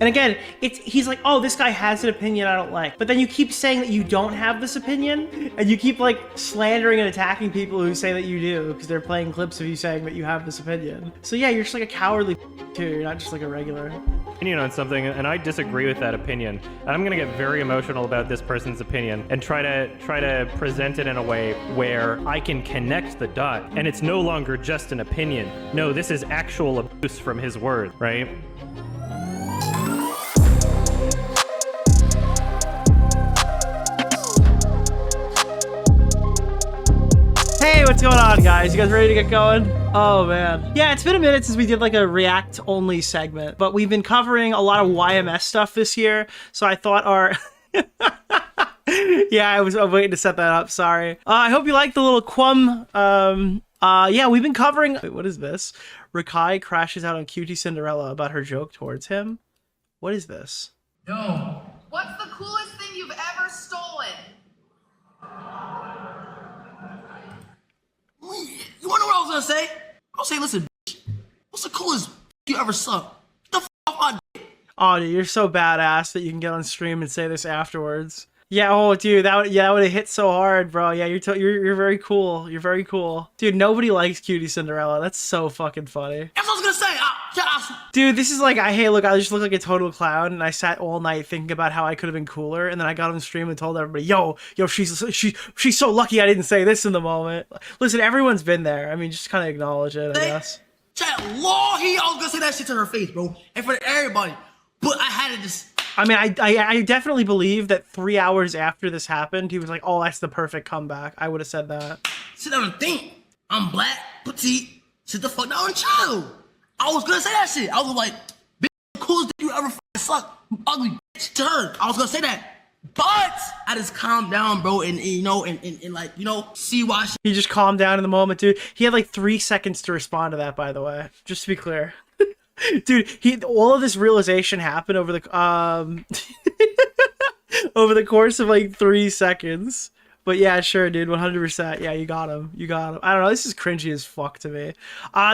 And again, he's like, oh, this guy has an opinion I don't like. But then you keep saying that you don't have this opinion, and you keep like slandering and attacking people who say that you do, because they're playing clips of you saying that you have this opinion. So yeah, you're just like a cowardly too. You're not just like a regular opinion on something, and I disagree with that opinion. And I'm gonna get very emotional about this person's opinion and try to present it in a way where I can connect the dot, and it's no longer just an opinion. No, this is actual abuse from his word, right? Hey, what's going on, guys? You guys ready to get going? Oh, man. Yeah, it's been a minute since we did like a React-only segment, but we've been covering a lot of YMS stuff this year, so I thought our... Yeah, I was waiting to set that up, sorry. I hope you like the little Quum. Yeah, we've been covering... Wait, what is this? Rakai crashes out on Cutie Cinderella about her joke towards him. What is this? No. What's the coolest thing you've ever stolen? You wanna know what I was gonna say? I was saying, listen, bitch, what's the coolest you ever sucked? Get the f off my dick. Oh, dude, you're so badass that you can get on stream and say this afterwards. Yeah, oh, dude, that would have hit so hard, bro. Yeah, you're very cool. You're very cool, dude. Nobody likes Cutie Cinderella. That's so fucking funny. That's what I was gonna say. Dude, this is like, hey, look, I just look like a total clown, and I sat all night thinking about how I could have been cooler, and then I got on stream and told everybody, yo, she's so lucky I didn't say this in the moment. Listen, everyone's been there. I mean, just kind of acknowledge it, I guess. Chat, I was gonna say that shit to her face, bro, and for everybody, but I had to just. I mean, I definitely believe that 3 hours after this happened, he was like, oh, that's the perfect comeback. I would have said that. Sit down and think. I'm black, petite, sit the fuck down and chill. I was gonna say that shit. I was like, bitch, the coolest thing you ever fucking suck, ugly bitch, to her. I was gonna say that. But I just calmed down, bro, and you know, and like, you know, see why she. He just calmed down in the moment, dude. He had like 3 seconds to respond to that, by the way. Just to be clear. Dude, all of this realization happened over the over the course of like 3 seconds. But yeah, sure, dude, 100%. Yeah, you got him. You got him. I don't know. This is cringy as fuck to me.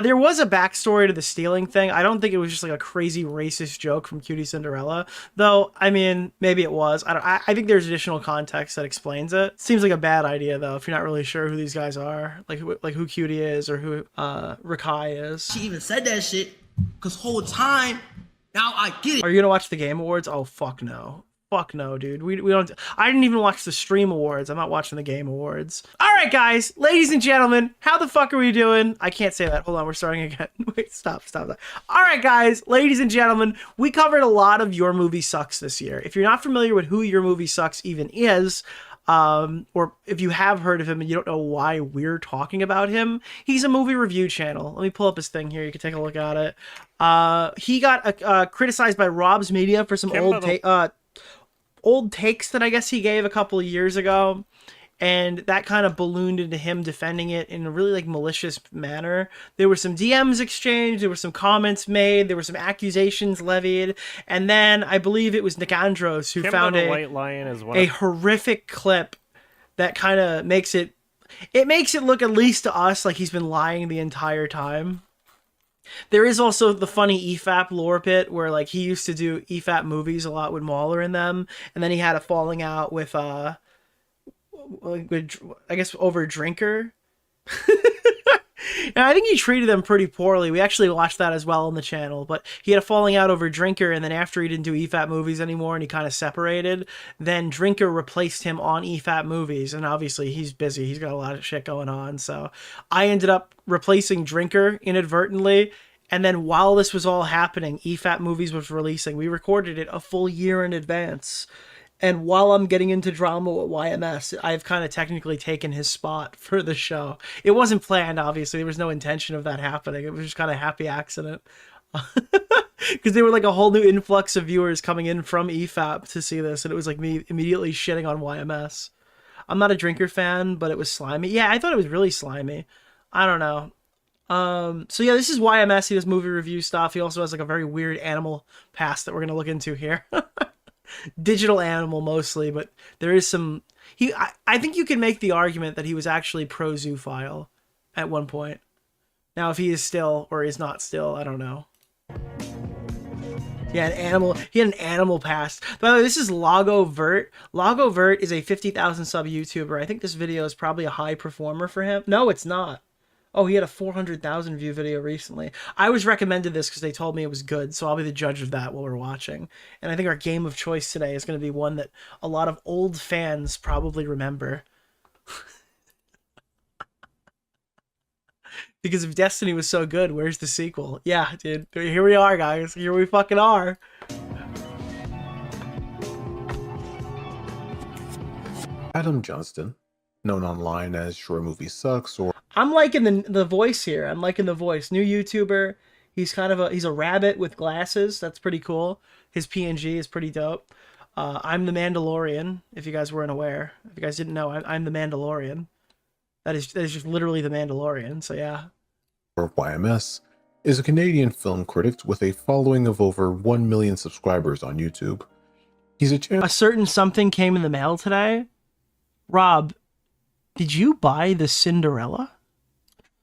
There was a backstory to the stealing thing. I don't think it was just like a crazy racist joke from Cutie Cinderella, though. I mean, maybe it was. I think there's additional context that explains it. Seems like a bad idea though, if you're not really sure who these guys are, like who Cutie is or who Rakai is. She even said that shit because whole time. Now I get it. Are you gonna watch the Game Awards? Oh fuck no. Fuck no, dude. We don't. I didn't even watch the Stream Awards. I'm not watching the Game Awards. All right, guys, ladies and gentlemen, how the fuck are we doing? I can't say that. Hold on, we're starting again. Wait, stop that. All right, guys, ladies and gentlemen, we covered a lot of Your Movie Sucks this year. If you're not familiar with who Your Movie Sucks even is, or if you have heard of him and you don't know why we're talking about him, he's a movie review channel. Let me pull up his thing here. You can take a look at it. He got criticized by Rob's Media for some old takes that I guess he gave a couple of years ago, and that kind of ballooned into him defending it in a really like malicious manner. There were some DMs exchanged, there were some comments made, there were some accusations levied, and then I believe it was Nick Andros who found a horrific clip that kind of makes it look, at least to us, like he's been lying the entire time. There is also the funny EFAP lore pit where like he used to do EFAP movies a lot with Mauler in them, and then he had a falling out with I guess over Drinker. And I think he treated them pretty poorly. We actually watched that as well on the channel, but he had a falling out over Drinker, and then after he didn't do EFAP movies anymore and he kind of separated, then Drinker replaced him on EFAP movies, and obviously he's busy. He's got a lot of shit going on, so I ended up replacing Drinker inadvertently, and then while this was all happening, EFAP movies was releasing. We recorded it a full year in advance. And while I'm getting into drama with YMS, I've kind of technically taken his spot for the show. It wasn't planned, obviously. There was no intention of that happening. It was just kind of a happy accident. Because there were like a whole new influx of viewers coming in from EFAP to see this, and it was like me immediately shitting on YMS. I'm not a Drinker fan, but it was slimy. Yeah, I thought it was really slimy. I don't know. So yeah, this is YMS. He does movie review stuff. He also has like a very weird animal past that we're going to look into here. Digital animal mostly, but there is some... I think you can make the argument that he was actually pro-zoophile at one point. Now, if he is still or is not still, I don't know. Yeah, an animal. He had an animal past. By the way, this is Lago Vert. Lago Vert is a 50,000 sub YouTuber. I think this video is probably a high performer for him. No, it's not. Oh, he had a 400,000 view video recently. I was recommended this because they told me it was good, so I'll be the judge of that while we're watching. And I think our game of choice today is going to be one that a lot of old fans probably remember. Because if Destiny was so good, where's the sequel? Yeah, dude. Here we are, guys. Here we fucking are. Adam Johnston, known online as Sure Movie Sucks or I'm liking the voice here. I'm liking the voice. New YouTuber. He's kind of he's a rabbit with glasses. That's pretty cool. His PNG is pretty dope. I'm the Mandalorian, if you guys weren't aware. If you guys didn't know, I'm the Mandalorian. That is just literally the Mandalorian, so yeah. YMS, is a Canadian film critic with a following of over 1 million subscribers on YouTube. He's a channel. A certain something came in the mail today. Rob, did you buy the Cinderella?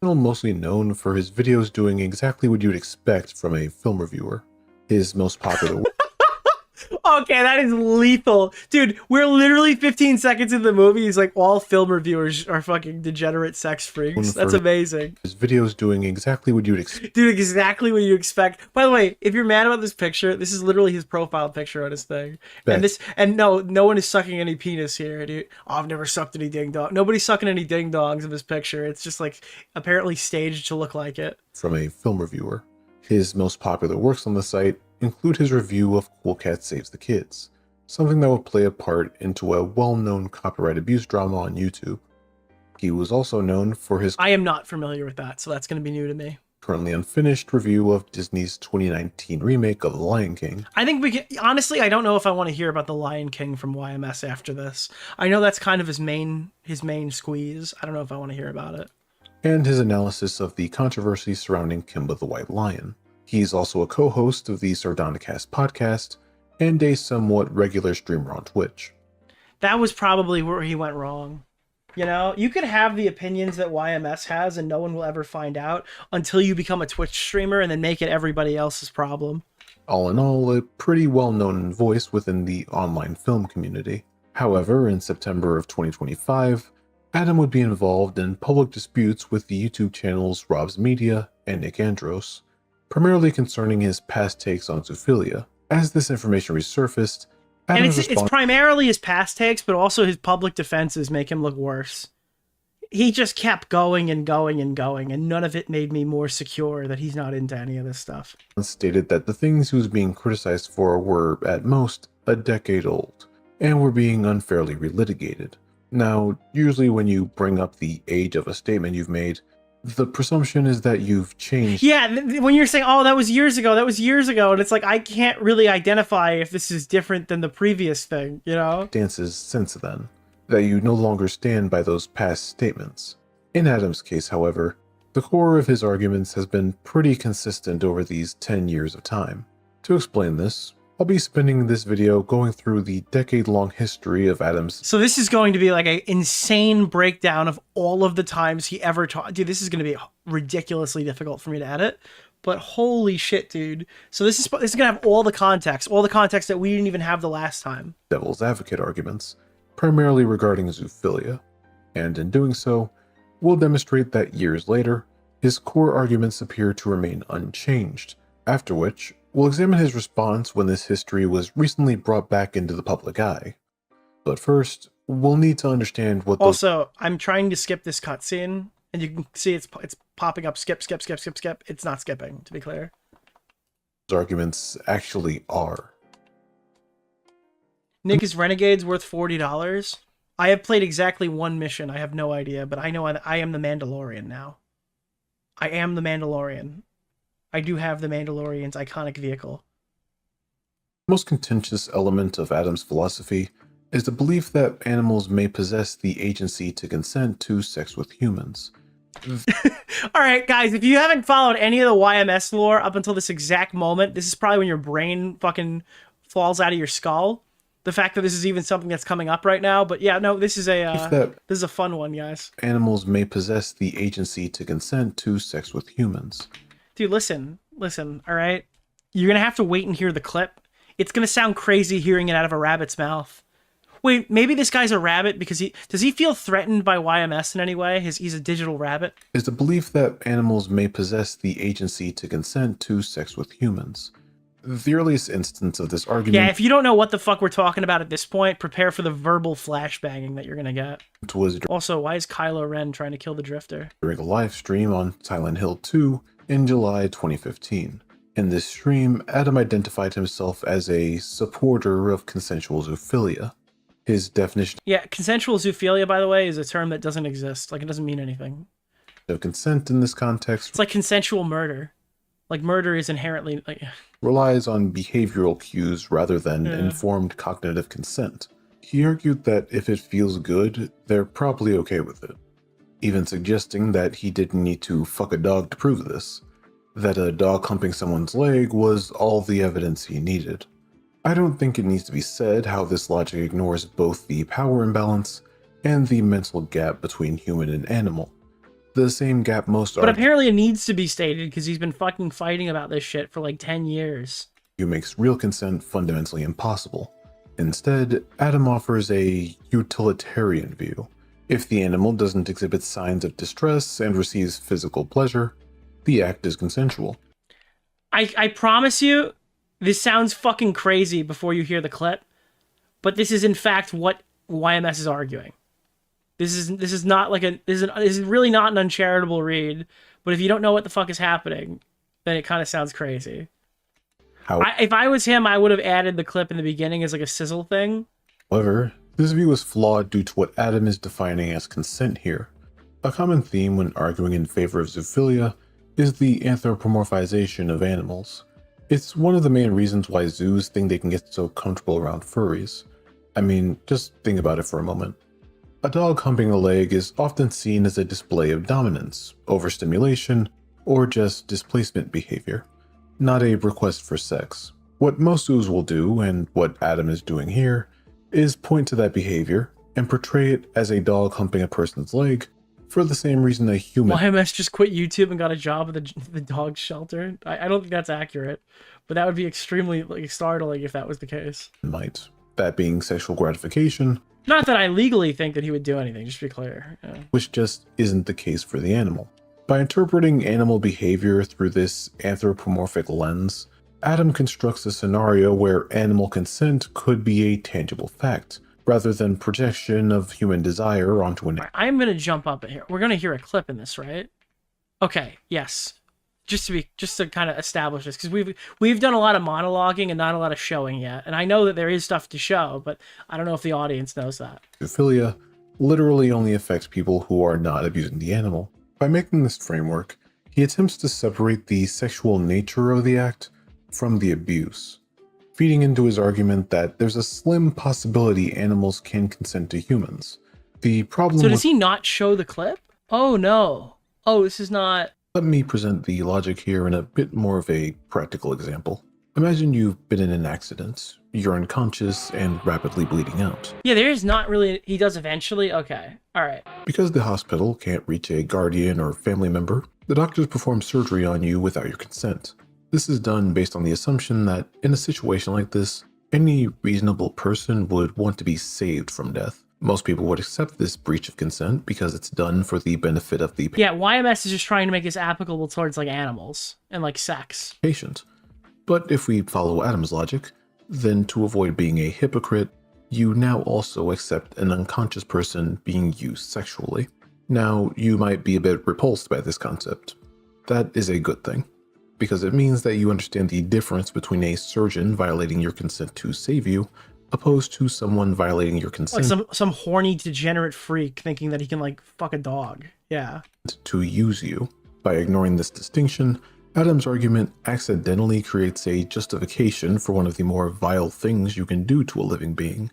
Mostly known for his videos doing exactly what you'd expect from a film reviewer. His most popular Okay, that is lethal. Dude, we're literally 15 seconds into the movie. He's like, all film reviewers are fucking degenerate sex freaks. That's amazing. His videos doing exactly what you'd expect. Dude, exactly what you expect. By the way, if you're mad about this picture, this is literally his profile picture on his thing. And no one is sucking any penis here, dude. Oh, I've never sucked any ding dong. Nobody's sucking any ding dongs in this picture. It's just like apparently staged to look like it. From a film reviewer. His most popular works on the site include his review of Cool Cat Saves the Kids, something that would play a part into a well-known copyright abuse drama on YouTube. He was also known for his I am not familiar with that, so that's going to be new to me. Currently unfinished review of Disney's 2019 remake of The Lion King. I think we can, honestly, I don't know if I want to hear about The Lion King from YMS after this. I know that's kind of his main squeeze. I don't know if I want to hear about it. And his analysis of the controversy surrounding Kimba the White Lion. He's also a co-host of the Sardonicast podcast and a somewhat regular streamer on Twitch. That was probably where he went wrong. You know, you could have the opinions that YMS has and no one will ever find out until you become a Twitch streamer and then make it everybody else's problem. All in all, a pretty well-known voice within the online film community. However, in September of 2025, Adam would be involved in public disputes with the YouTube channels Rob's Media and Nick Andros, primarily concerning his past takes on zoophilia. As this information resurfaced, and it's primarily his past takes, but also his public defenses make him look worse. He just kept going and going and going, and none of it made me more secure that he's not into any of this stuff. Stated that the things he was being criticized for were, at most, a decade old, and were being unfairly relitigated. Now, usually when you bring up the age of a statement you've made, the presumption is that you've changed. Yeah, when you're saying, oh, that was years ago, and it's like, I can't really identify if this is different than the previous thing, you know? Stances since then, that you no longer stand by those past statements. In Adam's case, however, the core of his arguments has been pretty consistent over these 10 years of time. To explain this, I'll be spending this video going through the decade-long history of Adam's. So this is going to be like an insane breakdown of all of the times he ever taught. Dude, this is going to be ridiculously difficult for me to edit, but holy shit, dude. So this is going to have all the context that we didn't even have the last time. Devil's advocate arguments, primarily regarding zoophilia. And in doing so, we'll demonstrate that years later, his core arguments appear to remain unchanged, after which we'll examine his response when this history was recently brought back into the public eye. But first, we'll need to understand what Also, I'm trying to skip this cutscene, and you can see it's popping up skip. It's not skipping, to be clear. those arguments actually are. Nick, is Renegade's worth $40? I have played exactly one mission. I have no idea, but I know I am the Mandalorian now. I am the Mandalorian. I do have the Mandalorian's iconic vehicle. The most contentious element of Adam's philosophy is the belief that animals may possess the agency to consent to sex with humans. All right, guys, if you haven't followed any of the YMS lore up until this exact moment, this is probably when your brain fucking falls out of your skull. The fact that this is even something that's coming up right now, but yeah, no, this is a fun one, guys. Animals may possess the agency to consent to sex with humans. Dude, listen, all right? You're gonna have to wait and hear the clip. It's gonna sound crazy hearing it out of a rabbit's mouth. Wait, maybe this guy's a rabbit because does he feel threatened by YMS in any way? He's a digital rabbit. Is the belief that animals may possess the agency to consent to sex with humans. The earliest instance of this argument Yeah, if you don't know what the fuck we're talking about at this point, prepare for the verbal flashbanging that you're gonna get. was Also, why is Kylo Ren trying to kill the Drifter? during a live stream on Silent Hill 2 in July 2015. In this stream, Adam identified himself as a supporter of consensual zoophilia. His definition Yeah, consensual zoophilia, by the way, is a term that doesn't exist. Like, it doesn't mean anything. of consent in this context It's like consensual murder. Like, murder is inherently, like... relies on behavioral cues rather than Yeah. informed cognitive consent. He argued that if it feels good, they're probably okay with it, even suggesting that he didn't need to fuck a dog to prove this, that a dog humping someone's leg was all the evidence he needed. I don't think it needs to be said how this logic ignores both the power imbalance and the mental gap between human and animal. The same gap most But apparently it needs to be stated because he's been fucking fighting about this shit for like 10 years. argue makes real consent fundamentally impossible. Instead, Adam offers a utilitarian view. If the animal doesn't exhibit signs of distress and receives physical pleasure, the act is consensual. I promise you, this sounds fucking crazy before you hear the clip, but this is in fact what YMS is arguing. This is not like this is really not an uncharitable read, but if you don't know what the fuck is happening, then it kind of sounds crazy. If I was him, I would have added the clip in the beginning as like a sizzle thing. However, this view is flawed due to what Adam is defining as consent here. A common theme when arguing in favor of zoophilia is the anthropomorphization of animals. It's one of the main reasons why zoos think they can get so comfortable around furries. I mean, just think about it for a moment. A dog humping a leg is often seen as a display of dominance, overstimulation, or just displacement behavior, not a request for sex. What most zoos will do, and what Adam is doing here, is point to that behavior and portray it as a dog humping a person's leg for the same reason a human YMS just quit YouTube and got a job at the dog shelter. I don't think that's accurate, but that would be extremely like startling if that was the case. might. That being sexual gratification, Not that I legally think that he would do anything, just to be clear. Yeah. which just isn't the case for the animal. By interpreting animal behavior through this anthropomorphic lens, Adam constructs a scenario where animal consent could be a tangible fact, rather than projection of human desire onto an I'm gonna jump up in here. We're gonna hear a clip in this, right? Okay, yes. Just to kind of establish this, because we've done a lot of monologuing and not a lot of showing yet, and I know that there is stuff to show, but I don't know if the audience knows that. zoophilia literally only affects people who are not abusing the animal. By making this framework, he attempts to separate the sexual nature of the act from the abuse, feeding into his argument that there's a slim possibility animals can consent to humans. The problem So with- does he not show the clip? Oh no. Oh, this is not... Let me present the logic here in a bit more of a practical example. Imagine you've been in an accident, you're unconscious and rapidly bleeding out. Yeah, there is not really... He does eventually? Okay. Alright. Because the hospital can't reach a guardian or family member, the doctors perform surgery on you without your consent. This is done based on the assumption that in a situation like this, any reasonable person would want to be saved from death. Most people would accept this breach of consent because it's done for the benefit of the Yeah, YMS is just trying to make this applicable towards, like, animals and, like, sex. patient. But if we follow Adam's logic, then to avoid being a hypocrite, you now also accept an unconscious person being used sexually. Now, you might be a bit repulsed by this concept. That is a good thing, because it means that you understand the difference between a surgeon violating your consent to save you, opposed to someone violating your consent Like some horny degenerate freak thinking that he can, like, fuck a dog. Yeah. to use you. By ignoring this distinction, Adam's argument accidentally creates a justification for one of the more vile things you can do to a living being.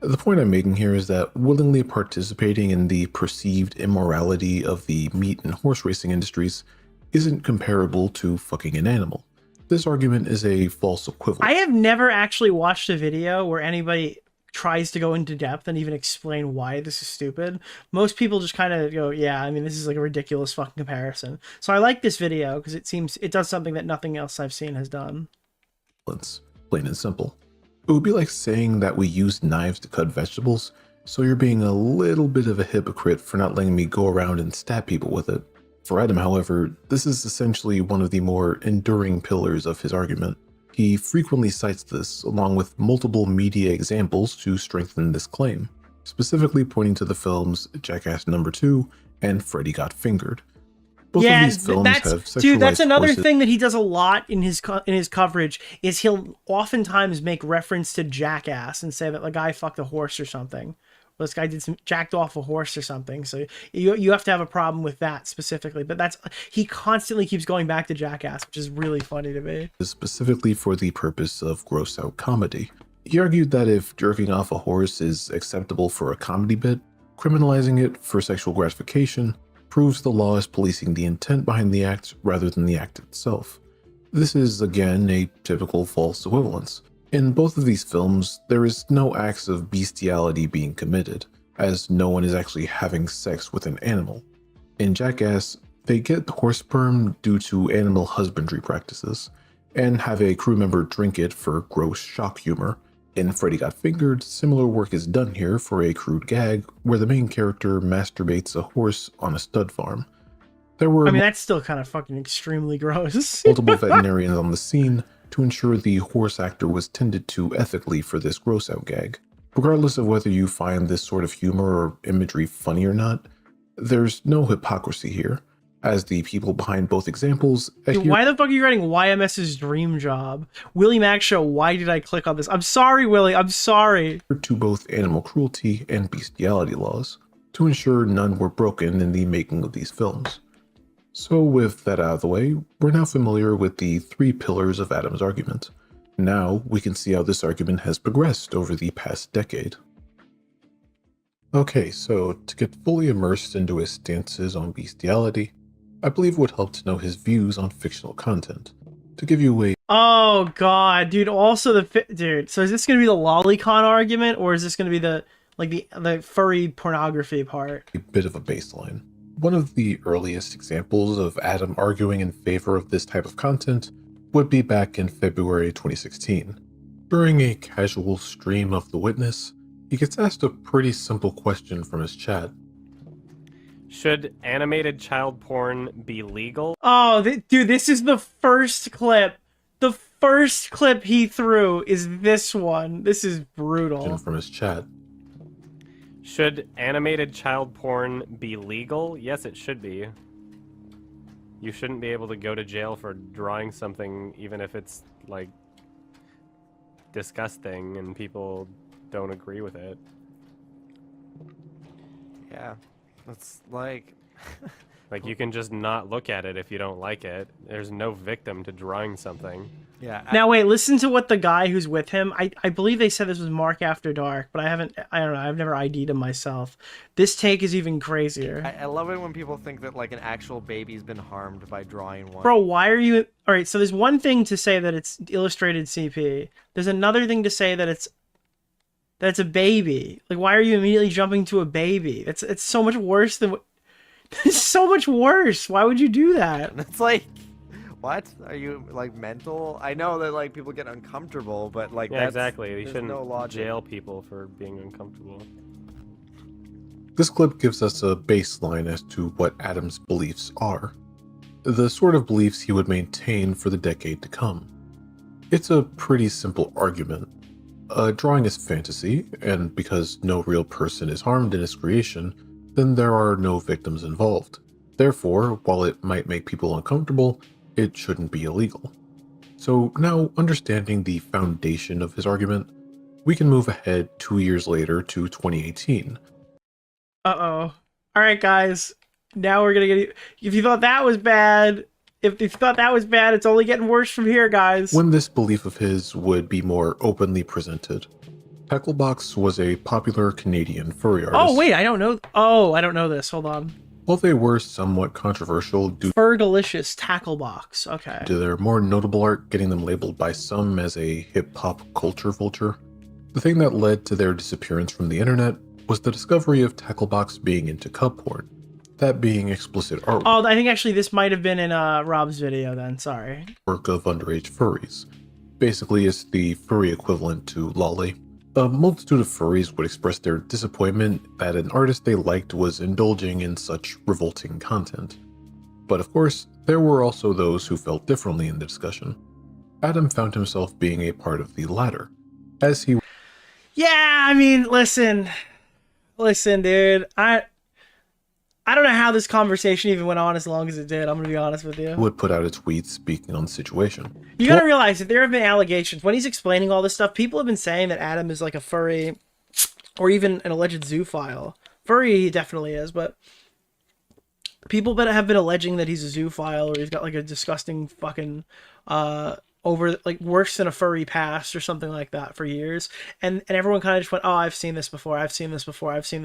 The point I'm making here is that willingly participating in the perceived immorality of the meat and horse racing industries isn't comparable to fucking an animal. This argument is a false equivalent. I have never actually watched a video where anybody tries to go into depth and even explain why this is stupid. Most people just kind of go, yeah, I mean, this is like a ridiculous fucking comparison. So I like this video because it seems it does something that nothing else I've seen has done. violence, plain and simple. It would be like saying that we use knives to cut vegetables, so you're being a little bit of a hypocrite for not letting me go around and stab people with it. For Adam, however, this is essentially one of the more enduring pillars of his argument. He frequently cites this, along with multiple media examples to strengthen this claim, specifically pointing to the films Jackass Number 2 and Freddy Got Fingered. Both of these films have sexualized dude, that's another horses. thing that he does a lot in his coverage, is he'll oftentimes make reference to Jackass and say that the guy fucked a horse or something. Well, this guy did some jacked off a horse or something. So you have to have a problem with that specifically. But he constantly keeps going back to Jackass, which is really funny to me. Specifically for the purpose of gross out comedy. He argued that if jerking off a horse is acceptable for a comedy bit, criminalizing it for sexual gratification proves the law is policing the intent behind the act rather than the act itself. This is, again, a typical false equivalence. In both of these films, there is no acts of bestiality being committed, as no one is actually having sex with an animal. In Jackass, they get horse sperm due to animal husbandry practices, and have a crew member drink it for gross shock humor. In Freddy Got Fingered, similar work is done here for a crude gag, where the main character masturbates a horse on a stud farm. There were that's still kind of fucking extremely gross. multiple veterinarians on the scene to ensure the horse actor was tended to ethically for this gross out gag. Regardless of whether you find this sort of humor or imagery funny or not, there's no hypocrisy here, as the people behind both examples Dude, why the fuck are you writing YMS's dream job? Willie Mac Show, why did I click on this? I'm sorry, Willie, I'm sorry. to both animal cruelty and bestiality laws, to ensure none were broken in the making of these films. So with that out of the way, we're now familiar with the three pillars of Adam's argument. Now we can see how this argument has progressed over the past decade. Okay, so to get fully immersed into his stances on bestiality, I believe it would help to know his views on fictional content. To give you a Oh god, dude, also dude, so is this going to be the lolicon argument, or is this going to be the furry pornography part? bit of a baseline. One of the earliest examples of Adam arguing in favor of this type of content would be back in February 2016. During a casual stream of The Witness, he gets asked a pretty simple question from his chat. Should animated child porn be legal? Oh, dude, this is the first clip. The first clip he threw is this one. This is brutal. From his chat. Should animated child porn be legal? Yes, it should be. You shouldn't be able to go to jail for drawing something, even if it's, like, disgusting and people don't agree with it. Yeah, it's like... Like, you can just not look at it if you don't like it. There's no victim to drawing something. Yeah. Now wait, listen to what the guy who's with him. I believe they said this was Mark After Dark, but I don't know. I've never ID'd him myself. This take is even crazier. I love it when people think that like an actual baby's been harmed by drawing one. Bro, why are you... All right, so there's one thing to say that it's illustrated CP. There's another thing to say that it's a baby. Like, why are you immediately jumping to a baby? It's so much worse than... It's so much worse. Why would you do that? It's like, what? Are you like mental? I know that like people get uncomfortable, but like Yeah, exactly. You there's shouldn't no logic. jail people for being uncomfortable. This clip gives us a baseline as to what Adam's beliefs are. The sort of beliefs he would maintain for the decade to come. It's a pretty simple argument. Drawing is fantasy, and because no real person is harmed in its creation, then there are no victims involved. Therefore, while it might make people uncomfortable, it shouldn't be illegal. So now, understanding the foundation of his argument, we can move ahead 2 years later to 2018. Uh-oh. Alright, guys. Now we're gonna get... If you thought that was bad... If you thought that was bad, it's only getting worse from here, guys. When this belief of his would be more openly presented. Tacklebox was a popular Canadian furry artist. Oh, wait, I don't know... Oh, I don't know this. Hold on. While they were somewhat controversial due Fergalicious Tacklebox. Okay. to their more notable art getting them labeled by some as a hip-hop culture vulture, the thing that led to their disappearance from the internet was the discovery of Tacklebox being into cub porn. That being explicit artwork Oh, I think actually this might have been in Rob's video then. Sorry. of underage furries. basically is the furry equivalent to lolly. A multitude of furries would express their disappointment that an artist they liked was indulging in such revolting content. But of course, there were also those who felt differently in the discussion. Adam found himself being a part of the latter, as he Yeah, I mean, listen, dude. I don't know how this conversation even went on as long as it did. I'm gonna be honest with you. would put out a tweet speaking on the situation. You gotta realize that there have been allegations. When he's explaining all this stuff, people have been saying that Adam is like a furry or even an alleged zoophile. Furry he definitely is, but people have been alleging that he's a zoophile or he's got like a disgusting fucking over like worse than a furry past or something like that for years, and everyone kind of just went, oh, I've seen this before, I've seen this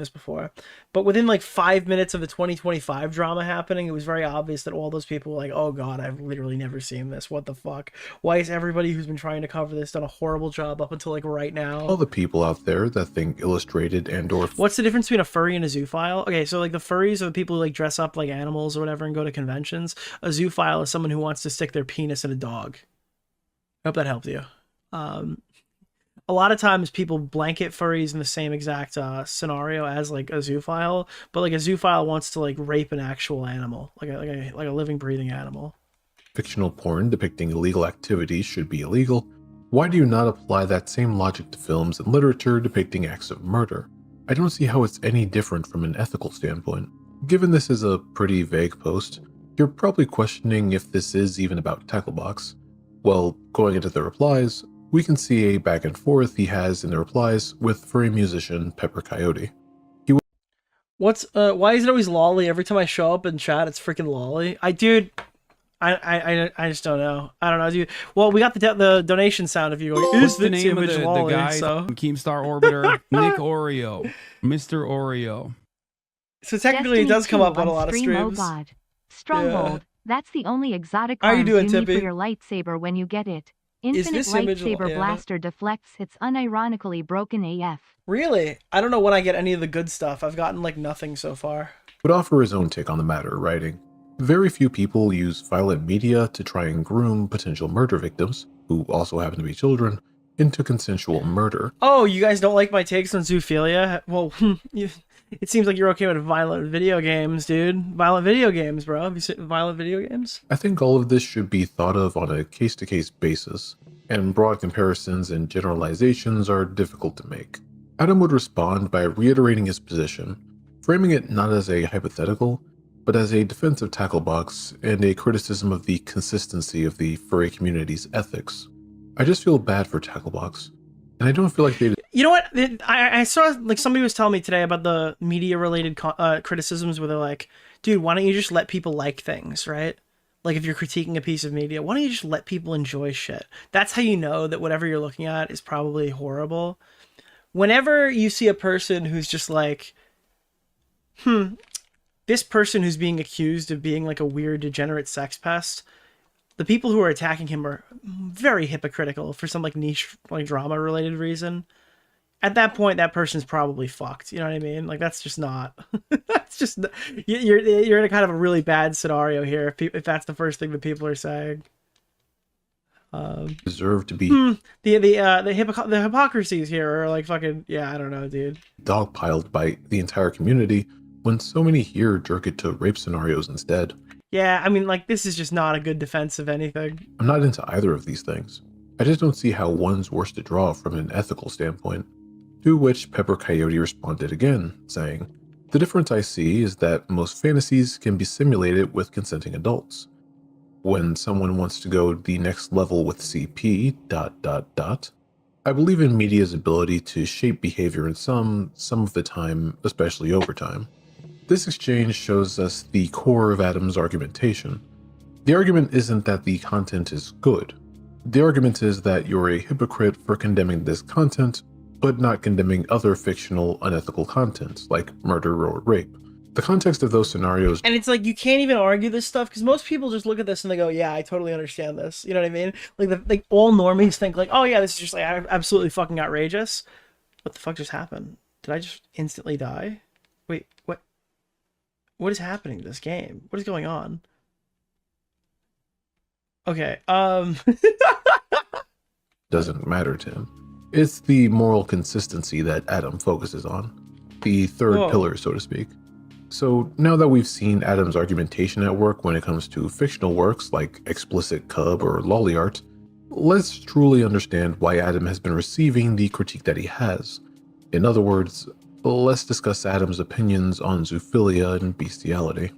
before. But within like 5 minutes of the 2025 drama happening, it was very obvious that all those people were like, oh god, I've literally never seen this, what the fuck, why is everybody who's been trying to cover this done a horrible job up until like right now? All the people out there that think illustrated and or What's the difference between a furry and a zoophile? Okay, so like the furries are the people who like dress up like animals or whatever and go to conventions. A zoophile is someone who wants to stick their penis in a dog. I hope that helped you. A lot of times people blanket furries in the same exact scenario as like a zoophile, but like a zoophile wants to like rape an actual animal, like a living, breathing animal. fictional porn depicting illegal activities should be illegal, why do you not apply that same logic to films and literature depicting acts of murder? I don't see how it's any different from an ethical standpoint. Given this is a pretty vague post, you're probably questioning if this is even about Tacklebox. Well, going into the replies, we can see a back and forth he has in the replies with furry musician Pepper Coyote. Why is it always lolly every time I show up in chat? It's freaking lolly. I just don't know. I don't know, dude. Well, we got the donation sound of you going, What's is the this name of image the lolly? guy So from Keemstar Orbiter? Nick Oreo. Mr. Oreo. technically it does come up on a lot of stream. streams. Oh God. Stronghold. Yeah. That's the only exotic How you arms doing, you need Tippy? for your lightsaber when you get it. Infinite this image- lightsaber yeah. blaster deflects hits unironically broken AF. Really? I don't know when I get any of the good stuff. I've gotten like nothing so far. Would offer his own take on the matter, writing, very few people use violent media to try and groom potential murder victims, who also happen to be children, into consensual murder. Oh, you guys don't like my takes on zoophilia? Well, it seems like you're okay with violent video games, dude. Violent video games, bro. Have you seen violent video games? I think all of this should be thought of on a case-to-case basis, and broad comparisons and generalizations are difficult to make. Adam would respond by reiterating his position, framing it not as a hypothetical, but as a defense of Tacklebox and a criticism of the consistency of the furry community's ethics. I just feel bad for Tacklebox, and I don't feel like they... You know what? I saw, like, somebody was telling me today about the media-related criticisms where they're like, dude, why don't you just let people like things, right? Like, if you're critiquing a piece of media, why don't you just let people enjoy shit? That's how you know that whatever you're looking at is probably horrible. Whenever you see a person who's just like, this person who's being accused of being like a weird degenerate sex pest, the people who are attacking him are very hypocritical for some like niche like drama related reason. At that point, that person's probably fucked. You know what I mean? Like, that's just not. That's just you're in a kind of a really bad scenario here if that's the first thing that people are saying. deserve to be The hypocrisies here are like fucking, yeah, I don't know, dude. dogpiled by the entire community when so many here jerk it to rape scenarios instead. Yeah, I mean, like, this is just not a good defense of anything. I'm not into either of these things. I just don't see how one's worse to draw from an ethical standpoint. To which Pepper Coyote responded again, saying, the difference I see is that most fantasies can be simulated with consenting adults. When someone wants to go the next level with CP... I believe in media's ability to shape behavior in some of the time, especially over time. This exchange shows us the core of Adam's argumentation. The argument isn't that the content is good. The argument is that you're a hypocrite for condemning this content, but not condemning other fictional, unethical content, like murder or rape. The context of those scenarios... And it's like, you can't even argue this stuff, because most people just look at this and they go, yeah, I totally understand this. You know what I mean? Like all normies think like, oh yeah, this is just like absolutely fucking outrageous. What the fuck just happened? Did I just instantly die? Wait, what? What is happening to this game? What is going on? Okay, doesn't matter to him. It's the moral consistency that Adam focuses on, the third Whoa. pillar, so to speak. So now that we've seen Adam's argumentation at work when it comes to fictional works like explicit cub or lolly art, let's truly understand why Adam has been receiving the critique that he has. In other words, let's discuss Adam's opinions on zoophilia and bestiality.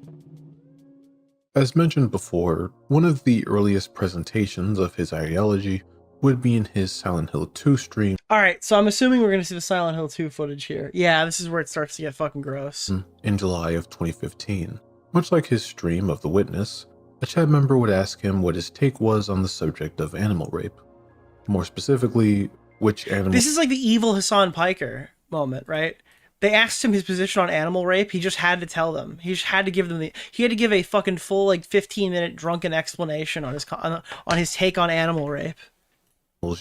As mentioned before, one of the earliest presentations of his ideology would be in his Silent Hill 2 stream. Alright, so I'm assuming we're gonna see the Silent Hill 2 footage here. Yeah, this is where it starts to get fucking gross. In July of 2015. Much like his stream of The Witness, a chat member would ask him what his take was on the subject of animal rape. More specifically, which animal... This is like the evil Hassan Piker moment, right? They asked him his position on animal rape. He just had to tell them. He just had to give them he had to give a fucking full, like, 15-minute drunken explanation on his take on animal rape.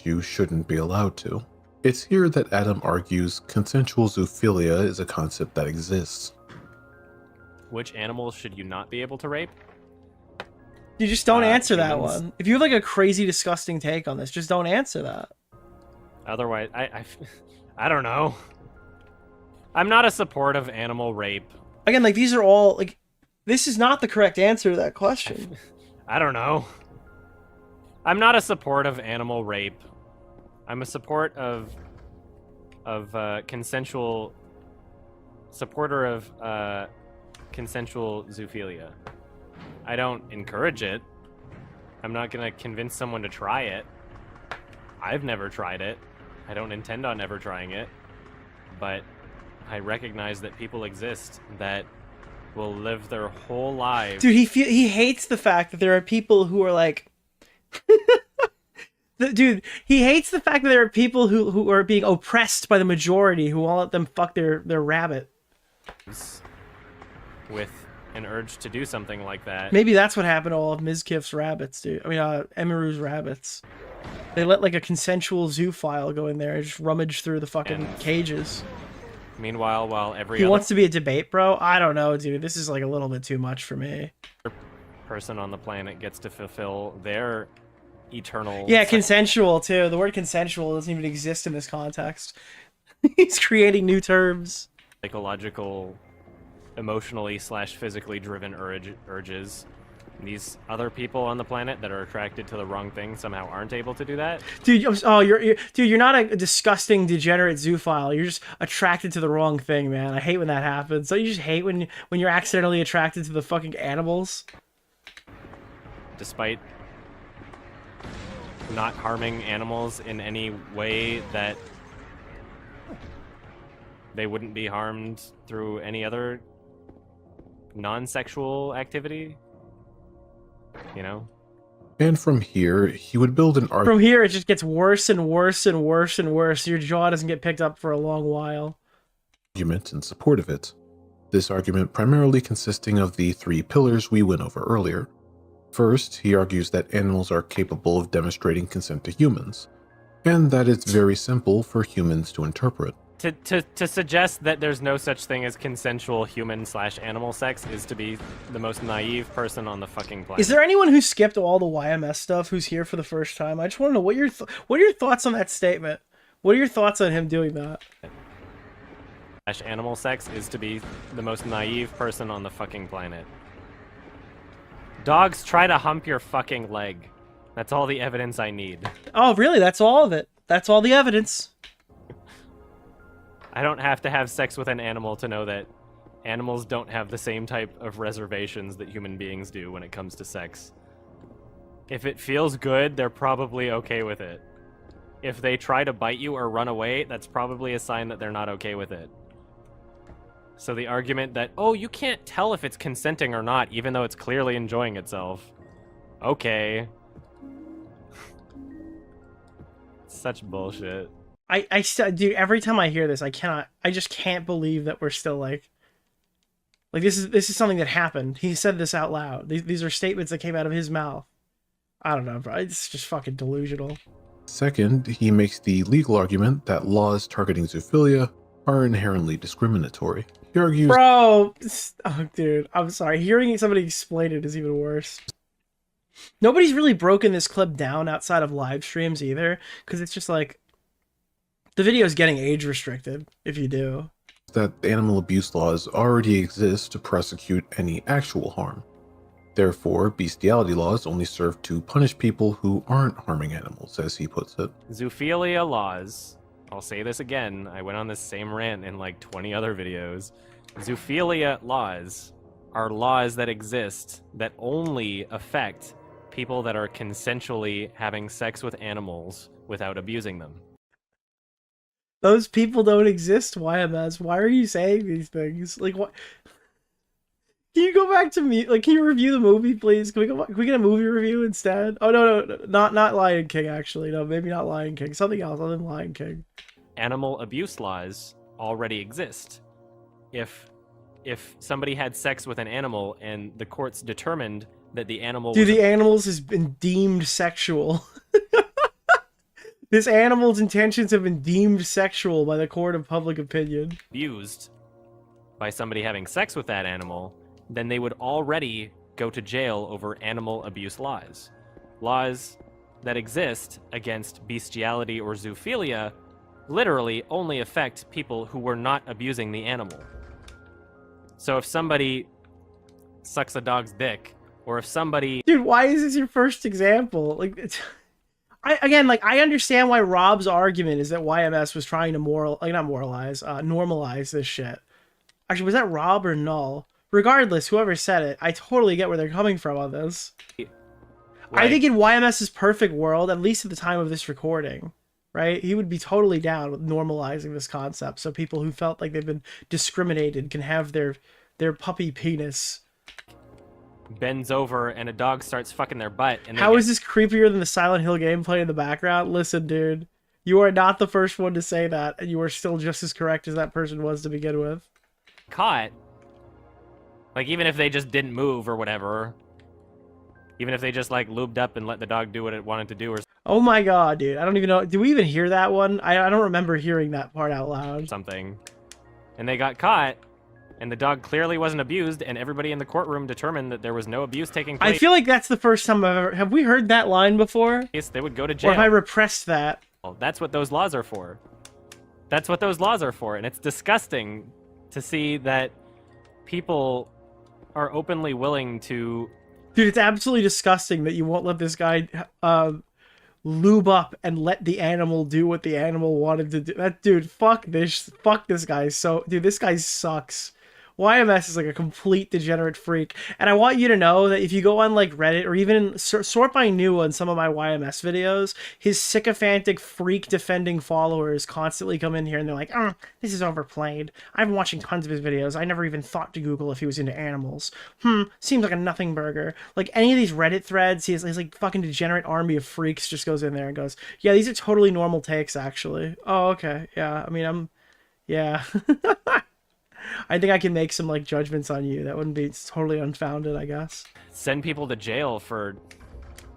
You shouldn't be allowed to. It's here that Adam argues consensual zoophilia is a concept that exists. Which animals should you not be able to rape? You just don't answer that humans. one. If you have like a crazy, disgusting take on this, just don't answer that. Otherwise, I don't know. I'm not a support of animal rape. Again, like, these are all, like, this is not the correct answer to that question. I don't know. I'm not a support of animal rape. I'm a support of consensual supporter of consensual zoophilia. I don't encourage it. I'm not gonna convince someone to try it. I've never tried it. I don't intend on ever trying it. But I recognize that people exist that will live their whole lives. Dude, he hates the fact that there are people who are like... Dude, he hates the fact that there are people who are being oppressed by the majority who won't let them fuck their rabbit. With an urge to do something like that. Maybe that's what happened to all of Mizkif's rabbits, dude. I mean, Emiru's rabbits. They let like a consensual zoophile go in there and just rummage through the fucking cages. Meanwhile, while every He other wants to be a debate, bro? I don't know, dude. This is like a little bit too much for me. person on the planet gets to fulfill their eternal... Yeah, consensual, too. The word consensual doesn't even exist in this context. He's creating new terms. Psychological, emotionally / physically driven urges. These other people on the planet that are attracted to the wrong thing somehow aren't able to do that. Dude, you're not a disgusting, degenerate zoophile. You're just attracted to the wrong thing, man. I hate when that happens. So you just hate when you're accidentally attracted to the fucking animals? Despite not harming animals in any way that they wouldn't be harmed through any other non-sexual activity. You know? And from here, he would build an From here, it just gets worse and worse and worse and worse. Your jaw doesn't get picked up for a long while. Argument in support of it. This argument primarily consisting of the 3 pillars we went over earlier. First, he argues that animals are capable of demonstrating consent to humans, and that it's very simple for humans to interpret. To suggest that there's no such thing as consensual human / animal sex is to be the most naive person on the fucking planet. Is there anyone who skipped all the YMS stuff who's here for the first time? I just want to know what are your thoughts on that statement? What are your thoughts on him doing that? / animal sex is to be the most naive person on the fucking planet. Dogs try to hump your fucking leg. That's all the evidence I need. Oh, really? That's all of it? That's all the evidence? I don't have to have sex with an animal to know that animals don't have the same type of reservations that human beings do when it comes to sex. If it feels good, they're probably okay with it. If they try to bite you or run away, that's probably a sign that they're not okay with it. So the argument that, oh, you can't tell if it's consenting or not, even though it's clearly enjoying itself. Okay. Such bullshit. Dude, every time I hear this, I just can't believe that we're still like this is something that happened. He said this out loud. These are statements that came out of his mouth. I don't know, bro. It's just fucking delusional. Second, he makes the legal argument that laws targeting zoophilia are inherently discriminatory. He argues, Bro, oh, dude, I'm sorry. Hearing somebody explain it is even worse. Nobody's really broken this clip down outside of live streams either, because it's just like the video is getting age restricted if you do. That animal abuse laws already exist to prosecute any actual harm. Therefore, bestiality laws only serve to punish people who aren't harming animals, as he puts it. Zoophilia laws. I'll say this again. I went on this same rant in like 20 other videos. Zoophilia laws are laws that exist that only affect people that are consensually having sex with animals without abusing them. Those people don't exist, YMS. Why are you saying these things? Like, what? Can you go back to me? Like, can you review the movie, please? Can we go? Can we get a movie review instead? Oh no, not Lion King. Actually, no, maybe not Lion King. Something else other than Lion King. Animal abuse laws already exist. If somebody had sex with an animal and the courts determined that the animal Dude, the animals has been deemed sexual. This animal's intentions have been deemed sexual by the court of public opinion. abused by somebody having sex with that animal, then they would already go to jail over animal abuse laws. Laws that exist against bestiality or zoophilia literally only affect people who were not abusing the animal. So if somebody sucks a dog's dick, or if somebody... Dude, why is this your first example? Like, I understand why Rob's argument is that YMS was trying to normalize this shit. Actually, was that Rob or Null? Regardless, whoever said it, I totally get where they're coming from on this. I think in YMS's perfect world, at least at the time of this recording, right, he would be totally down with normalizing this concept so people who felt like they've been discriminated can have their puppy penis. bends over and a dog starts fucking their butt. And How is this creepier than the Silent Hill gameplay in the background? Listen, dude, you are not the first one to say that, and you are still just as correct as that person was to begin with. caught, like even if they just didn't move or whatever, even if they just like lubed up and let the dog do what it wanted to do or Oh my god, dude, I don't even know. Did we even hear that one? I don't remember hearing that part out loud. something, and they got caught, and the dog clearly wasn't abused, and everybody in the courtroom determined that there was no abuse taking place, I feel like that's the first time I've ever... Have we heard that line before? they would go to Or jail. have I repressed that? Well, that's what those laws are for. That's what those laws are for, and it's disgusting to see that people are openly willing to... Dude, it's absolutely disgusting that you won't let this guy lube up and let the animal do what the animal wanted to do. That dude, fuck this guy. So, dude, this guy sucks. YMS is like a complete degenerate freak, and I want you to know that if you go on like Reddit or even sort by new on some of my YMS videos, his sycophantic freak defending followers constantly come in here and they're like, "Oh, this is overplayed. I've been watching tons of his videos. I never even thought to Google if he was into animals. Seems like a nothing burger." Like any of these Reddit threads, his like fucking degenerate army of freaks just goes in there and goes, "Yeah, these are totally normal takes, actually." Oh, okay, yeah. I mean, yeah. I think I can make some like judgments on you that wouldn't be totally unfounded, I guess. send people to jail for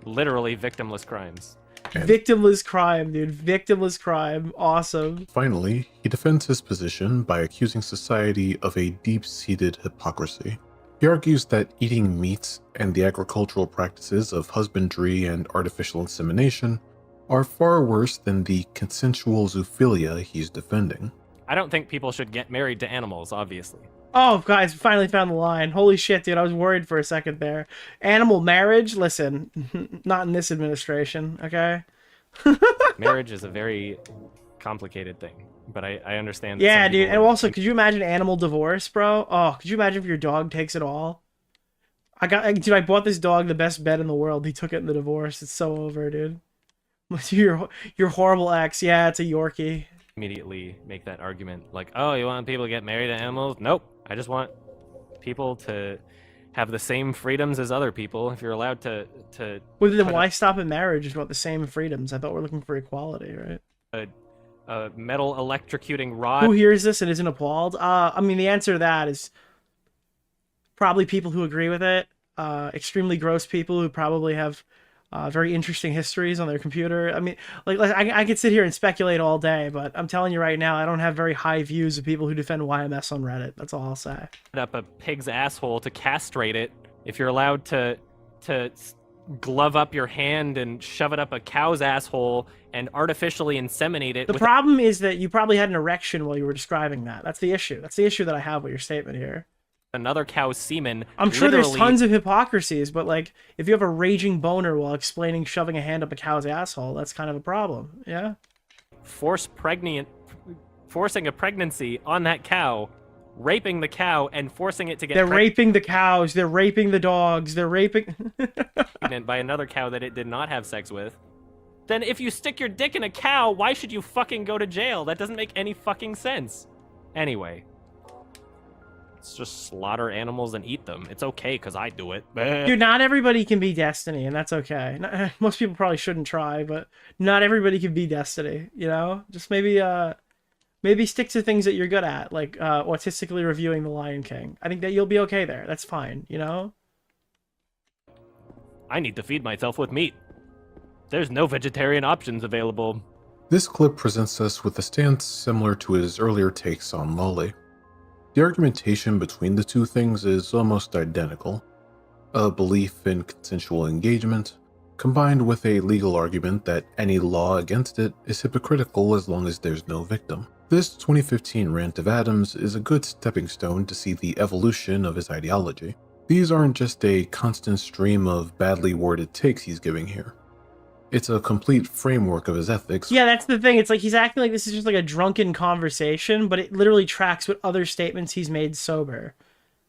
literally victimless crimes. Victimless crime, dude. Victimless crime. Awesome. Finally, he defends his position by accusing society of a deep-seated hypocrisy. He argues that eating meat and the agricultural practices of husbandry and artificial insemination are far worse than the consensual zoophilia he's defending. I don't think people should get married to animals, obviously. Oh, guys, we finally found the line. Holy shit, dude. I was worried for a second there. Animal marriage? Listen, not in this administration, okay? Marriage is a very complicated thing, but I understand. That Yeah, some dude. people And would- also, could you imagine animal divorce, bro? Oh, could you imagine if your dog takes it all? Dude, I bought this dog the best bed in the world. He took it in the divorce. It's so over, dude. Your horrible ex. Yeah, it's a Yorkie. immediately make that argument like, oh, you want people to get married to animals? Nope. I just want people to have the same freedoms as other people. If you're allowed to Well, then put why stop at marriage if you want the same freedoms? I thought we're looking for equality, right? a metal electrocuting rod. Who hears this and isn't appalled? I mean, the answer to that is probably people who agree with it. Extremely gross people who probably have very interesting histories on their computer. I mean, like I could sit here and speculate all day, but I'm telling you right now, I don't have very high views of people who defend YMS on Reddit. That's all I'll say. Up a pig's asshole to castrate it. If you're allowed to glove up your hand and shove it up a cow's asshole and artificially inseminate it. The problem is that you probably had an erection while you were describing that. That's the issue. That's the issue that I have with your statement here. Another cow's semen. I'm sure there's literally tons of hypocrisies, but like, if you have a raging boner while explaining shoving a hand up a cow's asshole, that's kind of a problem. Yeah. forcing a pregnancy on that cow, raping the cow, and forcing it to get They're raping the cows. They're raping the dogs. They're raping. pregnant by another cow that it did not have sex with. Then if you stick your dick in a cow, why should you fucking go to jail? That doesn't make any fucking sense. Anyway. Let's just slaughter animals and eat them. It's okay, because I do it. Dude, not everybody can be Destiny, and that's okay. Most people probably shouldn't try, but not everybody can be Destiny, you know? Just maybe stick to things that you're good at, like autistically reviewing The Lion King. I think that you'll be okay there. That's fine, you know? I need to feed myself with meat. There's no vegetarian options available. This clip presents us with a stance similar to his earlier takes on Lolly. The argumentation between the two things is almost identical. A belief in consensual engagement, combined with a legal argument that any law against it is hypocritical as long as there's no victim. This 2015 rant of Adams is a good stepping stone to see the evolution of his ideology. These aren't just a constant stream of badly worded takes he's giving here. It's a complete framework of his ethics. Yeah, that's the thing. It's like he's acting like this is just like a drunken conversation, but it literally tracks with other statements he's made sober.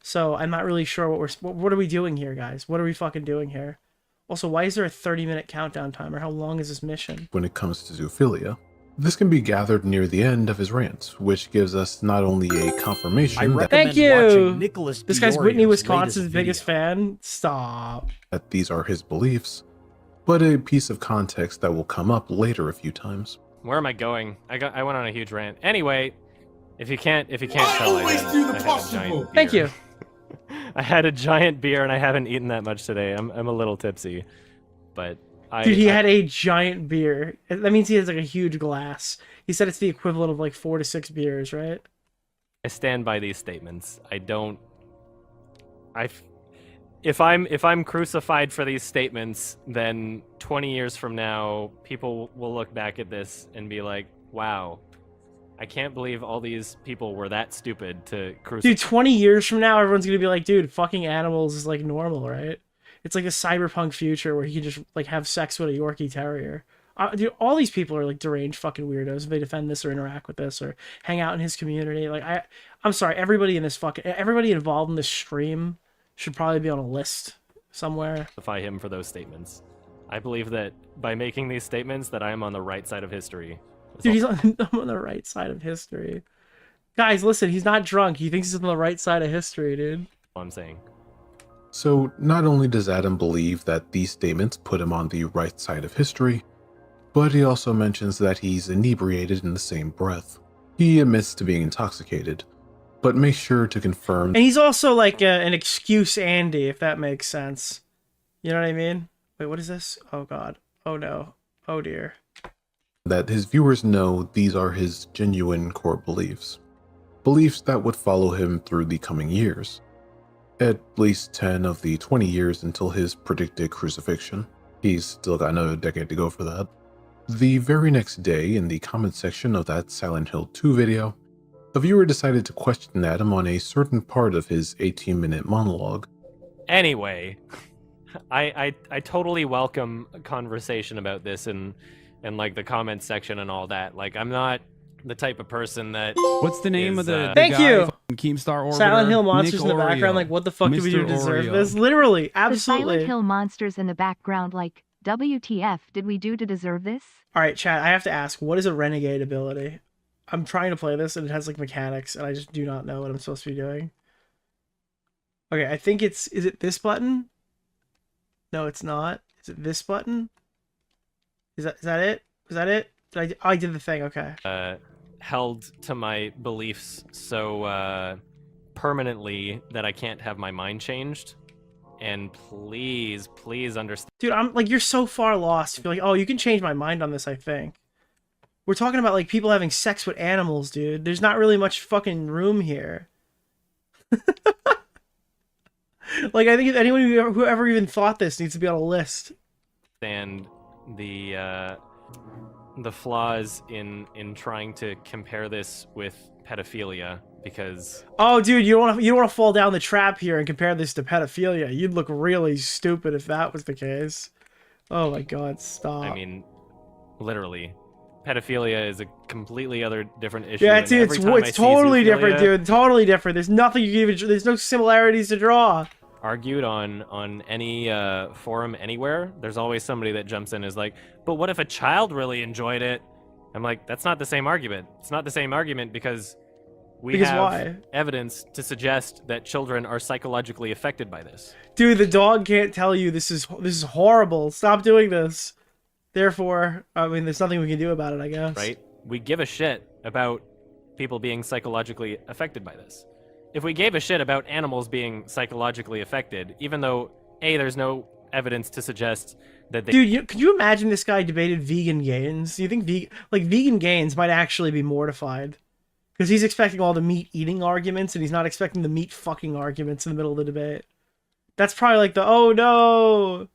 So I'm not really sure what are we doing here, guys? What are we fucking doing here? Also, why is there a 30-minute countdown timer? How long is this mission? When it comes to zoophilia. This can be gathered near the end of his rant, which gives us not only a confirmation Thank you! This guy's Whitney, Wisconsin's biggest fan. Stop. that these are his beliefs, but a piece of context that will come up later a few times. Where am I going? I went on a huge rant. Anyway, if you can't tell, I had a giant beer. Thank you. I had a giant beer and I haven't eaten that much today. I'm a little tipsy, but Dude, he had a giant beer. That means he has like a huge glass. He said it's the equivalent of like 4 to 6 beers, right? I stand by these statements. If I'm crucified for these statements, then 20 years from now, people will look back at this and be like, wow, I can't believe all these people were that stupid to crucify. Dude, 20 years from now, everyone's gonna be like, dude, fucking animals is like normal, right? It's like a cyberpunk future where he can just like have sex with a Yorkie Terrier. Dude, all these people are like deranged fucking weirdos if they defend this or interact with this or hang out in his community. Like, I'm sorry, everybody involved in this stream should probably be on a list somewhere. Crucify him for those statements. I believe that by making these statements that I am on the right side of history. Dude, he's on the right side of history. Guys, listen, he's not drunk. He thinks he's on the right side of history, dude. All I'm saying. So not only does Adam believe that these statements put him on the right side of history, but he also mentions that he's inebriated in the same breath. He admits to being intoxicated, but makes sure to confirm. And he's also like an excuse Andy, if that makes sense. You know what I mean? Wait, what is this? Oh god. Oh no. Oh dear. That his viewers know these are his genuine core beliefs. Beliefs that would follow him through the coming years. At least 10 of the 20 years until his predicted crucifixion. He's still got another decade to go for that. The very next day, in the comment section of that Silent Hill 2 video, a viewer decided to question Adam on a certain part of his 18-minute monologue. Anyway, I totally welcome a conversation about this and like the comment section and all that. Like, I'm not the type of person that. What's the name of the Thank guy you. from Keemstar Orbiter? Silent Hill monsters in the Nicholasdeorio. background. Like, what the fuck do we do to Mr. deserve Oreo. this? Literally, The Silent absolutely. Hill monsters in the background, like, WTF did we do to deserve this? All right, chat. I have to ask, what is a renegade ability? I'm trying to play this and it has like mechanics, and I just do not know what I'm supposed to be doing. Okay, I think is it this button? No, it's not. Is it this button? Is that it? Is that it? I did the thing. Okay. Held to my beliefs so permanently that I can't have my mind changed. And please understand. Dude, I'm like, you're so far lost. You're like, oh, you can change my mind on this, I think. We're talking about like people having sex with animals, dude. There's not really much fucking room here. Like, I think anyone who ever even thought this needs to be on a list. And the flaws in trying to compare this with pedophilia, because Oh, dude, you don't want to fall down the trap here and compare this to pedophilia. You'd look really stupid if that was the case. Oh my God, stop. I mean, literally, pedophilia is a completely other different issue. Yeah, and dude, every time I it's see totally different, zoophilia dude. Totally different. There's nothing you can even. There's no similarities to draw. argued on any forum anywhere, there's always somebody that jumps in and is like, but what if a child really enjoyed it? I'm like, that's not the same argument. It's not the same argument because have why? evidence to suggest that children are psychologically affected by this. Dude, the dog can't tell you this is horrible. Stop doing this. Therefore, I mean, there's nothing we can do about it, I guess. Right? We give a shit about people being psychologically affected by this. If we gave a shit about animals being psychologically affected, even though there's no evidence to suggest that they... Dude, could you imagine this guy debated vegan gains? Do you think vegan gains might actually be mortified? Because he's expecting all the meat eating arguments, and he's not expecting the meat fucking arguments in the middle of the debate. That's probably like the, oh no,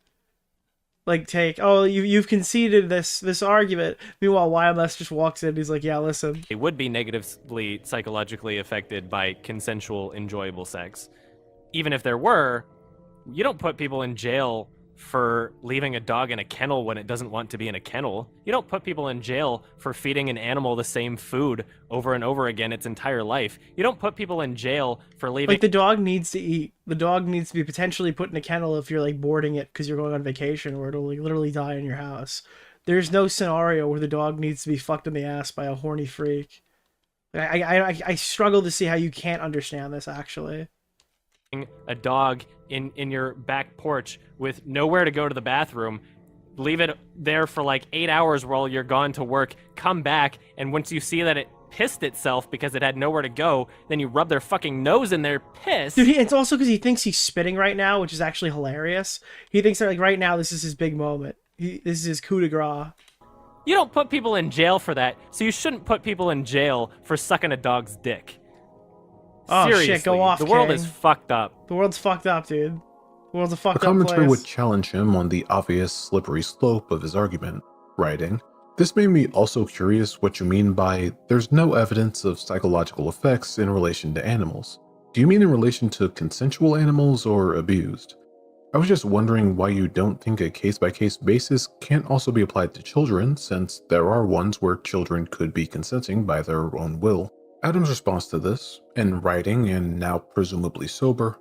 like take, oh, you've conceded this argument. Meanwhile, YMS just walks in and he's like, yeah, listen. They would be negatively psychologically affected by consensual, enjoyable sex. Even if there were, you don't put people in jail for leaving a dog in a kennel when it doesn't want to be in a kennel. You don't put people in jail for feeding an animal the same food over and over again its entire life. You don't put people in jail for leaving... Like, the dog needs to eat. The dog needs to be potentially put in a kennel if you're, like, boarding it because you're going on vacation, or it'll, like, literally die in your house. There's no scenario where the dog needs to be fucked in the ass by a horny freak. I struggle to see how you can't understand this, actually. A dog in your back porch with nowhere to go to the bathroom, leave it there for like 8 hours while you're gone to work, come back, and once you see that it pissed itself because it had nowhere to go, then you rub their fucking nose in their piss. Dude, it's also because he thinks he's spitting right now, which is actually hilarious. He thinks that, like, right now this is his big moment. This is his coup de grace. You don't put people in jail for that, so you shouldn't put people in jail for sucking a dog's dick. Oh, Seriously, shit, go off, the world King. is fucked up. The world's fucked up, dude. The world's a fucked The up commentator place. would challenge him on the obvious slippery slope of his argument, writing, "This made me also curious what you mean by there's no evidence of psychological effects in relation to animals. Do you mean in relation to consensual animals or abused? I was just wondering why you don't think a case-by-case basis can't also be applied to children, since there are ones where children could be consenting by their own will." Adam's response to this, in writing and now presumably sober,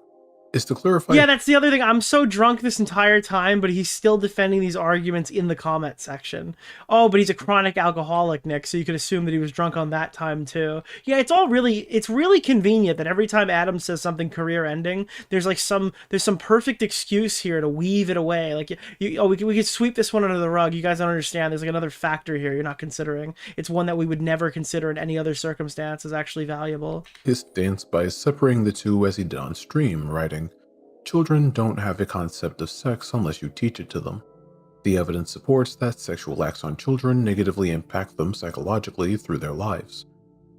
is to clarify... Yeah, that's the other thing. I'm so drunk this entire time, but he's still defending these arguments in the comment section. Oh, but he's a chronic alcoholic, Nick, so you could assume that he was drunk on that time too. Yeah, it's really convenient that every time Adam says something career-ending, there's some perfect excuse here to weave it away. Like, we could sweep this one under the rug. You guys don't understand. There's like another factor here you're not considering. It's one that we would never consider in any other circumstance as actually valuable. His stance by separating the two as he did on stream, writing, "Children don't have a concept of sex unless you teach it to them. The evidence supports that sexual acts on children negatively impact them psychologically through their lives.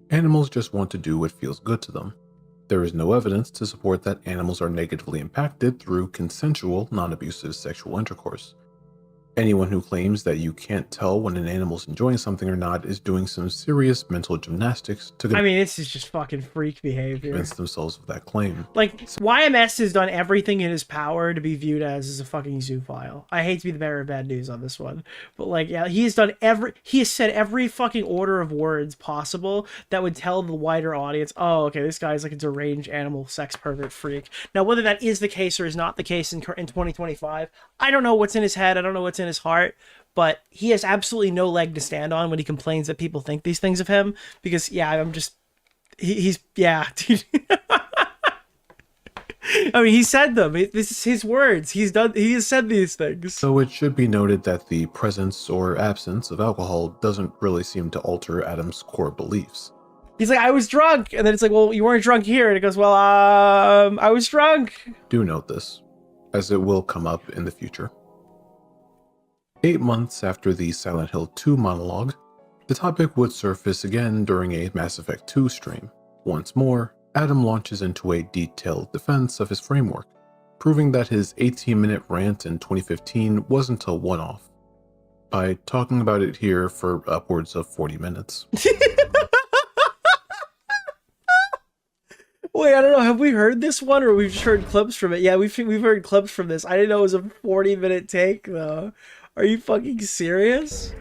Animals just want to do what feels good to them. There is no evidence to support that animals are negatively impacted through consensual, non-abusive sexual intercourse. Anyone who claims that you can't tell when an animal's enjoying something or not is doing some serious mental gymnastics to this is just fucking freak behavior. convince themselves of that claim." Like, YMS has done everything in his power to be viewed as a fucking zoophile. I hate to be the bearer of bad news on this one, but like, yeah, he has said every fucking order of words possible that would tell the wider audience, oh, okay, this guy's like a deranged animal sex pervert freak. Now, whether that is the case or is not the case in 2025, I don't know what's in his head. I don't know what's in his heart, but he has absolutely no leg to stand on when he complains that people think these things of him, because he's dude. I mean, he said them. This is his words. He has said these things. So it should be noted that the presence or absence of alcohol doesn't really seem to alter Adam's core beliefs. He's like, I was drunk, and then it's like, well, you weren't drunk here, and it goes, well, I was drunk. Do note this, as it will come up in the future. 8 months after the Silent Hill 2 monologue, the topic would surface again during a Mass Effect 2 stream. Once more, Adam launches into a detailed defense of his framework, proving that his 18-minute rant in 2015 wasn't a one-off, by talking about it here for upwards of 40 minutes. Wait, I don't know. Have we heard this one, or we've just heard clips from it? Yeah, we've heard clips from this. I didn't know it was a 40-minute take, though. Are you fucking serious?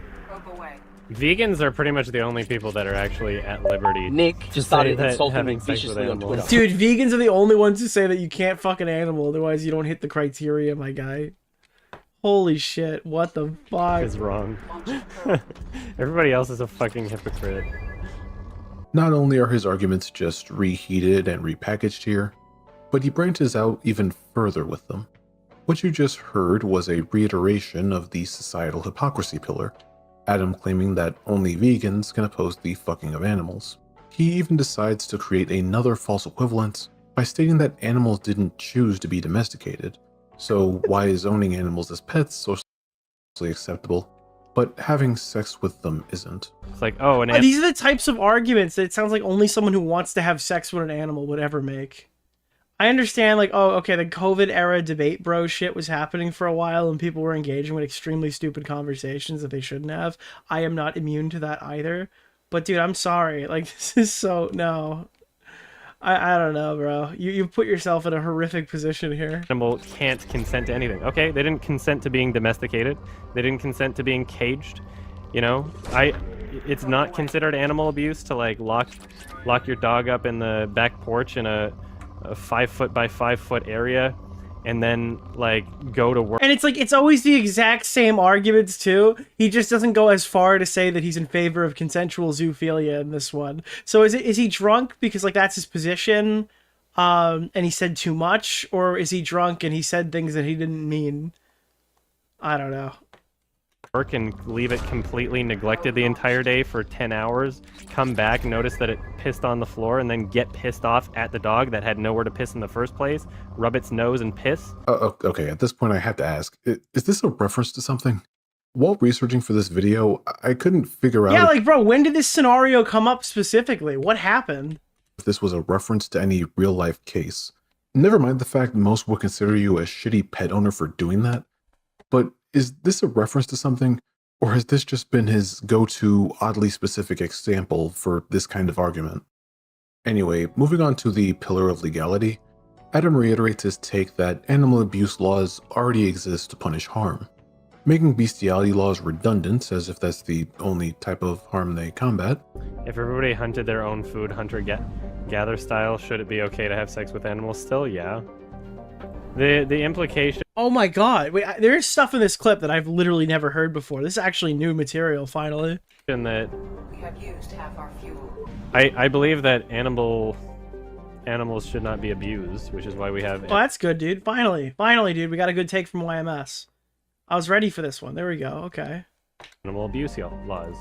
Vegans are pretty much the only people that are actually at liberty. Nick to just say started that insulting having me sex with viciously on animals. Twitter. Dude, vegans are the only ones who say that you can't fuck an animal, otherwise you don't hit the criteria, my guy. Holy shit, what the fuck? Is wrong. Everybody else is a fucking hypocrite. Not only are his arguments just reheated and repackaged here, but he branches out even further with them. What you just heard was a reiteration of the societal hypocrisy pillar, Adam claiming that only vegans can oppose the fucking of animals. He even decides to create another false equivalence by stating that animals didn't choose to be domesticated, so why is owning animals as pets socially acceptable, but having sex with them isn't? It's like, oh, These are the types of arguments that it sounds like only someone who wants to have sex with an animal would ever make. I understand, like, oh, okay, the COVID era debate bro shit was happening for a while and people were engaging with extremely stupid conversations that they shouldn't have. I am not immune to that either. But dude, I'm sorry. Like, this is so, no. I don't know, bro. You put yourself in a horrific position here. Animal can't consent to anything. Okay, they didn't consent to being domesticated. They didn't consent to being caged. You know, it's not considered animal abuse to like lock your dog up in the back porch in a 5 foot by 5 foot area and then like go to work. And it's like, it's always the exact same arguments too. He just doesn't go as far to say that he's in favor of consensual zoophilia in this one. So is he drunk because like that's his position and he said too much, or is he drunk and he said things that he didn't mean? I don't know. Work and leave it completely neglected the entire day for 10 hours, come back, notice that it pissed on the floor, and then get pissed off at the dog that had nowhere to piss in the first place, rub its nose and piss. Okay, at this point I have to ask, is this a reference to something? While researching for this video, I couldn't figure out like, bro, when did this scenario come up specifically? What happened? if this was a reference to any real-life case. Never mind the fact most would consider you a shitty pet owner for doing that, but is this a reference to something, or has this just been his go-to oddly specific example for this kind of argument? Anyway, moving on to the pillar of legality, Adam reiterates his take that animal abuse laws already exist to punish harm, making bestiality laws redundant as if that's the only type of harm they combat. If everybody hunted their own food, hunter-gather style, should it be okay to have sex with animals still? Yeah. The implication... Oh my god, wait, there's stuff in this clip that I've literally never heard before. This is actually new material, finally. that We have used half our fuel. I believe that animals should not be abused, which is why we have... Oh, that's good, dude. Finally, dude, we got a good take from YMS. I was ready for this one. There we go. Okay. Animal abuse laws,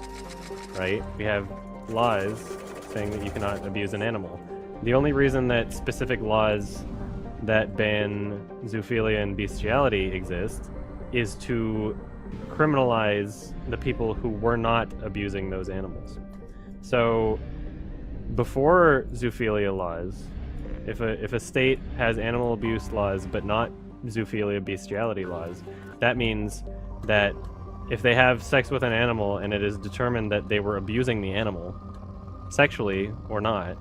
right? We have laws saying that you cannot abuse an animal. The only reason that specific laws that ban zoophilia and bestiality exist is to criminalize the people who were not abusing those animals. So before zoophilia laws, if a state has animal abuse laws but not zoophilia bestiality laws, that means that if they have sex with an animal and it is determined that they were abusing the animal sexually or not,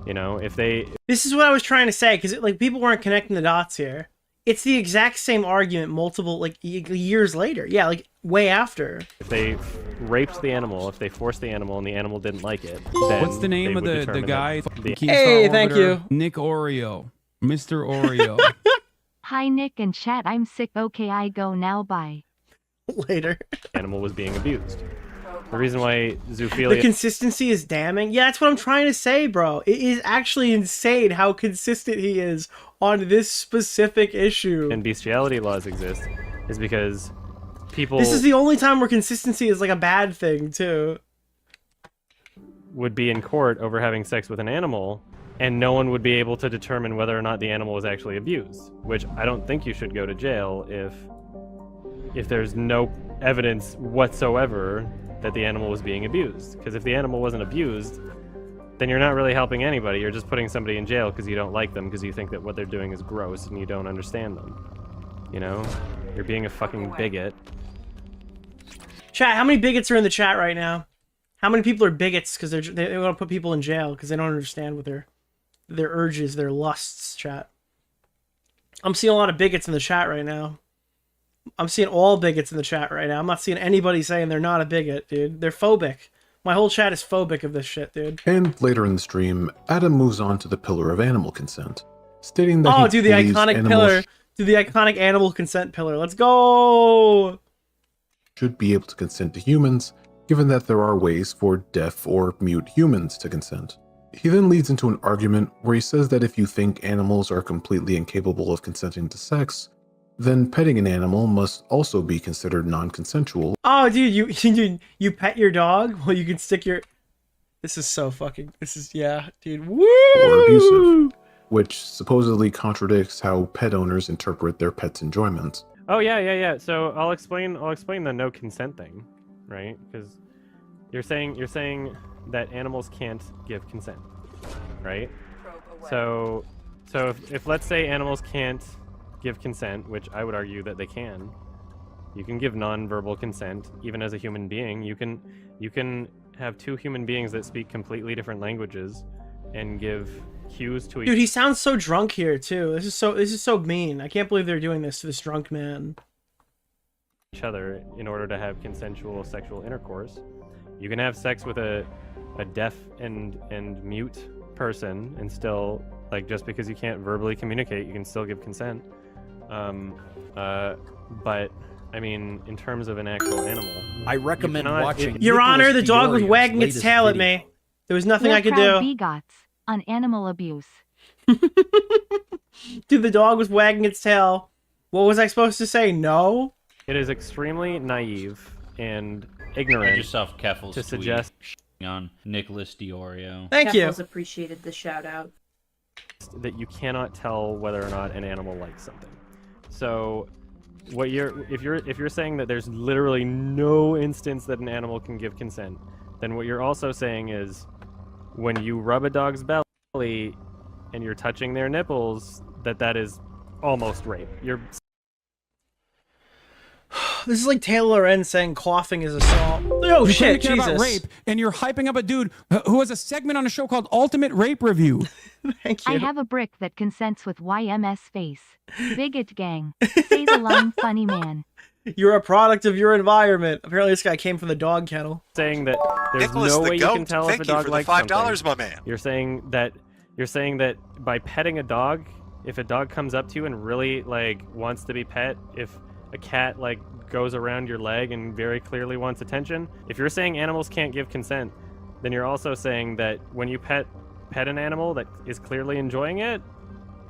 you know, if they... This is what I was trying to say, because like people weren't connecting the dots here. It's the exact same argument multiple, like, years later. Yeah, like, way after. If they raped the animal, if they forced the animal and the animal didn't like it, then What's the name of the guy? Hey, thank you. Nick Oreo. Mr. Oreo. Hi Nick and chat, I'm sick. Okay, I go now, bye. Later. Animal was being abused. The reason why zoophilia... The consistency is damning. Yeah, that's what I'm trying to say, bro. It is actually insane how consistent he is on this specific issue. And bestiality laws exist is because people... This is the only time where consistency is like a bad thing, too. ...would be in court over having sex with an animal, and no one would be able to determine whether or not the animal was actually abused. Which I don't think you should go to jail if there's no evidence whatsoever that the animal was being abused. Because if the animal wasn't abused, then you're not really helping anybody. You're just putting somebody in jail because you don't like them, because you think that what they're doing is gross and you don't understand them. You know? You're being a fucking bigot. Chat, how many bigots are in the chat right now? How many people are bigots because they want to put people in jail because they don't understand what their urges, their lusts, chat? I'm seeing a lot of bigots in the chat right now. I'm seeing all bigots in the chat right now. I'm not seeing anybody saying they're not a bigot, dude. They're phobic. My whole chat is phobic of this shit, dude. And later in the stream, Adam moves on to the pillar of animal consent, stating that Oh, he dude, the believes iconic animals pillar. Dude, the iconic animal consent pillar. Let's go! should be able to consent to humans, given that there are ways for deaf or mute humans to consent. He then leads into an argument where he says that if you think animals are completely incapable of consenting to sex, then petting an animal must also be considered non-consensual. Oh, dude, you pet your dog? Well, you can stick your... This is so fucking... This is... Yeah, dude. Woo! Or abusive, which supposedly contradicts how pet owners interpret their pet's enjoyment. Oh yeah. So I'll explain the no consent thing, right? Because you're saying that animals can't give consent, right? So if let's say animals can't give consent, which I would argue that they can, you can give non-verbal consent even as a human being. You can have two human beings that speak completely different languages and give cues to each Dude, he sounds so drunk here too. This is so mean. I can't believe they're doing this to this drunk man. other in order to have consensual sexual intercourse. You can have sex with a deaf and mute person and still, like, just because you can't verbally communicate, you can still give consent. But I mean, in terms of an actual animal, I recommend watching. Your Honor, the dog was DeOrio's wagging its latest tail at video. me. There was nothing I could Proud do. bigots on animal abuse. Dude, the dog was wagging its tail. What was I supposed to say? No? it is extremely naive and ignorant yourself, Keffels, to suggest on Nicholas DeOrio. Thank you. Appreciated the shout out. that you cannot tell whether or not an animal likes something. So if you're saying that there's literally no instance that an animal can give consent, then what you're also saying is when you rub a dog's belly and you're touching their nipples, that is almost rape. You're This is like Taylor Lorenz saying coughing is assault. Oh You shit, care Jesus. about rape, and you're hyping up a dude who has a segment on a show called Ultimate Rape Review. Thank you. I have a brick that consents with YMS face. Bigot gang. Say the line, funny man. You're a product of your environment. Apparently this guy came from the dog kennel. saying that there's Nicholas no the way you goat, can tell thank if a you dog for the likes $5, something. my man. You're saying that by petting a dog, if a dog comes up to you and really like wants to be pet, if a cat like goes around your leg and very clearly wants attention, if you're saying animals can't give consent, then you're also saying that when you pet an animal that is clearly enjoying it,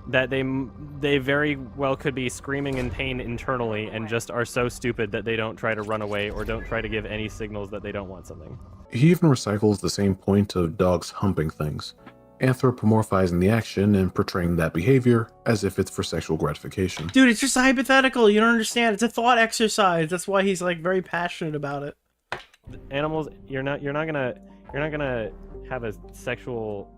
that they very well could be screaming in pain internally and just are so stupid that they don't try to run away or don't try to give any signals that they don't want something. He even recycles the same point of dogs humping things, anthropomorphizing the action and portraying that behavior as if it's for sexual gratification. Dude, it's just a hypothetical. You don't understand. It's a thought exercise. That's why he's like very passionate about it. Animals, you're not gonna have a sexual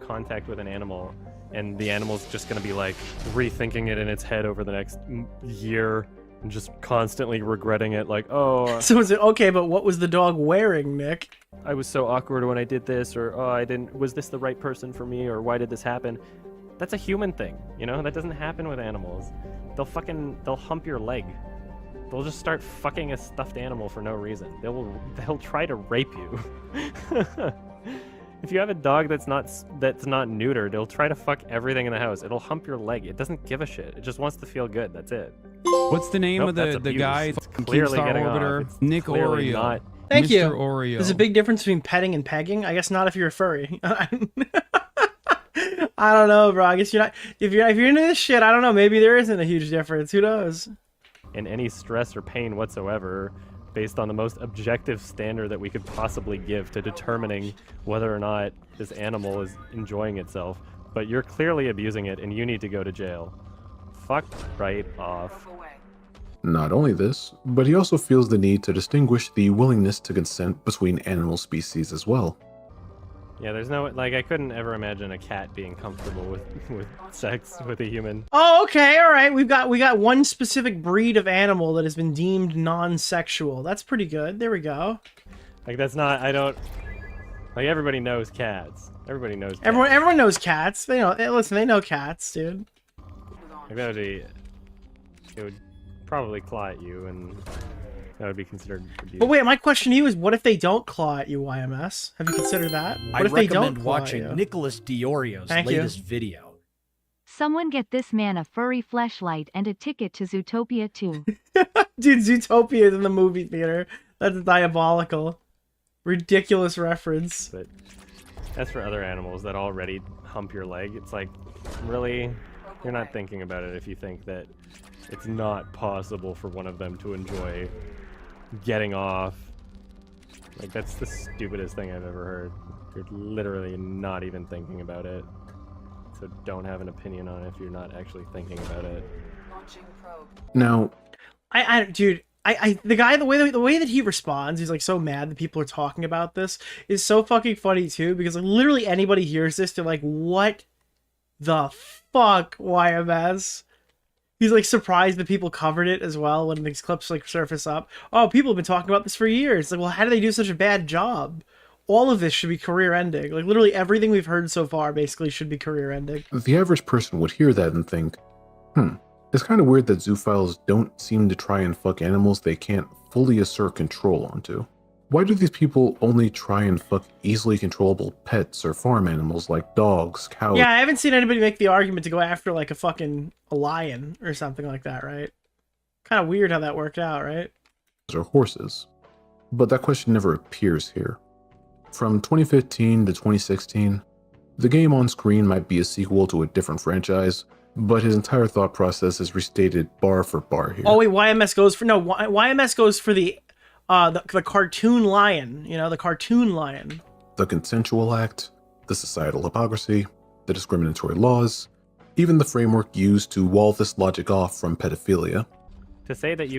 contact with an animal and the animal's just gonna be like rethinking it in its head over the next year and just constantly regretting it, like, oh, So is it okay, but what was the dog wearing, Nick? I was so awkward when I did this, or oh, was this the right person for me, or why did this happen? That's a human thing, you know? That doesn't happen with animals. They'll hump your leg. They'll just start fucking a stuffed animal for no reason. They'll try to rape you. If you have a dog that's not neutered, it'll try to fuck everything in the house. It'll hump your leg. It doesn't give a shit. It just wants to feel good. That's it. What's the name Nope, of that's the abuse. guy? It's from clearly Keemstar getting off. Orbiter? It's Nick clearly Oreo. not. Thank Mr. you. Oreo. There's a big difference between petting and pegging. I guess not if you're a furry. I don't know, bro. I guess you're not. If you're into this shit, I don't know. Maybe there isn't a huge difference. Who knows? In any stress or pain whatsoever, based on the most objective standard that we could possibly give to determining whether or not this animal is enjoying itself. But you're clearly abusing it, and you need to go to jail. Fuck right off. Not only this, but he also feels the need to distinguish the willingness to consent between animal species as well. Yeah, there's no, like, I couldn't ever imagine a cat being comfortable with sex with a human. Oh, okay, all right. We got one specific breed of animal that has been deemed non-sexual. That's pretty good. There we go. Like, that's not, I don't, like, everybody knows cats. Everybody knows cats. Everyone knows cats. They know. Listen, they know cats, dude. Like, that would be, it would probably claw at you, and that would be considered abuse. But wait, my question to you is, what if they don't claw at you, YMS? Have you considered that? What I if they don't recommend claw at watching you? Nicholas DeOrio's latest video. Someone get this man a furry fleshlight and a ticket to Zootopia 2. Dude, Zootopia is in the movie theater. That's diabolical. Ridiculous reference. But as for other animals that already hump your leg, it's like, really? You're not thinking about it if you think that it's not possible for one of them to enjoy getting off. Like, that's the stupidest thing I've ever heard. You're literally not even thinking about it. So don't have an opinion on it if you're not actually thinking about it. Now, Dude, the guy, the way that he responds, he's like so mad that people are talking about this, is so fucking funny too, because like literally anybody hears this, they're like, what the fuck, YMS? He's like surprised that people covered it as well when these clips like surface up. Oh, people have been talking about this for years. Like, well, how do they do such a bad job? All of this should be career ending. Like literally everything we've heard so far basically should be career ending. the average person would hear that and think, it's kind of weird that zoophiles don't seem to try and fuck animals they can't fully assert control onto. Why do these people only try and fuck easily controllable pets or farm animals like dogs, cows? Yeah, I haven't seen anybody make the argument to go after like a lion or something like that, right? Kind of weird how that worked out, right? Or horses. But that question never appears here. From 2015 to 2016, the game on screen might be a sequel to a different franchise, but his entire thought process is restated bar for bar here. Oh wait, YMS goes for YMS goes for the cartoon lion, you know, the cartoon lion. The consensual act, the societal hypocrisy, the discriminatory laws, even the framework used to wall this logic off from pedophilia. To say that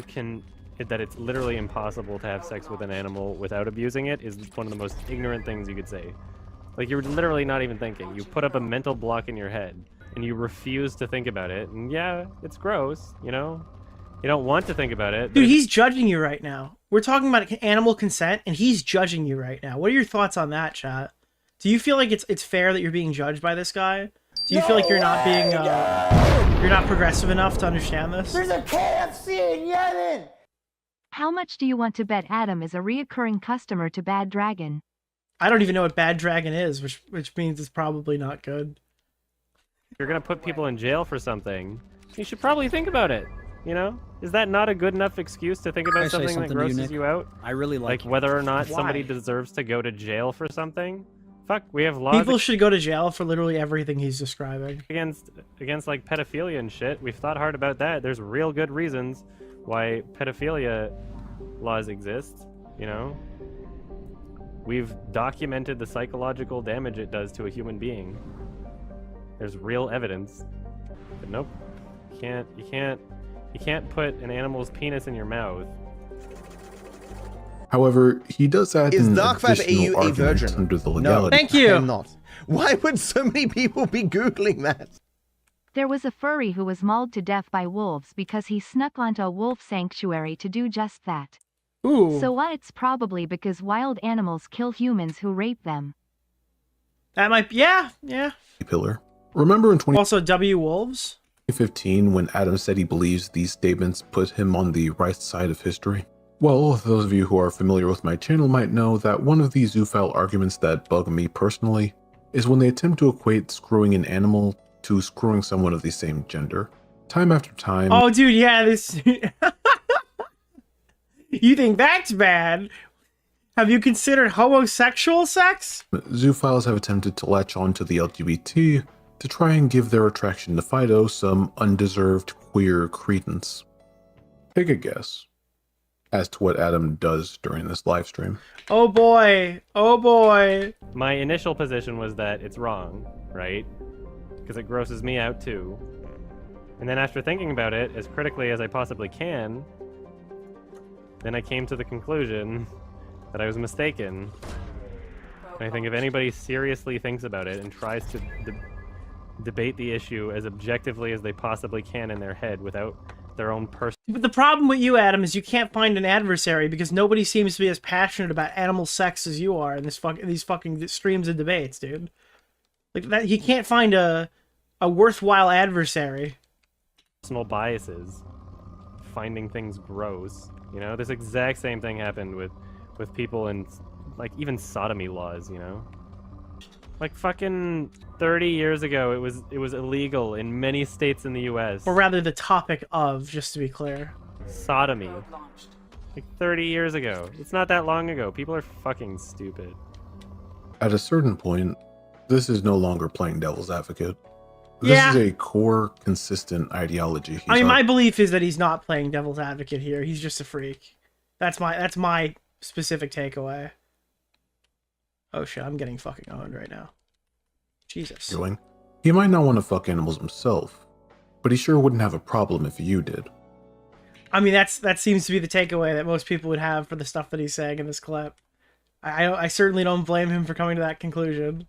that it's literally impossible to have sex with an animal without abusing it is one of the most ignorant things you could say. Like, you're literally not even thinking. You put up a mental block in your head, and you refuse to think about it, and yeah, it's gross, you know? You don't want to think about it. Dude, he's judging you right now. We're talking about animal consent, and he's judging you right now. What are your thoughts on that, chat? Do you feel like it's fair that you're being judged by this guy? Do you feel like you're not being, you're not progressive enough to understand this? There's a KFC in Yemen! How much do you want to bet Adam is a reoccurring customer to Bad Dragon? I don't even know what Bad Dragon is, which means it's probably not good. If you're gonna put people in jail for something, you should probably think about it, you know? Is that not a good enough excuse to think about something that grosses you out? I really like whether or not somebody deserves to go to jail for something? Fuck, we have laws People should go to jail for literally everything he's describing. against like pedophilia and shit. We've thought hard about that. There's real good reasons why pedophilia laws exist, you know? We've documented the psychological damage it does to a human being. There's real evidence. But nope. You can't put an animal's penis in your mouth. However, he does add Is an Dark Vibe additional AU a argument virgin? under the No, legality. Thank you. I'm not. Why would so many people be Googling that? There was a furry who was mauled to death by wolves because he snuck onto a wolf sanctuary to do just that. Ooh. So it's probably because wild animals kill humans who rape them. That might be, yeah. Pillar. Remember in Also, W Wolves? 2015 when Adam said he believes these statements put him on the right side of history? Well, those of you who are familiar with my channel might know that one of the zoophile arguments that bug me personally is when they attempt to equate screwing an animal to screwing someone of the same gender. Time after time... Oh, dude, yeah, this... You think that's bad? Have you considered homosexual sex? Zoophiles have attempted to latch on to the LGBT to try and give their attraction to Fido some undeserved queer credence. Take a guess as to what Adam does during this live stream. Oh boy. Oh boy. My initial position was that it's wrong, right? Because it grosses me out too. And then after thinking about it as critically as I possibly can, then I came to the conclusion that I was mistaken. I think if anybody seriously thinks about it and tries to debate the issue as objectively as they possibly can in their head without their own personal... But the problem with you, Adam, is you can't find an adversary because nobody seems to be as passionate about animal sex as you are in these fucking streams and debates, dude. Like that, you can't find a worthwhile adversary. Personal biases, finding things gross. You know, this exact same thing happened with people in, like, even sodomy laws, you know? Like, fucking 30 years ago, it was illegal in many states in the U.S. Or rather, the topic of, just to be clear. Sodomy. Like, 30 years ago. It's not that long ago. People are fucking stupid. At a certain point, this is no longer playing devil's advocate. This is a core, consistent ideology. I mean, my belief is that he's not playing devil's advocate here. He's just a freak. That's my specific takeaway. Oh shit, I'm getting fucking owned right now. Jesus. He might not want to fuck animals himself, but he sure wouldn't have a problem if you did. I mean, that seems to be the takeaway that most people would have for the stuff that he's saying in this clip. I certainly don't blame him for coming to that conclusion.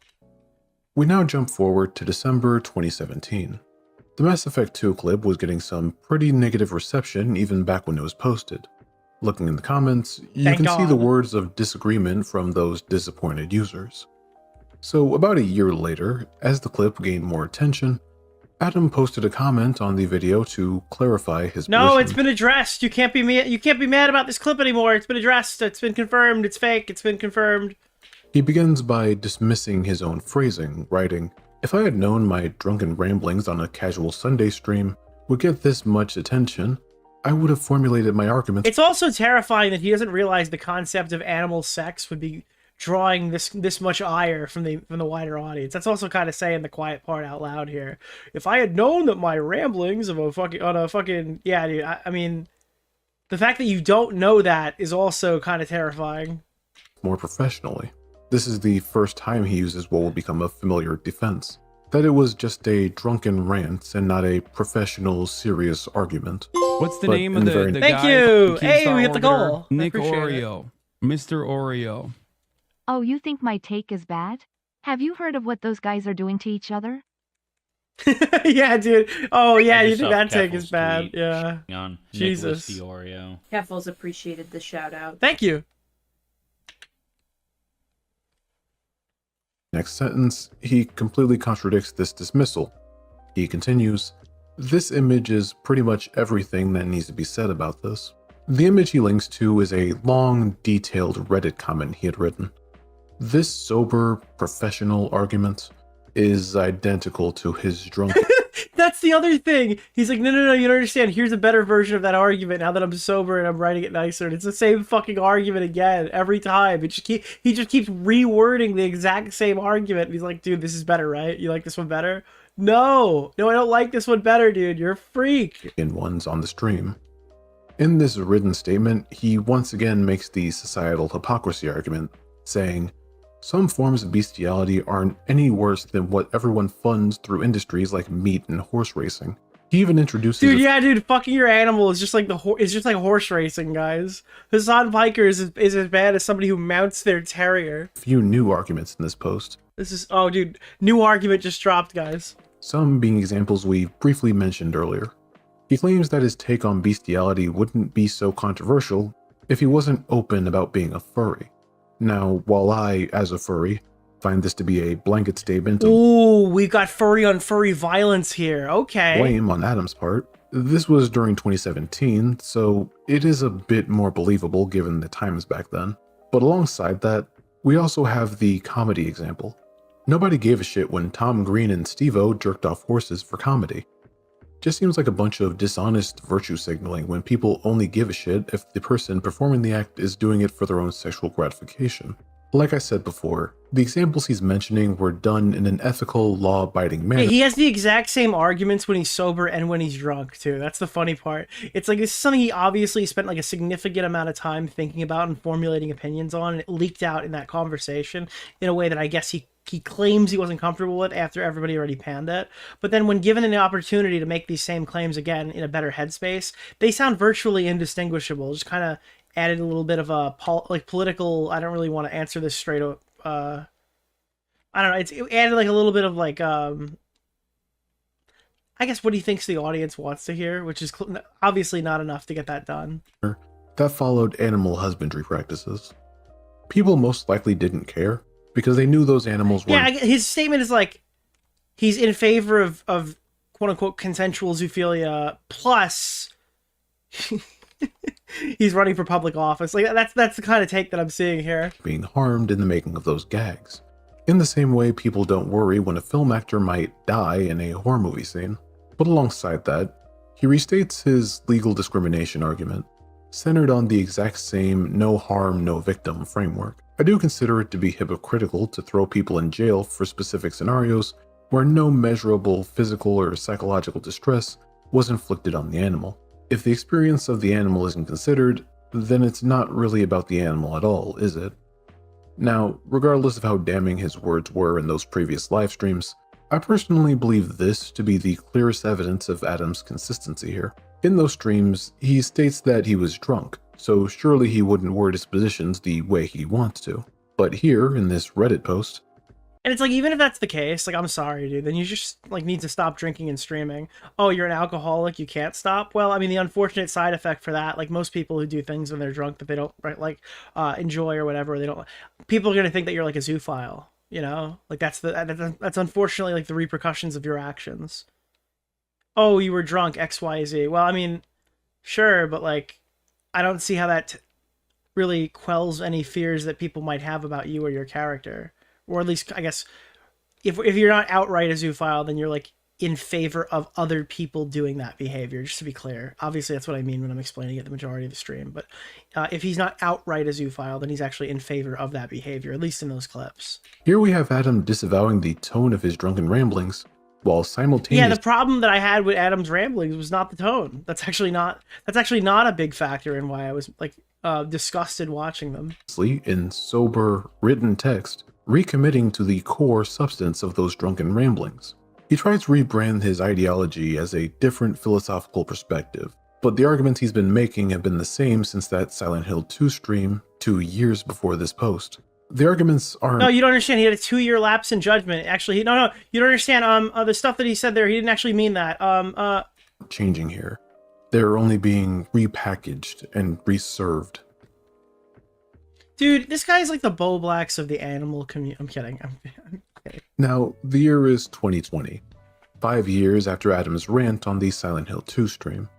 We now jump forward to December 2017. The Mass Effect 2 clip was getting some pretty negative reception even back when it was posted. Looking in the comments, you can see the words of disagreement from those disappointed users. So about a year later, as the clip gained more attention, Adam posted a comment on the video to clarify his position. It's been addressed. You can't be mad about this clip anymore. It's been addressed. It's been confirmed. It's fake. It's been confirmed. He begins by dismissing his own phrasing, writing, "If I had known my drunken ramblings on a casual Sunday stream would get this much attention, I would have formulated my arguments." It's also terrifying that he doesn't realize the concept of animal sex would be drawing this much ire from the wider audience. That's also kind of saying the quiet part out loud here. If I had known that my ramblings of yeah, dude. I mean, the fact that you don't know that is also kind of terrifying. More professionally. This is the first time he uses what will become a familiar defense. That it was just a drunken rant and not a professional, serious argument. What's the name of the guy? Thank you! Hey, we hit the goal! Nick Oreo. Mr. Oreo. Oh, you think my take is bad? Have you heard of what those guys are doing to each other? Yeah, dude. Oh, yeah, you think that take is bad. Yeah. On Jesus. Nicholas DeOrio. Keffels appreciated the shout out. Thank you. Next sentence, he completely contradicts this dismissal. He continues, "This image is pretty much everything that needs to be said about this." The image he links to is a long, detailed Reddit comment he had written. This sober, professional argument is identical to his drunk... That's the other thing. He's like, no, you don't understand. Here's a better version of that argument now that I'm sober and I'm writing it nicer. And it's the same fucking argument again every time. He just keeps rewording the exact same argument. He's like, dude, this is better, right? You like this one better? No, I don't like this one better, dude. You're a freak. ...in ones on the stream. In this written statement, he once again makes the societal hypocrisy argument, saying, "Some forms of bestiality aren't any worse than what everyone funds through industries like meat and horse racing." He even introduces... Dude, fucking your animal is just like horse racing, guys. Hassan Piker is as bad as somebody who mounts their terrier. Few new arguments in this post. Oh, dude, new argument just dropped, guys. Some being examples we briefly mentioned earlier. He claims that his take on bestiality wouldn't be so controversial if he wasn't open about being a furry. Now, while I, as a furry, find this to be a blanket statement of... Ooh, we got furry on furry violence here. Okay. ...blame on Adam's part, this was during 2017, so it is a bit more believable given the times back then. But alongside that, we also have the comedy example. Nobody gave a shit when Tom Green and Steve-O jerked off horses for comedy. Just seems like a bunch of dishonest virtue signaling when people only give a shit if the person performing the act is doing it for their own sexual gratification. Like I said before, the examples he's mentioning were done in an ethical, law-abiding manner. He has the exact same arguments when he's sober and when he's drunk, too. That's the funny part. It's like, this is something he obviously spent like a significant amount of time thinking about and formulating opinions on, and it leaked out in that conversation in a way that I guess he claims he wasn't comfortable with after everybody already panned it. But then when given an opportunity to make these same claims again in a better headspace, they sound virtually indistinguishable. Just kind of added a little bit of a political, I don't really want to answer this straight up I don't know. It added like a little bit of like I guess what he thinks the audience wants to hear, which is obviously not enough to get that done. That followed animal husbandry practices. People most likely didn't care because they knew those animals weren't. Yeah, his statement is like he's in favor of quote unquote consensual zoophilia, plus he's running for public office. Like that's the kind of take that I'm seeing here. Being harmed in the making of those gags. In the same way, people don't worry when a film actor might die in a horror movie scene. But alongside that, he restates his legal discrimination argument, centered on the exact same no harm, no victim framework. I do consider it to be hypocritical to throw people in jail for specific scenarios where no measurable physical or psychological distress was inflicted on the animal. If the experience of the animal isn't considered, then it's not really about the animal at all, is it? Now, regardless of how damning his words were in those previous live streams, I personally believe this to be the clearest evidence of Adam's consistency here. In those streams, he states that he was drunk, so surely he wouldn't word his positions the way he wants to. But here, in this Reddit post, and it's like, even if that's the case, like, I'm sorry, dude, then you just like need to stop drinking and streaming. Oh, you're an alcoholic, you can't stop? Well, I mean, the unfortunate side effect for that, like most people who do things when they're drunk that they don't enjoy or whatever, they don't, people are gonna think that you're like a zoophile, you know? Like that's unfortunately like the repercussions of your actions. Oh, you were drunk, XYZ. Well, I mean, sure, but like, I don't see how that really quells any fears that people might have about you or your character. Or at least, I guess, if you're not outright a zoophile, then you're like in favor of other people doing that behavior, just to be clear. Obviously, that's what I mean when I'm explaining it the majority of the stream. But if he's not outright a zoophile, then he's actually in favor of that behavior, at least in those clips. Here we have Adam disavowing the tone of his drunken ramblings, while simultaneously... Yeah, the problem that I had with Adam's ramblings was not the tone. That's actually not a big factor in why I was like disgusted watching them. In sober, written text, recommitting to the core substance of those drunken ramblings. He tries to rebrand his ideology as a different philosophical perspective, but the arguments he's been making have been the same since that Silent Hill 2 stream 2 years before this post. The arguments aren't... No, you don't understand. He had a 2-year lapse in judgment. Actually, no, you don't understand. The stuff that he said there, he didn't actually mean that. Changing here. They're only being repackaged and reserved. Dude, this guy's like the Bo Blacks of the animal community. I'm kidding. I'm kidding. Now, the year is 2020, 5 years after Adam's rant on the Silent Hill 2 stream.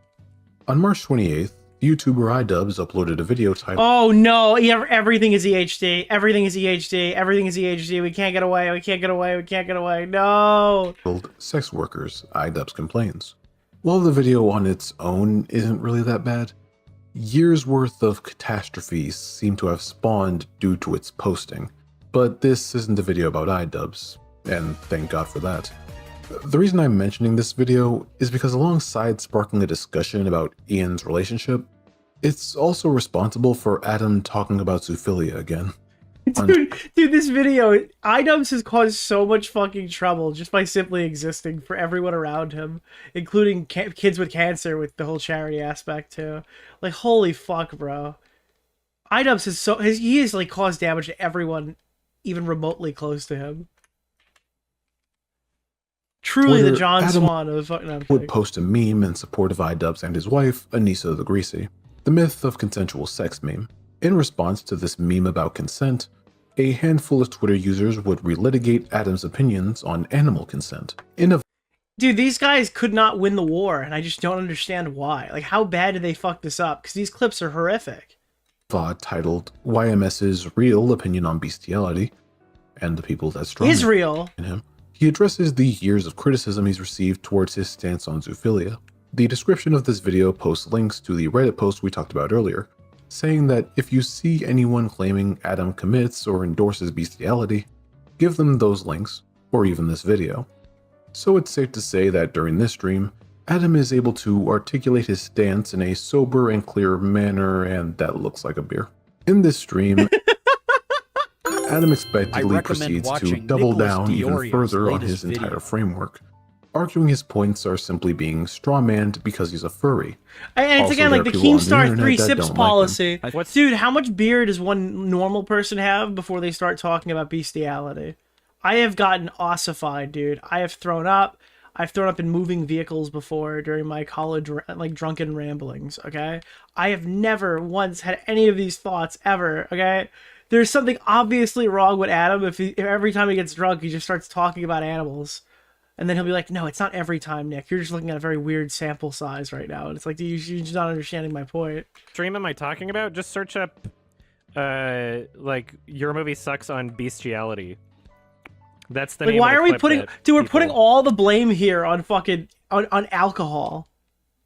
On March 28th, YouTuber iDubbbz uploaded a video titled... Oh no, everything is EHD. Everything is EHD. Everything is EHD. We can't get away. We can't get away. We can't get away. No. Sex Workers, iDubbbz complains. While the video on its own isn't really that bad, years worth of catastrophes seem to have spawned due to its posting. But this isn't a video about iDubbbz, and thank God for that. The reason I'm mentioning this video is because alongside sparking a discussion about Ian's relationship, it's also responsible for Adam talking about zoophilia again. Dude, this video, iDubbbz has caused so much fucking trouble just by simply existing for everyone around him, including kids with cancer with the whole charity aspect too. Like, holy fuck, bro. iDubbbz he has like caused damage to everyone even remotely close to him. Truly the John Adam Swan of fucking... would post a meme in support of iDubbbz and his wife, Anissa the Greasy, the myth of consensual sex meme. In response to this meme about consent, a handful of Twitter users would relitigate Adam's opinions on animal consent. Dude, these guys could not win the war, and I just don't understand why. Like, how bad did they fuck this up? Because these clips are horrific. VOD titled YMS's Real Opinion on Bestiality, and the people that strong Israel in him. He addresses the years of criticism he's received towards his stance on zoophilia. The description of this video posts links to the Reddit post we talked about earlier, saying that if you see anyone claiming Adam commits or endorses bestiality, give them those links, or even this video. So it's safe to say that during this stream, Adam is able to articulate his stance in a sober and clear manner, and that looks like a beer. In this stream, Adam expectedly proceeds to double down even further on his entire framework, arguing his points are simply being strawmanned because he's a furry. And it's again like the Keemstar 3 sips policy. Dude, how much beer does one normal person have before they start talking about bestiality? I have gotten ossified, dude. I have thrown up. I've thrown up in moving vehicles before during my college, like, drunken ramblings, okay? I have never once had any of these thoughts ever, okay? There's something obviously wrong with Adam if every time he gets drunk, he just starts talking about animals. And then he'll be like, no, it's not every time, Nick. You're just looking at a very weird sample size right now. And it's like, you're just not understanding my point. Stream am I talking about? Just search up, like, your movie sucks on bestiality. That's the like, name why of the are we clip putting, that dude, we're people- putting all the blame here on fucking, on alcohol.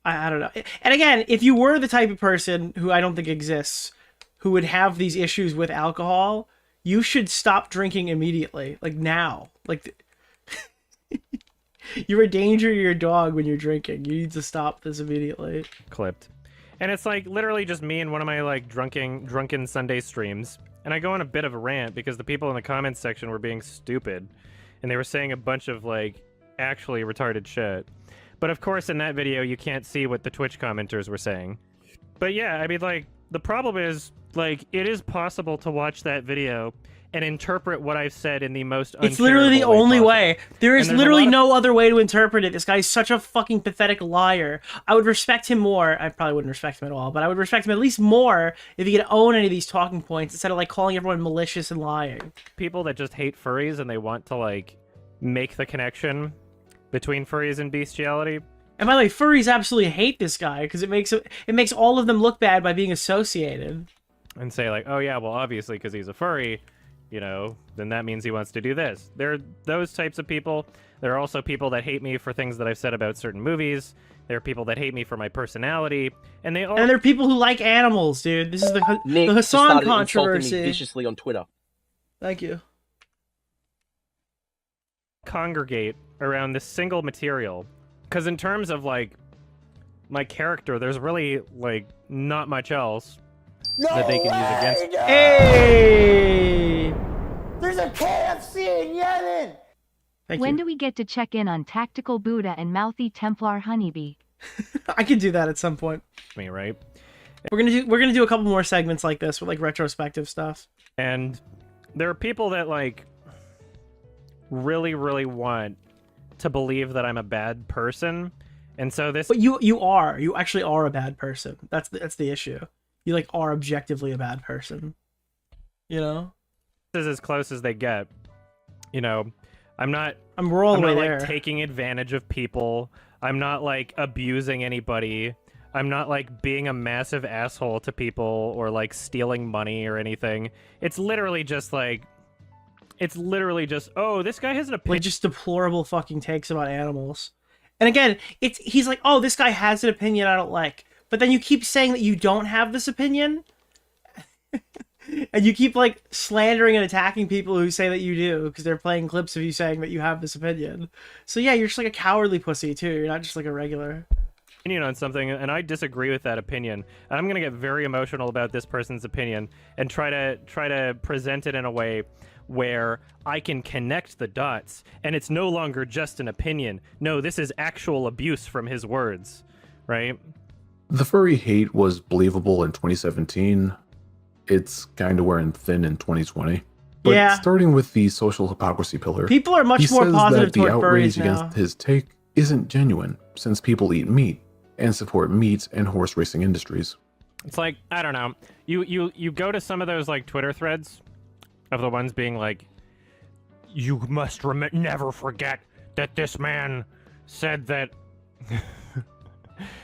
I don't know. And again, if you were the type of person who I don't think exists, who would have these issues with alcohol, you should stop drinking immediately. Like, now. Like, you're a danger to your dog when you're drinking. You need to stop this immediately. Clipped. And it's like literally just me and one of my like drunken Sunday streams. And I go on a bit of a rant because the people in the comments section were being stupid. And they were saying a bunch of like actually retarded shit. But of course in that video you can't see what the Twitch commenters were saying. But yeah, I mean, like, the problem is, like, it is possible to watch that video and interpret what I've said in the most It's literally the only way. There is literally no no other way to interpret it. This guy's such a fucking pathetic liar. I would respect him more. I probably wouldn't respect him at all, but I would respect him at least more if he could own any of these talking points instead of, like, calling everyone malicious and lying. People that just hate furries and they want to, like, make the connection between furries and bestiality. And by the way, furries absolutely hate this guy because it makes all of them look bad by being associated. And say, like, oh yeah, well, obviously, because he's a furry, you know, then that means he wants to do this. There are those types of people. There are also people that hate me for things that I've said about certain movies. There are people that hate me for my personality. And they all... And there are people who like animals, dude. This is the Hassan controversy. Me viciously on Twitter. Thank you. Congregate around this single material. Because in terms of, like, my character, there's really, like, not much else that they can use against me. Hey! There's a KFC in Yemen! When do we get to check in on Tactical Buddha and Mouthy Templar Honeybee? I could do that at some point. Me, right? We're gonna do a couple more segments like this with, like, retrospective stuff. And there are people that, like, really, really want to believe that I'm a bad person, and so this... But you actually are a bad person. That's the issue. You, like, are objectively a bad person. You know? This is as close as they get. You know, we're all the way there. Like, taking advantage of people. I'm not, like, abusing anybody. I'm not, like, being a massive asshole to people or, like, stealing money or anything. It's literally just, like... It's literally just, oh, this guy has an opinion. Like, just deplorable fucking takes about animals. And again, he's like, oh, this guy has an opinion I don't like. But then you keep saying that you don't have this opinion. And you keep, like, slandering and attacking people who say that you do, because they're playing clips of you saying that you have this opinion. So yeah, you're just like a cowardly pussy, too. You're not just like a regular... opinion on something, and I disagree with that opinion. And I'm gonna get very emotional about this person's opinion and try to present it in a way where I can connect the dots, and it's no longer just an opinion. No, this is actual abuse from his words, right? The furry hate was believable in 2017. It's kind of wearing thin in 2020. But yeah. Starting with the social hypocrisy pillar, people are much more positive toward furries now. The outrage against his take isn't genuine, since people eat meat and support meat and horse racing industries. It's like, I don't know. You go to some of those, like, Twitter threads of the ones being like, you must never forget that this man said that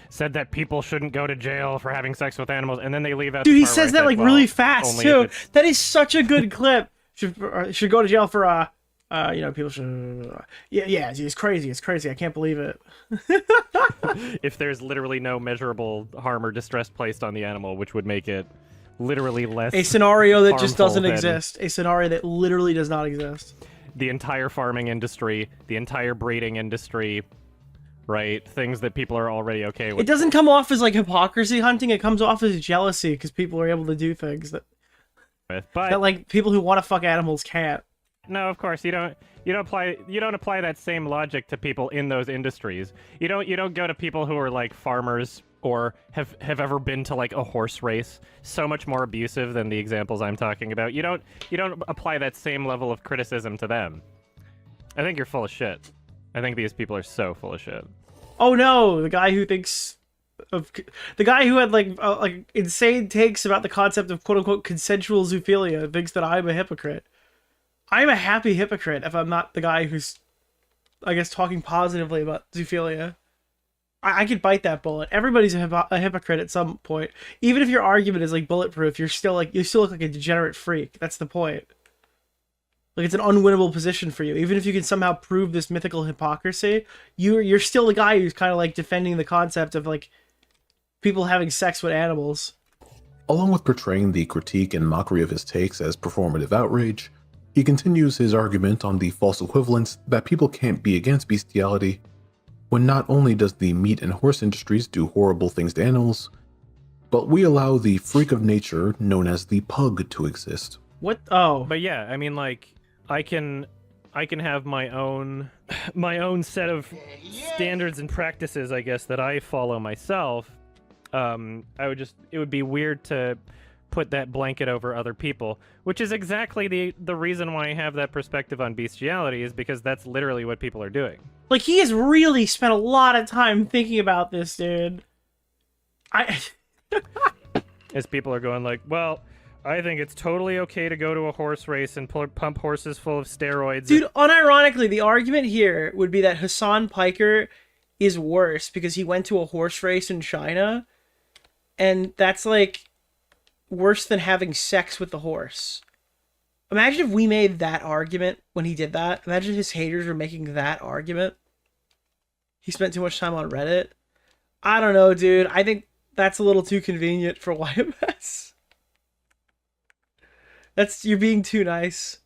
said that people shouldn't go to jail for having sex with animals, and then they leave out. Dude, he says that, like, really fast too. That is such a good clip. Should go to jail for you know, people should... Yeah, it's crazy. It's crazy. I can't believe it. If there's literally no measurable harm or distress placed on the animal, which would make it literally less... A scenario that just doesn't exist. A scenario that literally does not exist. The entire farming industry, the entire breeding industry, right? Things that people are already okay with. It doesn't come off as, like, hypocrisy hunting. It comes off as jealousy because people are able to do things that like, people who want to fuck animals can't. No, of course you don't apply that same logic to people in those industries. You don't go to people who are, like, farmers or have ever been to, like, a horse race. So much more abusive than the examples I'm talking about. You don't apply that same level of criticism to them. I think you're full of shit. I think these people are so full of shit. Oh no, the guy who thinks of the guy who had like insane takes about the concept of quote unquote consensual zoophilia thinks that I'm a hypocrite. I'm a happy hypocrite if I'm not the guy who's, I guess, talking positively about zoophilia. I could bite that bullet. Everybody's a hypocrite at some point. Even if your argument is like bulletproof, you still look like a degenerate freak. That's the point. Like, it's an unwinnable position for you. Even if you can somehow prove this mythical hypocrisy, you're still the guy who's kind of like defending the concept of like people having sex with animals. Along with portraying the critique and mockery of his takes as performative outrage, he continues his argument on the false equivalence that people can't be against bestiality, when not only does the meat and horse industries do horrible things to animals, but we allow the freak of nature known as the pug to exist. What? Oh. But yeah, I mean, like, I can have my own set of standards and practices, I guess, that I follow myself. It would be weird to put that blanket over other people, which is exactly the reason why I have that perspective on bestiality, is because that's literally what people are doing. Like, he has really spent a lot of time thinking about this, dude. As people are going like, well, I think it's totally okay to go to a horse race and pump horses full of steroids. Dude, unironically, the argument here would be that Hassan Piker is worse because he went to a horse race in China, and that's, like, worse than having sex with the horse. Imagine if we made that argument when he did that. Imagine his haters were making that argument. He spent too much time on Reddit. I don't know, dude. I think that's a little too convenient for YMS. You're being too nice.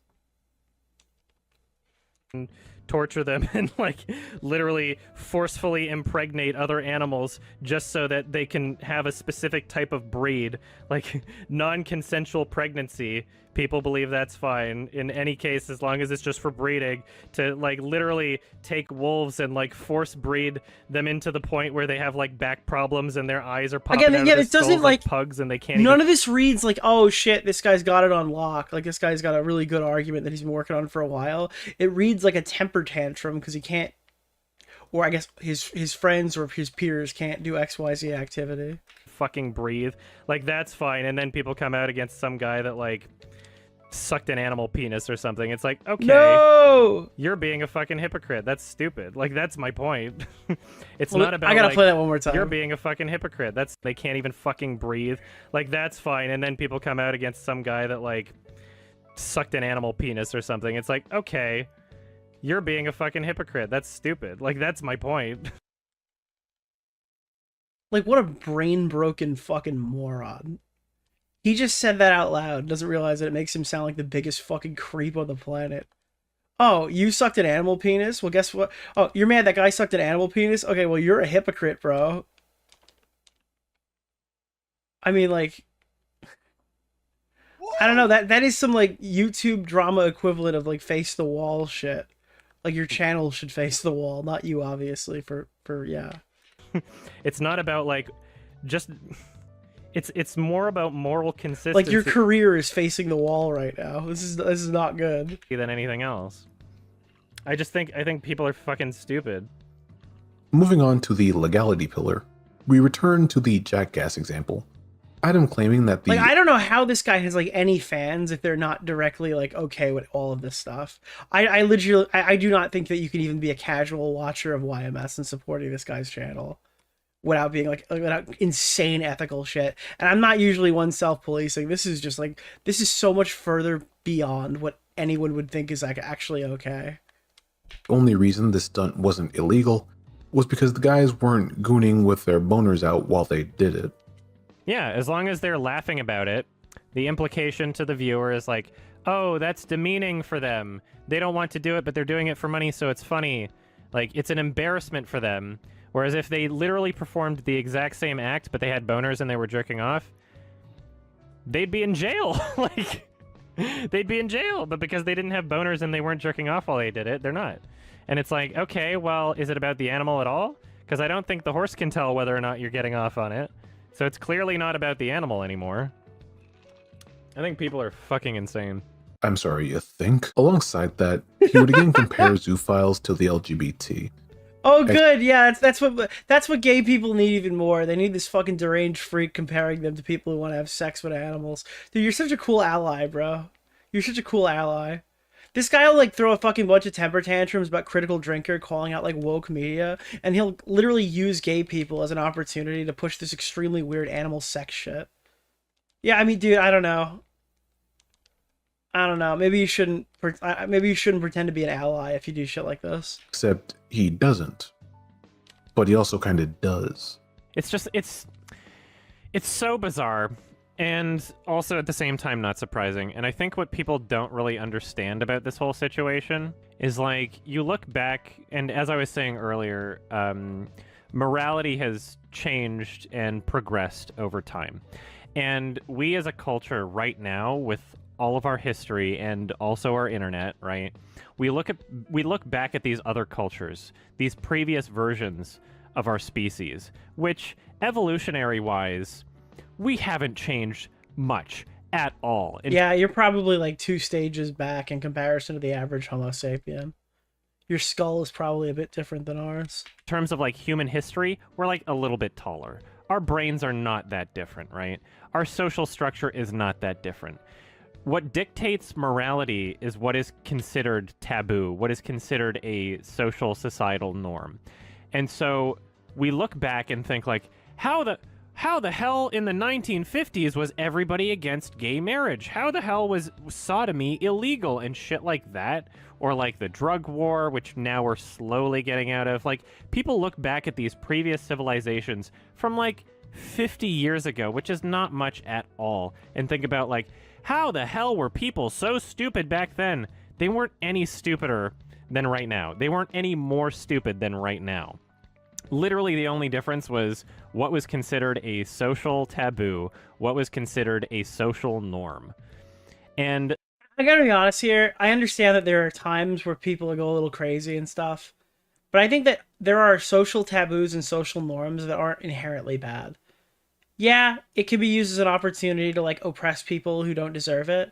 Torture them and like literally forcefully impregnate other animals just so that they can have a specific type of breed, like non-consensual pregnancy. People believe that's fine in any case as long as it's just for breeding. To like literally take wolves and like force breed them into the point where they have like back problems and their eyes are popping out of their it doesn't skulls like pugs and they can't none of this reads like, oh shit, this guy's got it on lock. Like, this guy's got a really good argument that he's been working on for a while. It reads like a temper tantrum because he can't, or I guess his friends or his peers can't do XYZ activity. Fucking breathe. Like, that's fine. And then people come out against some guy that like sucked an animal penis or something. It's like, okay, no, you're being a fucking hypocrite. That's stupid. Like, that's my point. It's not about, I gotta like, play that one more time. You're being a fucking hypocrite. They can't even fucking breathe. Like, that's fine. And then people come out against some guy that like sucked an animal penis or something. It's like, okay, you're being a fucking hypocrite. That's stupid. Like, that's my point. Like, what a brain-broken fucking moron. He just said that out loud, doesn't realize that it makes him sound like the biggest fucking creep on the planet. Oh, you sucked an animal penis? Well, guess what? Oh, you're mad that guy sucked an animal penis? Okay, well, you're a hypocrite, bro. I mean, like, I don't know, that is some, like, YouTube drama equivalent of, like, face the wall shit. Like, your channel should face the wall, not you, obviously, for yeah. It's not about, like, just... It's more about moral consistency. Like, your career is facing the wall right now. This is not good. Than anything else. I think people are fucking stupid. Moving on to the legality pillar, we return to the jackass example. Adam claiming that the... Like, I don't know how this guy has, like, any fans if they're not directly, like, okay with all of this stuff. I literally... I do not think that you can even be a casual watcher of YMS and supporting this guy's channel without being, like, without insane ethical shit. And I'm not usually one self-policing. This is just, like... This is so much further beyond what anyone would think is, like, actually okay. The only reason this stunt wasn't illegal was because the guys weren't gooning with their boners out while they did it. Yeah, as long as they're laughing about it, the implication to the viewer is like, oh, that's demeaning for them. They don't want to do it, but they're doing it for money, so it's funny. Like, it's an embarrassment for them. Whereas if they literally performed the exact same act, but they had boners and they were jerking off, they'd be in jail. Like, they'd be in jail. But because they didn't have boners and they weren't jerking off while they did it, they're not. And it's like, okay, well, is it about the animal at all? Because I don't think the horse can tell whether or not you're getting off on it. So it's clearly not about the animal anymore. I think people are fucking insane. I'm sorry, you think? Alongside that, he would again compare zoophiles to the LGBT. Oh, good. Yeah, that's what gay people need even more. They need this fucking deranged freak comparing them to people who want to have sex with animals. Dude, you're such a cool ally, bro. You're such a cool ally. This guy will like throw a fucking bunch of temper tantrums about critical drinker, calling out like woke media, and he'll literally use gay people as an opportunity to push this extremely weird animal sex shit. Yeah, I mean, dude, I don't know. I don't know. Maybe you shouldn't. Maybe you shouldn't pretend to be an ally if you do shit like this. Except he doesn't. But he also kind of does. It's just it's so bizarre, and also at the same time not surprising. And I think what people don't really understand about this whole situation is like you look back, and as I was saying earlier, morality has changed and progressed over time, and we as a culture right now with all of our history and also our internet, right? We look back at these other cultures, these previous versions of our species, which evolutionary-wise, we haven't changed much at all. Yeah, you're probably like 2 stages back in comparison to the average Homo sapien. Your skull is probably a bit different than ours. In terms of like human history, we're like a little bit taller. Our brains are not that different, right? Our social structure is not that different. What dictates morality is what is considered taboo, what is considered a social societal norm. And so we look back and think like, how the hell in the 1950s was everybody against gay marriage? How the hell was sodomy illegal and shit like that? Or like the drug war, which now we're slowly getting out of. Like, people look back at these previous civilizations from like 50 years ago, which is not much at all, and think about like, how the hell were people so stupid back then? They weren't any stupider than right now. They weren't any more stupid than right now. Literally, the only difference was what was considered a social taboo, what was considered a social norm. And I gotta be honest here, I understand that there are times where people go a little crazy and stuff, but I think that there are social taboos and social norms that aren't inherently bad. Yeah, it can be used as an opportunity to like oppress people who don't deserve it,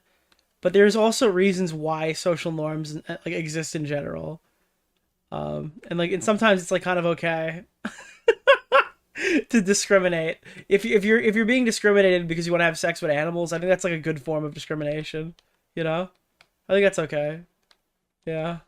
but there's also reasons why social norms like exist in general. And sometimes it's like kind of okay to discriminate. If you're being discriminated because you want to have sex with animals, I think that's like a good form of discrimination, you know? I think that's okay. Yeah.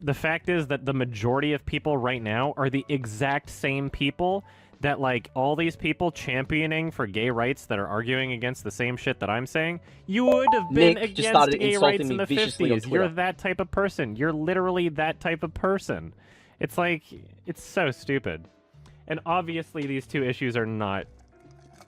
The fact is that the majority of people right now are the exact same people that, like, all these people championing for gay rights that are arguing against the same shit that I'm saying, you would have been against gay rights in the 50s. You're that type of person. You're literally that type of person. It's like, it's so stupid. And obviously these two issues are not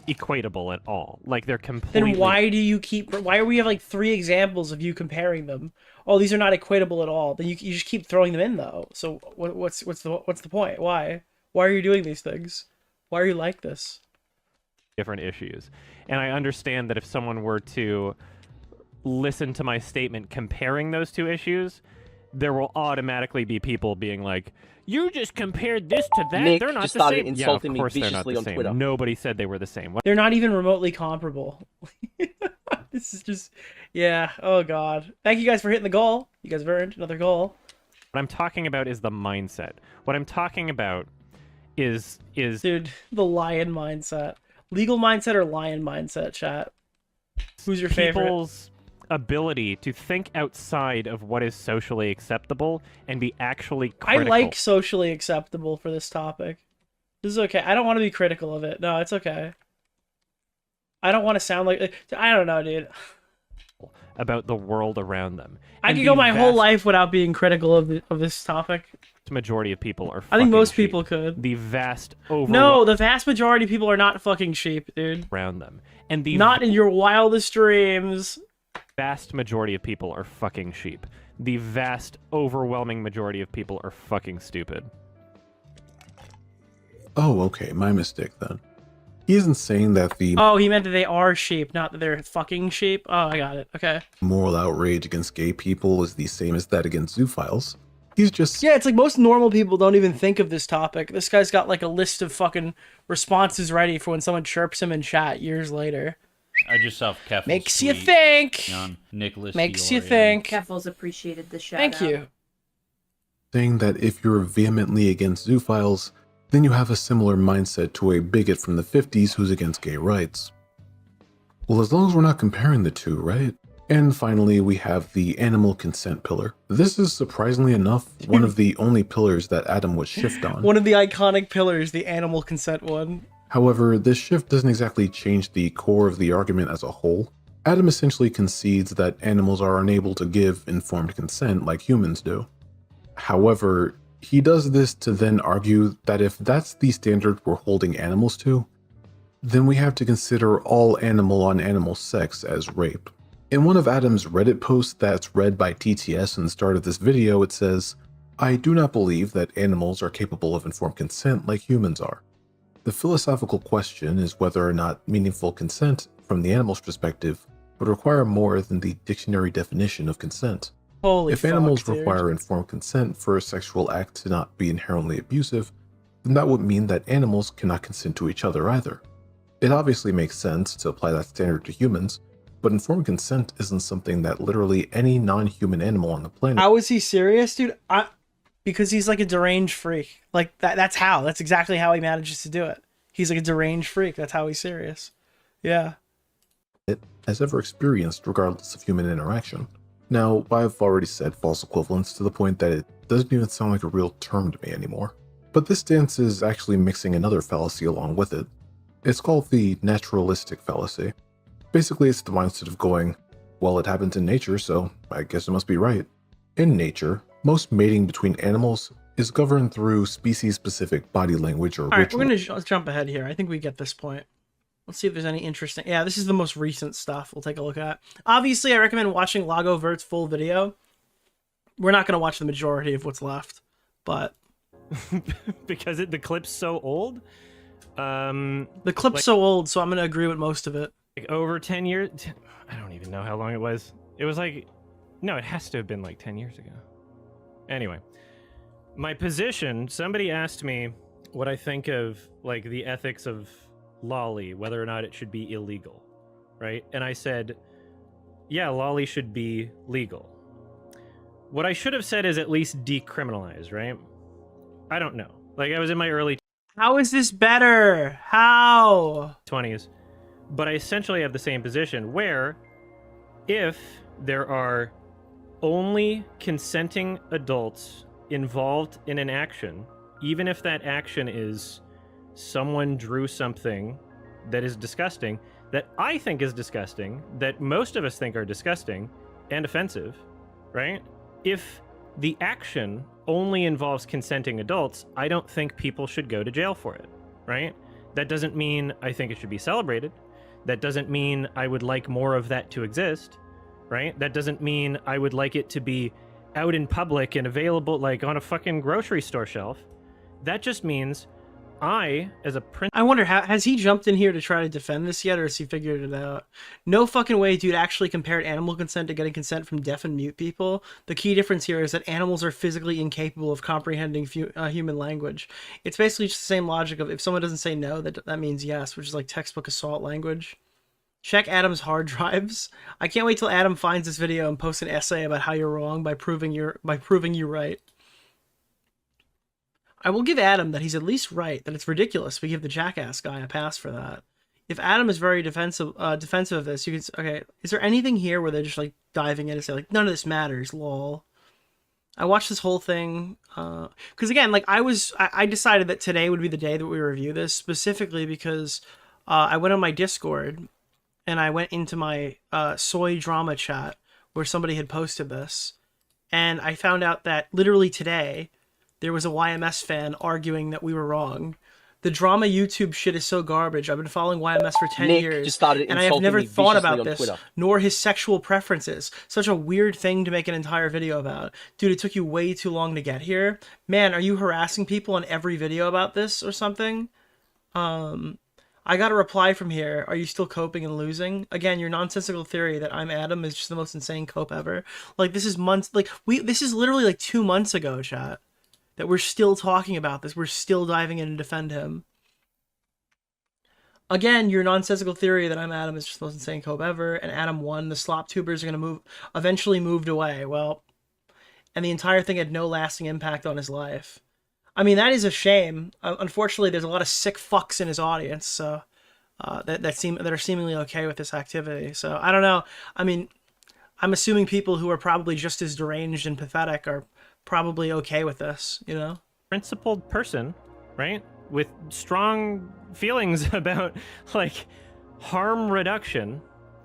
equatable at all. Like, they're completely... Then why do we have like 3 examples of you comparing them? Oh, these are not equatable at all. Then you just keep throwing them in though. So what's the point? Why are you doing these things? Why are you like this? Different issues. And I understand that if someone were to listen to my statement comparing those two issues, there will automatically be people being like, you just compared this to that. Nick they're not just the started same. insulting yeah, of course me they're not viciously the on same. Twitter. Nobody said they were the same. They're not even remotely comparable. This is just, yeah. Oh God. Thank you guys for hitting the goal. You guys have earned another goal. What I'm talking about is the mindset. What I'm talking about is dude, the lion mindset. Legal mindset or lion mindset, chat? Who's your favorite? People's ability to think outside of what is socially acceptable and be actually critical. I like socially acceptable for this topic. This is okay. I don't want to be critical of it. No, it's okay. I don't want to sound like... I don't know, dude. About the world around them. I could go my whole life without being critical of this topic. The majority of people are I think most sheep. people could. The vast over... No, the vast majority of people are not fucking sheep, dude. Around them. And the... Not in your wildest dreams. Vast majority of people are fucking sheep. The vast, overwhelming majority of people are fucking stupid. Oh, okay, my mistake then. He isn't saying that the... Oh, he meant that they are sheep, not that they're fucking sheep. Oh, I got it. Okay. Moral outrage against gay people is the same as that against zoophiles. He's just... Yeah, it's like most normal people don't even think of this topic. This guy's got like a list of fucking responses ready for when someone chirps him in chat years later. I just saw Keffels Makes you tweet think. on Nicholas Makes you DeOrio. think. Keffels appreciated the shout Thank out. you. saying that if you're vehemently against zoophiles, then you have a similar mindset to a bigot from the 50s who's against gay rights. Well, as long as we're not comparing the two, right? And finally, we have the animal consent pillar. This is, surprisingly enough, one of the only pillars that Adam would shift on. One of the iconic pillars, the animal consent one. However, this shift doesn't exactly change the core of the argument as a whole. Adam essentially concedes that animals are unable to give informed consent like humans do. However, he does this to then argue that if that's the standard we're holding animals to, then we have to consider all animal-on-animal sex as rape. In one of Adam's Reddit posts that's read by TTS in the start of this video, it says, "I do not believe that animals are capable of informed consent like humans are. The philosophical question is whether or not meaningful consent, from the animal's perspective, would require more than the dictionary definition of consent. Holy If fuck, animals dude. require informed consent for a sexual act to not be inherently abusive, then that would mean that animals cannot consent to each other either. It obviously makes sense to apply that standard to humans, but informed consent isn't something that literally any non-human animal on the planet..." How is he serious, dude? Because he's like a deranged freak. Like that's how. That's exactly how he manages to do it. He's like a deranged freak. That's how he's serious. Yeah. It has ever experienced regardless of human interaction. Now, I've already said false equivalence to the point that it doesn't even sound like a real term to me anymore. But this stance is actually mixing another fallacy along with it. It's called the naturalistic fallacy. Basically, it's the mindset of going, well, it happens in nature, so I guess it must be right. In nature, most mating between animals is governed through species-specific body language or All right, ritual. we're gonna jump ahead here. I think we get this point. Let's see if there's any interesting. Yeah, this is the most recent stuff we'll take a look at. Obviously, I recommend watching Lago Vert's full video. We're not gonna watch the majority of what's left, but because the clip's so old. The clip's like- so old, so I'm gonna agree with most of it. Like over 10 years. I don't even know how long it was. It was like, no, it has to have been like 10 years ago. Anyway, my position, somebody asked me what I think of like the ethics of lolly, whether or not it should be illegal, right? And I said, yeah, lolly should be legal. What I should have said is at least decriminalized, right? I don't know. Like I was in my early How is this better? How? 20s, but I essentially have the same position where if there are only consenting adults involved in an action, even if that action is someone drew something that is disgusting, that I think is disgusting, that most of us think are disgusting and offensive, right? If the action only involves consenting adults, I don't think people should go to jail for it, right? That doesn't mean I think it should be celebrated. That doesn't mean I would like more of that to exist, right? That doesn't mean I would like it to be out in public and available like on a fucking grocery store shelf. That just means I, as a I wonder, has he jumped in here to try to defend this yet, or has he figured it out? No fucking way, dude actually compared animal consent to getting consent from deaf and mute people. The key difference here is that animals are physically incapable of comprehending human language. It's basically just the same logic of if someone doesn't say no, that means yes, which is like textbook assault language. Check Adam's hard drives. I can't wait till Adam finds this video and posts an essay about how you're wrong by proving you right. I will give Adam that he's at least right, that it's ridiculous we give the jackass guy a pass for that. If Adam is very defensive of this, you can okay, is there anything here where they're just like diving in and say like none of this matters, lol. I watched this whole thing because again, like I decided that today would be the day that we review this, specifically because I went on my Discord and I went into my soy drama chat where somebody had posted this, and I found out that literally today there was a YMS fan arguing that we were wrong. The drama YouTube shit is so garbage. I've been following YMS for 10 years, and I have never thought about this, nor his sexual preferences. Such a weird thing to make an entire video about. Dude, it took you way too long to get here. Man, are you harassing people on every video about this or something? I got a reply from here. Are you still coping and losing? Again, your nonsensical theory that I'm Adam is just the most insane cope ever. Like, this is months, like, this is literally like 2 months ago, chat, that we're still talking about this. We're still diving in to defend him. Again, your nonsensical theory that I'm Adam is just the most insane cope ever, and Adam won. The slop tubers are gonna eventually moved away. Well, and the entire thing had no lasting impact on his life. I mean, that is a shame. Unfortunately, there's a lot of sick fucks in his audience, so that are seemingly okay with this activity. So I don't know. I mean, I'm assuming people who are probably just as deranged and pathetic are probably okay with this. You know, principled person, right? With strong feelings about like harm reduction.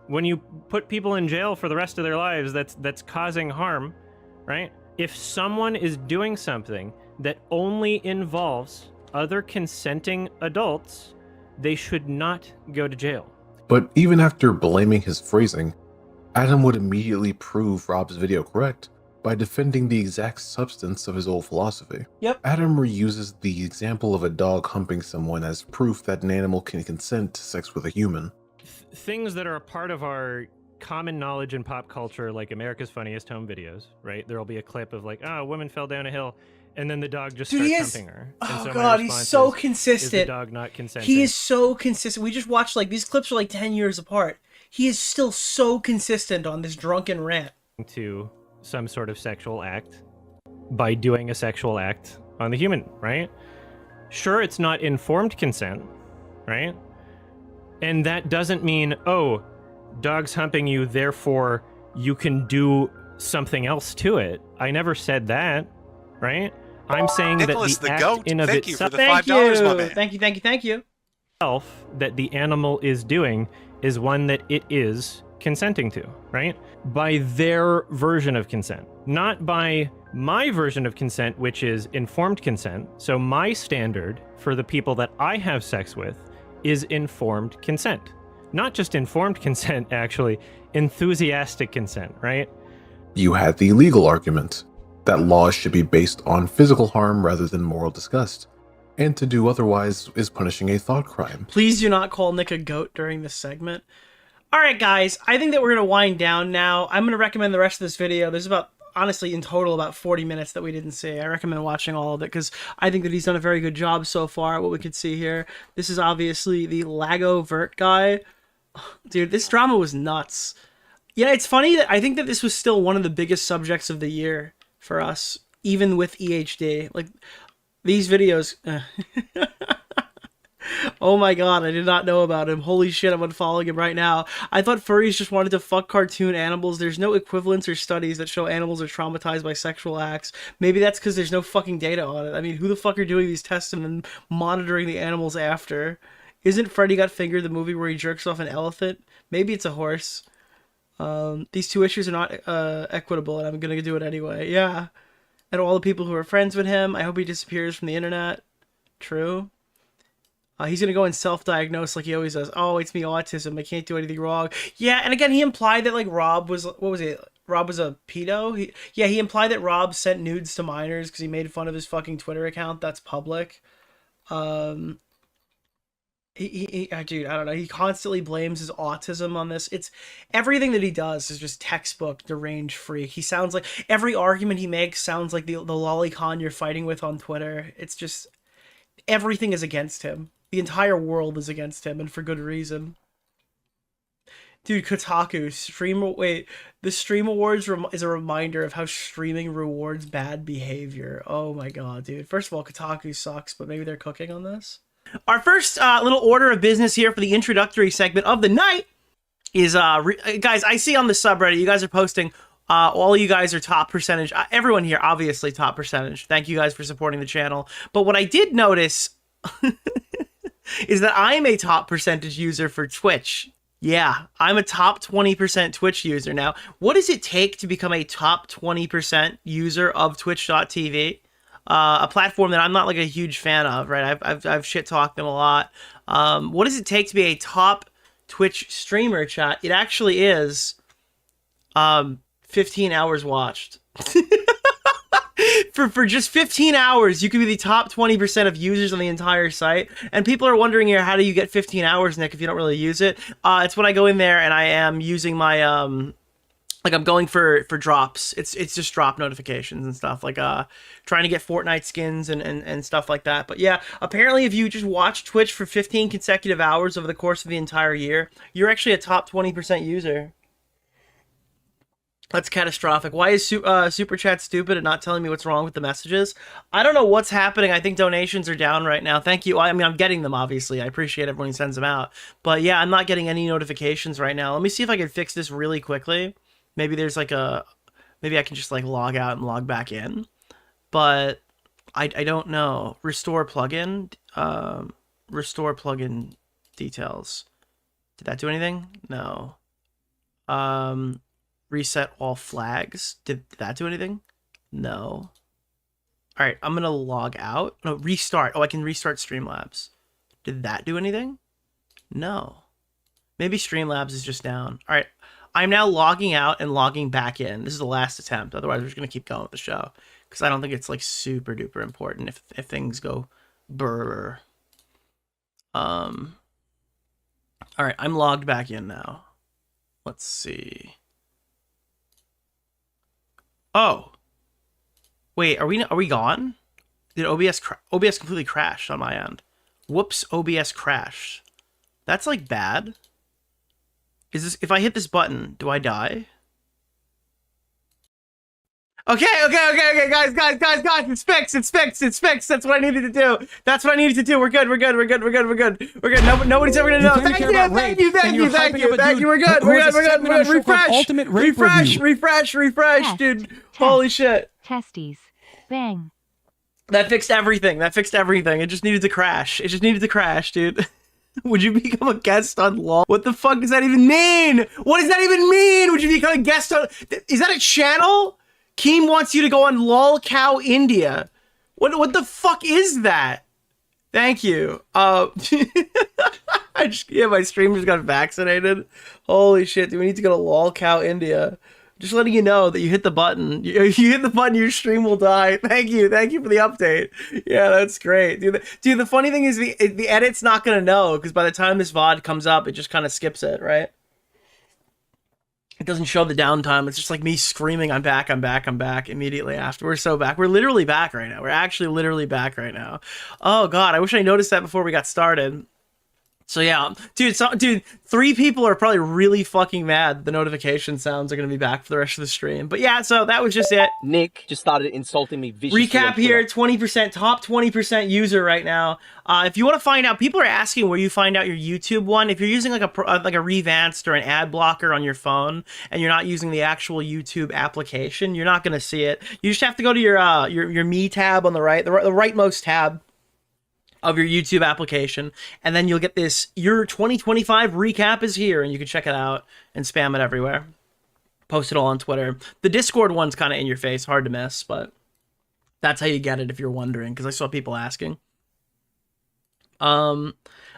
When you put people in jail for the rest of their lives, that's causing harm, right? If someone is doing something that only involves other consenting adults, they should not go to jail. But even after blaming his phrasing, Adam would immediately prove Rob's video correct by defending the exact substance of his old philosophy. Yep. Adam reuses the example of a dog humping someone as proof that an animal can consent to sex with a human. Things that are a part of our common knowledge in pop culture, like America's Funniest Home Videos, right? There'll be a clip of like, oh, a woman fell down a hill, and then the dog just starts humping her. And Oh so god, he's so consistent. Is the dog not consenting? He is so consistent. We just watched, like, these clips are like 10 years apart. He is still so consistent on this drunken rant. To some sort of sexual act by doing a sexual act on the human, right? Sure, it's not informed consent, right? And that doesn't mean, oh, dog's humping you, therefore you can do something else to it. I never said that, right? I'm saying Nicholas, that the the act goat. in of Thank you itself, for the $5, my man. Thank you. That the animal is doing is one that it is consenting to, right? By their version of consent, not by my version of consent, which is informed consent. So my standard for the people that I have sex with is informed consent. Not just informed consent, actually, enthusiastic consent, right? You had the legal argument that laws should be based on physical harm rather than moral disgust, and to do otherwise is punishing a thought crime. Please do not call Nick a goat during this segment. Alright guys, I think that we're going to wind down now. I'm going to recommend the rest of this video. There's about, honestly, in total, about 40 minutes that we didn't see. I recommend watching all of it because I think that he's done a very good job so far, what we could see here. This is obviously the Lago Vert guy. Dude, this drama was nuts. Yeah, it's funny that I think that this was still one of the biggest subjects of the year for us, even with EHD. Like, these videos... Oh my god, I did not know about him. Holy shit, I'm unfollowing him right now. I thought furries just wanted to fuck cartoon animals. There's no equivalents or studies that show animals are traumatized by sexual acts. Maybe that's because there's no fucking data on it. I mean, who the fuck are doing these tests and then monitoring the animals after? Isn't Freddy Got Fingered the movie where he jerks off an elephant? Maybe it's a horse. These two issues are not equitable, and I'm gonna do it anyway. Yeah. And all the people who are friends with him, I hope he disappears from the internet. True. He's gonna go and self-diagnose like he always does. Oh, it's me, autism. I can't do anything wrong. Yeah, and again, he implied that, like, Rob was... What was it? Rob was a pedo? He implied that Rob sent nudes to minors because he made fun of his fucking Twitter account. That's public. Dude, I don't know. He constantly blames his autism on this. It's... Everything that he does is just textbook deranged freak. He sounds like... Every argument he makes sounds like the lolicon you're fighting with on Twitter. It's just... Everything is against him. The entire world is against him, and for good reason. Dude, Kotaku, the Stream Awards is a reminder of how streaming rewards bad behavior. Oh my god, dude. First of all, Kotaku sucks, but maybe they're cooking on this. Our first little order of business here for the introductory segment of the night is, guys, I see on the subreddit, you guys are posting, all you guys are top percentage. Everyone here, obviously, top percentage. Thank you guys for supporting the channel. But what I did notice... is that I am a top percentage user for Twitch. Yeah, I'm a top 20% Twitch user now. What does it take to become a top 20% user of Twitch.tv? A platform that I'm not like a huge fan of, right? I've shit-talked them a lot. What does it take to be a top Twitch streamer, chat? It actually is 15 hours watched. For just 15 hours, you could be the top 20% of users on the entire site. And people are wondering here, how do you get 15 hours, Nick, if you don't really use it? It's when I go in there and I am using my like I'm going for drops. It's just drop notifications and stuff, like trying to get Fortnite skins and stuff like that. But yeah, apparently if you just watch Twitch for 15 consecutive hours over the course of the entire year, you're actually a top 20% user. That's catastrophic. Why is Super Chat stupid and not telling me what's wrong with the messages? I don't know what's happening. I think donations are down right now. Thank you. I mean, I'm getting them, obviously. I appreciate everyone who sends them out. But yeah, I'm not getting any notifications right now. Let me see if I can fix this really quickly. Maybe there's like maybe I can just like log out and log back in. But I don't know. Restore plugin. Restore plugin details. Did that do anything? No. Reset all flags. Did that do anything? No. All right, I'm going to log out. No, restart. Oh, I can restart Streamlabs. Did that do anything? No. Maybe Streamlabs is just down. All right, I'm now logging out and logging back in. This is the last attempt. Otherwise, we're just going to keep going with the show because I don't think it's like super duper important if things go brr. All right, I'm logged back in now. Let's see. Oh, wait, are we gone? Did OBS completely crashed on my end? Whoops, OBS crashed. That's like bad. Is this, if I hit this button, do I die? Okay, guys, it's fixed. That's what I needed to do. We're good. Nobody's ever gonna know. Thank you. We're good. Refresh, dude. Holy shit. Testes. Bang. That fixed everything. It just needed to crash. Dude. Would you become a guest on LOL? What the fuck does that even mean? Would you become a guest on... Is that a channel? Keem wants you to go on LOL Cow India. What the fuck is that? Thank you. My stream just got vaccinated. Holy shit, do we need to go to LOL Cow India? Just letting you know that you hit the button. You hit the button, your stream will die. Thank you for the update. Yeah, that's great. Dude, the funny thing is the edit's not gonna know, because by the time this VOD comes up, it just kind of skips it, right? It doesn't show the downtime. It's just like me screaming, I'm back immediately after. We're so back. We're literally back right now. We're actually literally back right now. Oh God, I wish I noticed that before we got started. So yeah, dude, 3 people are probably really fucking mad that the notification sounds are going to be back for the rest of the stream. But yeah, so that was just it. Nick just started insulting me viciously. Recap here, 20%, top 20% user right now. If you want to find out, people are asking where you find out your YouTube one. If you're using like a revanced or an ad blocker on your phone and you're not using the actual YouTube application, you're not going to see it. You just have to go to your Me tab on the right, the rightmost tab of your YouTube application, and then you'll get this, your 2025 recap is here, and you can check it out and spam it everywhere. Post it all on Twitter. The Discord one's kind of in your face, hard to miss, but that's how you get it if you're wondering, because I saw people asking.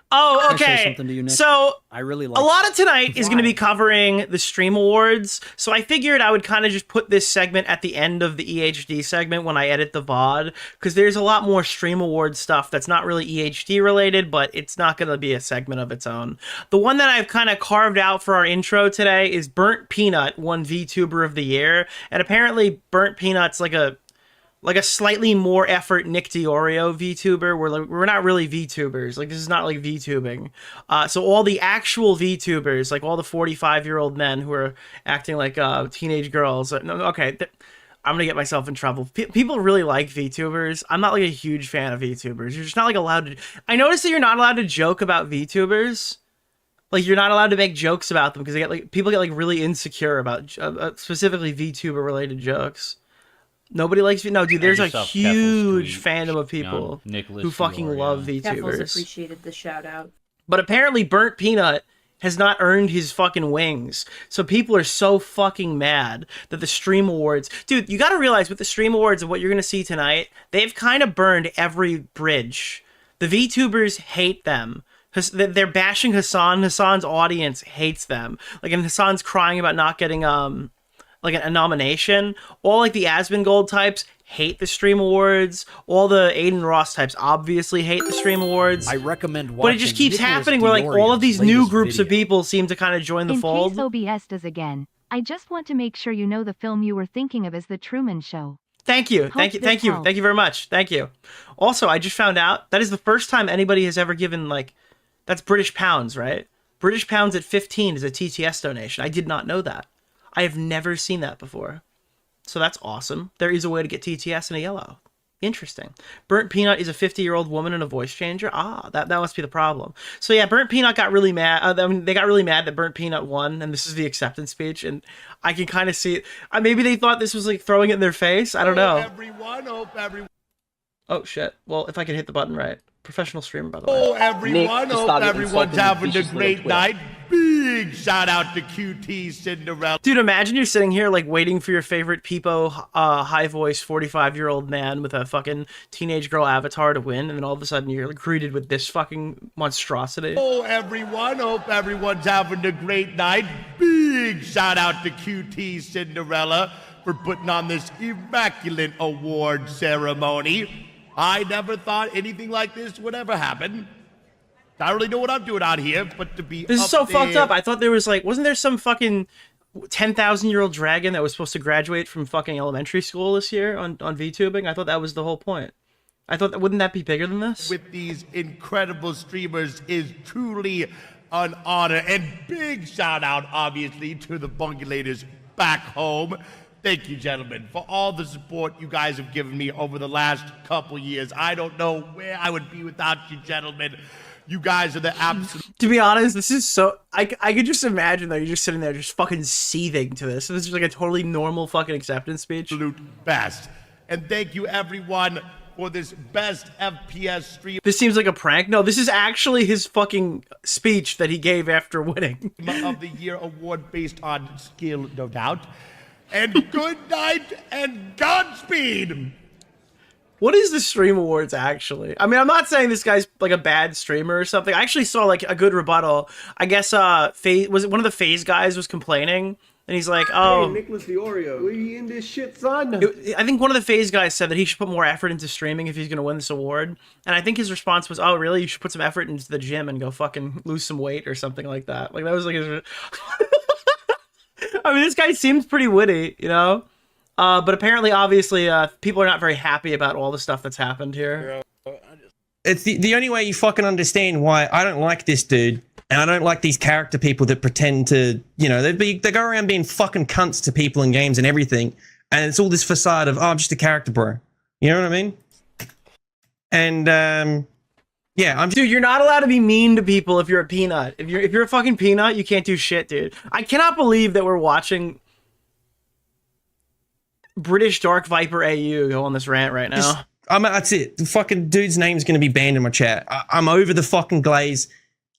Oh, okay. So I really like a lot of tonight is going to be covering the Stream Awards. So I figured I would kind of just put this segment at the end of the EHD segment when I edit the VOD, because there's a lot more Stream Awards stuff that's not really EHD related, but it's not going to be a segment of its own. The one that I've kind of carved out for our intro today is Burnt Peanut won VTuber of the Year. And apparently Burnt Peanut's like a slightly more effort Nick DeOrio VTuber. We're not really VTubers. Like, this is not like VTubing. So all the actual VTubers, like all the 45-year-old men who are acting like teenage girls. Okay, I'm gonna get myself in trouble. People really like VTubers. I'm not like a huge fan of VTubers. You're just not like allowed to. I noticed that you're not allowed to joke about VTubers. Like, you're not allowed to make jokes about them because people get like really insecure about specifically VTuber related jokes. Nobody likes no, dude. There's a huge fandom of people who fucking love VTubers. Kettles appreciated the shout out. But apparently, Burnt Peanut has not earned his fucking wings. So people are so fucking mad that the Stream Awards, dude. You got to realize with the Stream Awards and what you're gonna see tonight, they've kind of burned every bridge. The VTubers hate them. They're bashing Hassan. Hassan's audience hates them. Like, and Hassan's crying about not getting like a nomination. All like the Asmongold types hate the Stream Awards. All the Aiden Ross types obviously hate the Stream Awards. I recommend watching. But it just keeps happening where like all of these new groups of people seem to kind of join the fold. In case OBS does again, I just want to make sure you know the film you were thinking of is The Truman Show. Thank you. Hope Thank you. this Thank you. helps. Thank you very much. Thank you. Also, I just found out that is the first time anybody has ever given, like, that's British pounds, right? British pounds at 15 is a TTS donation. I did not know that. I have never seen that before. So that's awesome. There is a way to get TTS in a yellow. Interesting. Burnt Peanut is a 50-year-old woman and a voice changer. Ah, that must be the problem. So yeah, Burnt Peanut got really mad. I mean, they got really mad that Burnt Peanut won, and this is the acceptance speech, and I can kind of see it. Maybe they thought this was like throwing it in their face. I don't know. Oh shit. Well, if I could hit the button right. Professional streamer, by the way. Oh, everyone. Hope everyone's having a great night. Big shout out to QT Cinderella. Dude, imagine you're sitting here like waiting for your favorite peepo high voice 45-year-old man with a fucking teenage girl avatar to win, and then all of a sudden you're greeted with this fucking monstrosity. Oh, everyone. Hope everyone's having a great night. Big shout out to QT Cinderella for putting on this immaculate award ceremony. I never thought anything like this would ever happen. I don't really know what I'm doing out here, but to be This is so up there, fucked up. I thought there was like, wasn't there some fucking 10,000-year-old dragon that was supposed to graduate from fucking elementary school this year on VTubing? I thought that was the whole point. I thought, wouldn't that be bigger than this? with these incredible streamers is truly an honor. And big shout out, obviously, to the Bungulators back home. Thank you, gentlemen, for all the support you guys have given me over the last couple years. I don't know where I would be without you, gentlemen. You guys are the absolute... To be honest, this is so... I could just imagine, though, you're just sitting there just fucking seething to this. This is like a totally normal fucking acceptance speech. absolute best. And thank you, everyone, for this best FPS stream This seems like a prank. No, this is actually his fucking speech that he gave after winning. of the Year award based on skill, no doubt. And good night and Godspeed! What is the Stream Awards, actually? I mean, I'm not saying this guy's, like, a bad streamer or something. I actually saw, like, a good rebuttal. I guess, was it one of the FaZe guys was complaining? And he's like, oh... Hey, Nicholas DeOrio, we in this shit, son? I think one of the FaZe guys said that he should put more effort into streaming if he's going to win this award. And I think his response was, oh, really? You should put some effort into the gym and go fucking lose some weight or something like that. Like, that was like his... I mean, this guy seems pretty witty, you know? But apparently, obviously, people are not very happy about all the stuff that's happened here. It's the only way you fucking understand why I don't like this dude, and I don't like these character people that pretend to, you know, they go around being fucking cunts to people in games and everything, and it's all this facade of, oh, I'm just a character, bro. You know what I mean? And, yeah, Dude, you're not allowed to be mean to people if you're a peanut. If you're a fucking peanut, you can't do shit, dude. I cannot believe that we're watching British Dark Viper AU go on this rant right now. That's it. The fucking dude's name's gonna be banned in my chat. I'm over the fucking glaze.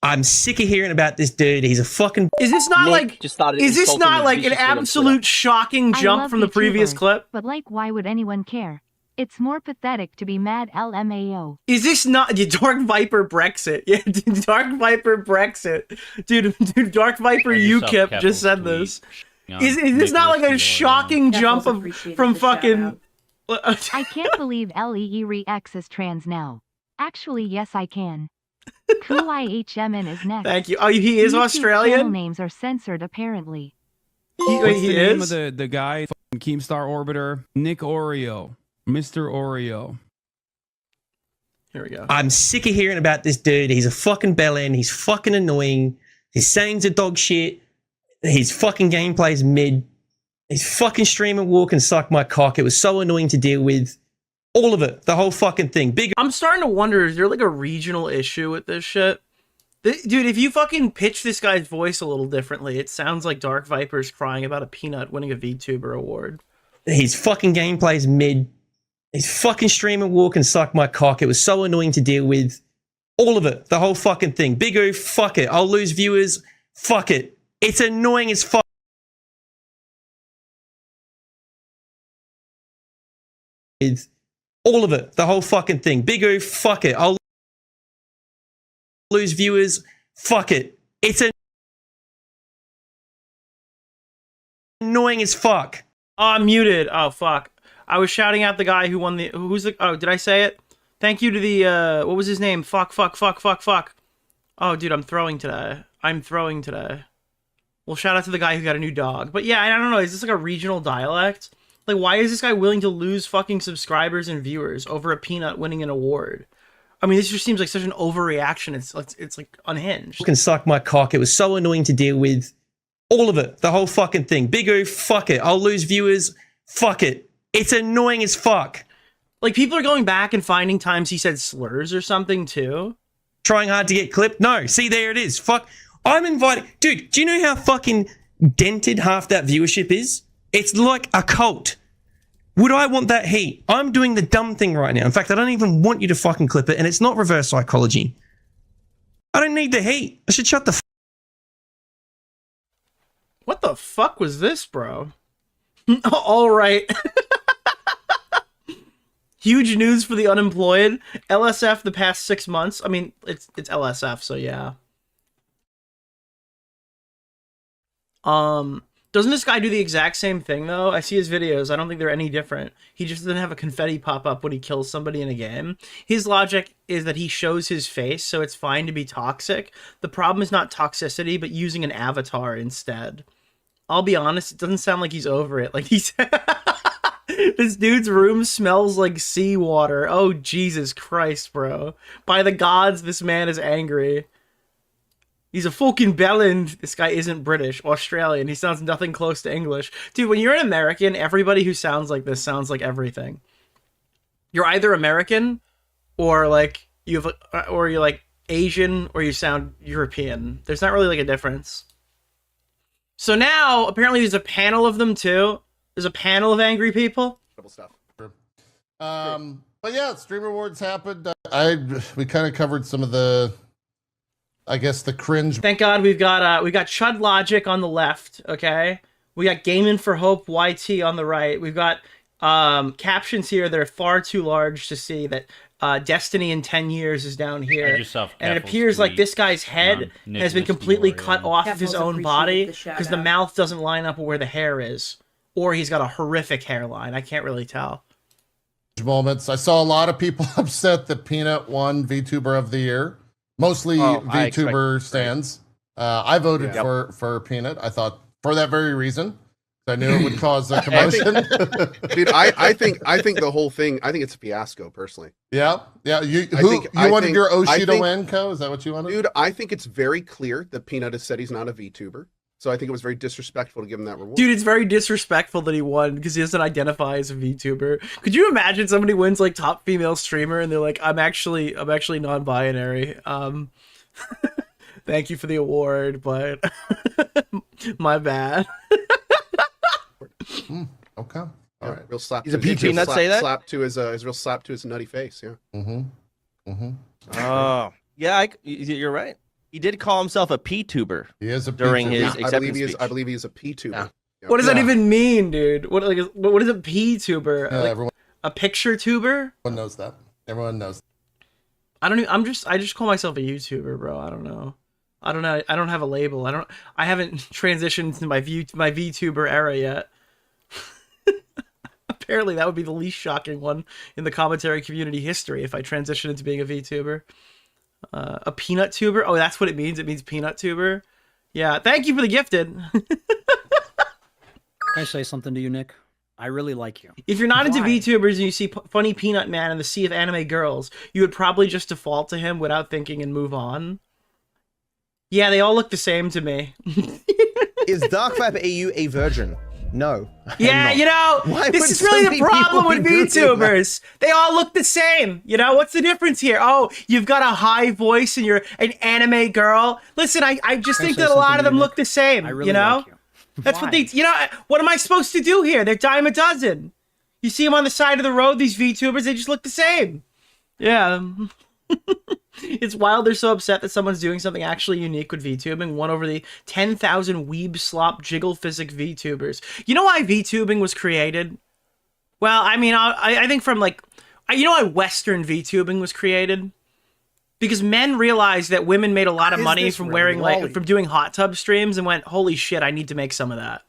I'm sick of hearing about this dude. He's a fucking... Is this not like... Is this not like an absolute shocking jump from the previous clip? But like, why would anyone care? It's more pathetic to be mad LMAO. Is this not... Dark Viper Brexit. Yeah, Dark Viper Brexit. Dude, Dark Viper UKIP just said this. Is this not like a shocking jump from fucking... I can't believe LEE is trans now. Actually, yes, I can. Cool YHMN is next. Thank you. Oh, he is YouTube Australian? channel names are censored, apparently. What's the name of the guy? Keemstar Orbiter? Nick Oreo. Mr. Oreo. Here we go. I'm sick of hearing about this dude. He's a fucking bellend. He's fucking annoying. His sayings are dog shit. His fucking gameplay's mid. His fucking stream and walk and suck my cock. It was so annoying to deal with. All of it. The whole fucking thing. Big. I'm starting to wonder, is there like a regional issue with this shit? Dude, if you fucking pitch this guy's voice a little differently, it sounds like Dark Viper's crying about a peanut winning a VTuber award. His fucking gameplay's mid. His fucking stream and walk and suck my cock. It was so annoying to deal with. All of it. The whole fucking thing. Big O, fuck it. I'll lose viewers. Fuck it. It's annoying as fuck. With all of it. The whole fucking thing. Big O, fuck it. I'll lose viewers. Fuck it. It's annoying as fuck. Oh, I'm muted. Oh, fuck. I was shouting out the guy who won the... Who's the... Oh, did I say it? Thank you to the... What was his name? Fuck. Oh, dude, I'm throwing today. Well, shout out to the guy who got a new dog. But yeah, I don't know. Is this like a regional dialect? Like, why is this guy willing to lose fucking subscribers and viewers over a peanut winning an award? I mean, this just seems like such an overreaction. It's like unhinged. Can suck my cock. It was so annoying to deal with. All of it. The whole fucking thing. Big O, fuck it. I'll lose viewers. Fuck it. It's annoying as fuck. Like, people are going back and finding times he said slurs or something, too. Trying hard to get clipped? No. See, there it is. Fuck. I'm inviting... Dude, do you know how fucking dented half that viewership is? It's like a cult. Would I want that heat? I'm doing the dumb thing right now. In fact, I don't even want you to fucking clip it, and it's not reverse psychology. I don't need the heat. I should shut the What the fuck was this, bro? All right. Huge news for the unemployed. LSF the past 6 months. I mean, it's LSF, so yeah. Doesn't this guy do the exact same thing, though? I see his videos. I don't think they're any different. He just doesn't have a confetti pop up when he kills somebody in a game. His logic is that he shows his face, so it's fine to be toxic. The problem is not toxicity, but using an avatar instead. I'll be honest, it doesn't sound like he's over it. Like, he's... This dude's room smells like seawater. Oh, Jesus Christ, bro. By the gods, this man is angry. He's a fucking bellend. This guy isn't British, Australian. He sounds nothing close to English. Dude, when you're an American, everybody who sounds like this sounds like everything. You're either American, or like you're like Asian, or you sound European. There's not really like a difference. So now, apparently there's a panel of them too. There's a panel of angry people. Double stuff. But yeah, Streamer Awards happened. We kind of covered some of the, I guess, the cringe. Thank God we got Chud Logic on the left. Okay, we got Gaming for Hope YT on the right. We've got captions here that are far too large to see. That Destiny in 10 years is down here, and it appears like this guy's head has been completely cut off of his own body because the mouth doesn't line up with where the hair is, or he's got a horrific hairline. I can't really tell. Moments. I saw a lot of people upset that Peanut won VTuber of the Year. Mostly VTuber stands. I voted for Peanut. I thought for that very reason. I knew it would cause a commotion. Dude, I think the whole thing, I think it's a fiasco, personally. Yeah. You wanted your Oshi to win, Ko? Is that what you wanted? Dude, I think it's very clear that Peanut has said he's not a VTuber. So I think it was very disrespectful to give him that reward. Dude, it's very disrespectful that he won because he doesn't identify as a VTuber. Could you imagine somebody wins like top female streamer and they're like, I'm actually non-binary. Thank you for the award, but my bad. Okay. All right. Real slap. He's a Peanut. Say that. Slap to his real slap to his nutty face. Yeah. Oh, yeah. You're right. He did call himself a P-tuber. He is a during his I believe he is. I believe he is a P-tuber. Yeah. Yeah. What does that even mean, dude? What is a P-tuber? Everyone, a picture tuber? Everyone knows that. Everyone knows. I just call myself a YouTuber, bro. I don't know. I don't have a label. I haven't transitioned to my VTuber era yet. Apparently that would be the least shocking one in the commentary community history if I transitioned into being a VTuber. A peanut tuber? Oh, that's what it means. It means peanut tuber. Yeah, thank you for the gifted. Can I say something to you, Nick? I really like you. If you're not into VTubers and you see funny Peanut Man in the sea of anime girls, you would probably just default to him without thinking and move on. Yeah, they all look the same to me. Is Dark Vibe AU a virgin? No. Yeah, you know, this is really the problem with VTubers. They all look the same. You know, what's the difference here? Oh, you've got a high voice and you're an anime girl. Listen, I just think that a lot of them look the same. I really you know? Like you. That's what they, you know, what am I supposed to do here? They're dime a dozen. You see them on the side of the road, these VTubers, they just look the same. Yeah. It's wild they're so upset that someone's doing something actually unique with VTubing, won over the 10,000 weeb slop jiggle physic VTubers. You know why VTubing was created? Well, I mean, I think from like, you know why Western VTubing was created? Because men realized that women made a lot of money from from doing hot tub streams and went, holy shit, I need to make some of that.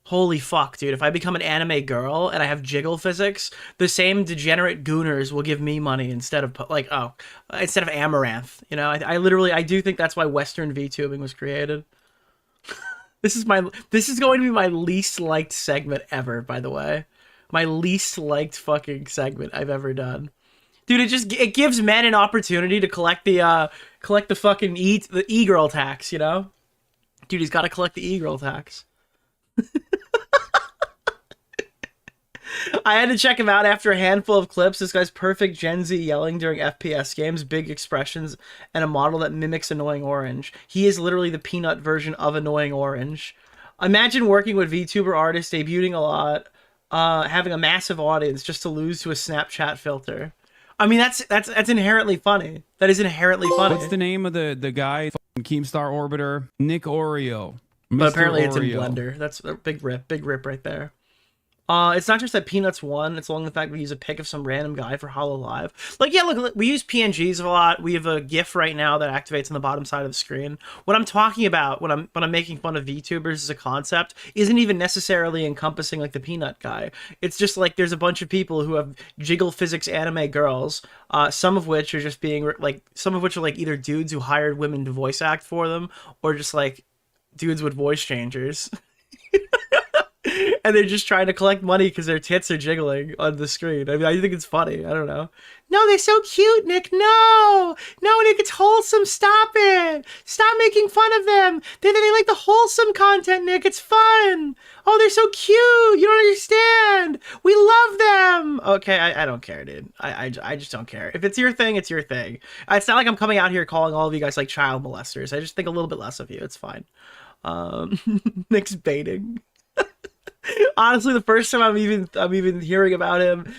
Holy fuck, dude. If I become an anime girl and I have jiggle physics, the same degenerate gooners will give me money instead of, like, instead of Amaranth. You know, I do think that's why Western VTubing was created. This is going to be my least liked segment ever, by the way. My least liked fucking segment I've ever done. Dude, it gives men an opportunity to collect the fucking e-girl tax, you know? Dude, he's got to collect the e-girl tax. I had to check him out after a handful of clips. This guy's perfect Gen Z yelling during FPS games, big expressions, and a model that mimics Annoying Orange. He is literally the peanut version of Annoying Orange. Imagine working with VTuber artists, debuting a lot, having a massive audience just to lose to a Snapchat filter. I mean, that's inherently funny. That is inherently funny. What's the name of the guy? Keemstar Orbiter, Nick DeOrio. But apparently it's in Blender. That's a big rip right there. It's not just that Peanuts won, it's along the fact we use a pic of some random guy for Hollow Live. Like, yeah, look, we use PNGs a lot. We have a GIF right now that activates on the bottom side of the screen. What I'm talking about when I'm making fun of VTubers as a concept isn't even necessarily encompassing like the Peanut guy. It's just like there's a bunch of people who have jiggle physics anime girls, some of which are just being like, some of which are like either dudes who hired women to voice act for them, or just like dudes with voice changers. And they're just trying to collect money because their tits are jiggling on the screen. I mean, I think it's funny. I don't know. No, they're so cute, Nick. No, Nick, it's wholesome. Stop it. Stop making fun of them. They like the wholesome content, Nick. It's fun. Oh, they're so cute. You don't understand. We love them. Okay, I don't care, dude. I just don't care. If it's your thing, it's your thing. It's not like I'm coming out here calling all of you guys like child molesters. I just think a little bit less of you. It's fine. Nick's baiting. Honestly, the first time I'm even hearing about him,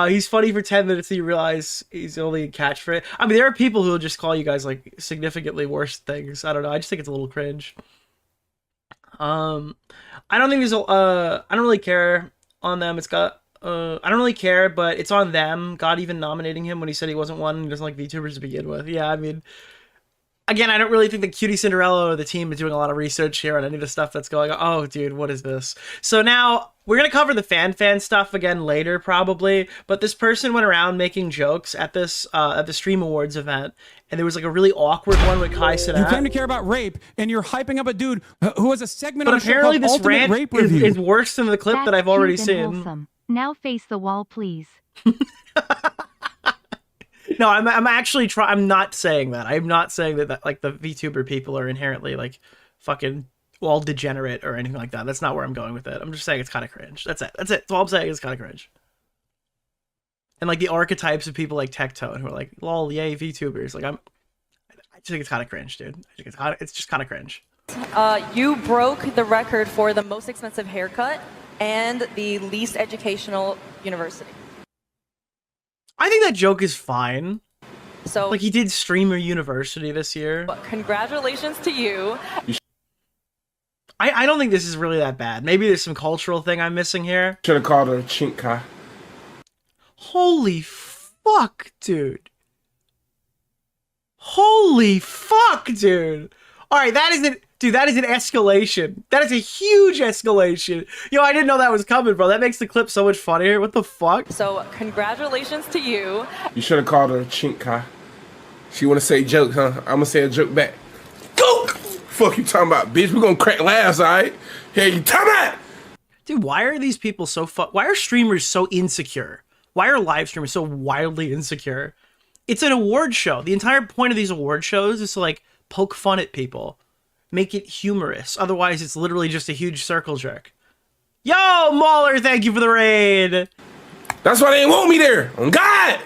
he's funny for 10 minutes and you realize he's only a catch for it. I mean, there are people who will just call you guys like significantly worse things. I don't know. I just think it's a little cringe. I don't think there's I don't really care on them. It's got I don't really care, but it's on them. God even nominating him when he said he wasn't one and he doesn't like VTubers to begin with. Yeah, I mean, again, I don't really think that Cutie Cinderella or the team is doing a lot of research here on any of the stuff that's going on. Oh, dude, what is this? So now, we're going to cover the fan stuff again later, probably, but this person went around making jokes at this, at the Stream Awards event, and there was like a really awkward one with Kai Cenat. You claim to care about rape, and you're hyping up a dude who has a segment on But a show apparently called this Ultimate rant Rape Review. is worse than the clip that I've already seen. Wholesome. Now face the wall, please. No, I'm actually I'm not saying that. I'm not saying that like the VTuber people are inherently like fucking all degenerate or anything like that. That's not where I'm going with it. I'm just saying it's kind of cringe. That's it. That's all I'm saying. It's kind of cringe. And like the archetypes of people like Tectone who are like, lol, yay, VTubers. Like I just think it's kind of cringe, dude. I think it's just kind of cringe. You broke the record for the most expensive haircut and the least educational university. I think that joke is fine. So, like, he did Streamer University this year. Congratulations to you. I don't think this is really that bad. Maybe there's some cultural thing I'm missing here. Should have called her Chinka. Holy fuck, dude. Holy fuck, dude. All right, that is an escalation. That is a huge escalation. Yo, I didn't know that was coming, bro. That makes the clip so much funnier. What the fuck? So, congratulations to you. You should have called her Chinka. She want to say jokes, huh? I'm going to say a joke back. Go! Fuck you talking about, bitch. We're going to crack laughs, all right? Hey, you talking about? Dude, why are these people so why are streamers so insecure? Why are live streamers so wildly insecure? It's an award show. The entire point of these award shows is to, like, poke fun at people. Make it humorous. Otherwise, it's literally just a huge circle jerk. Yo, Mauler, thank you for the raid. That's why they didn't want me there. On God!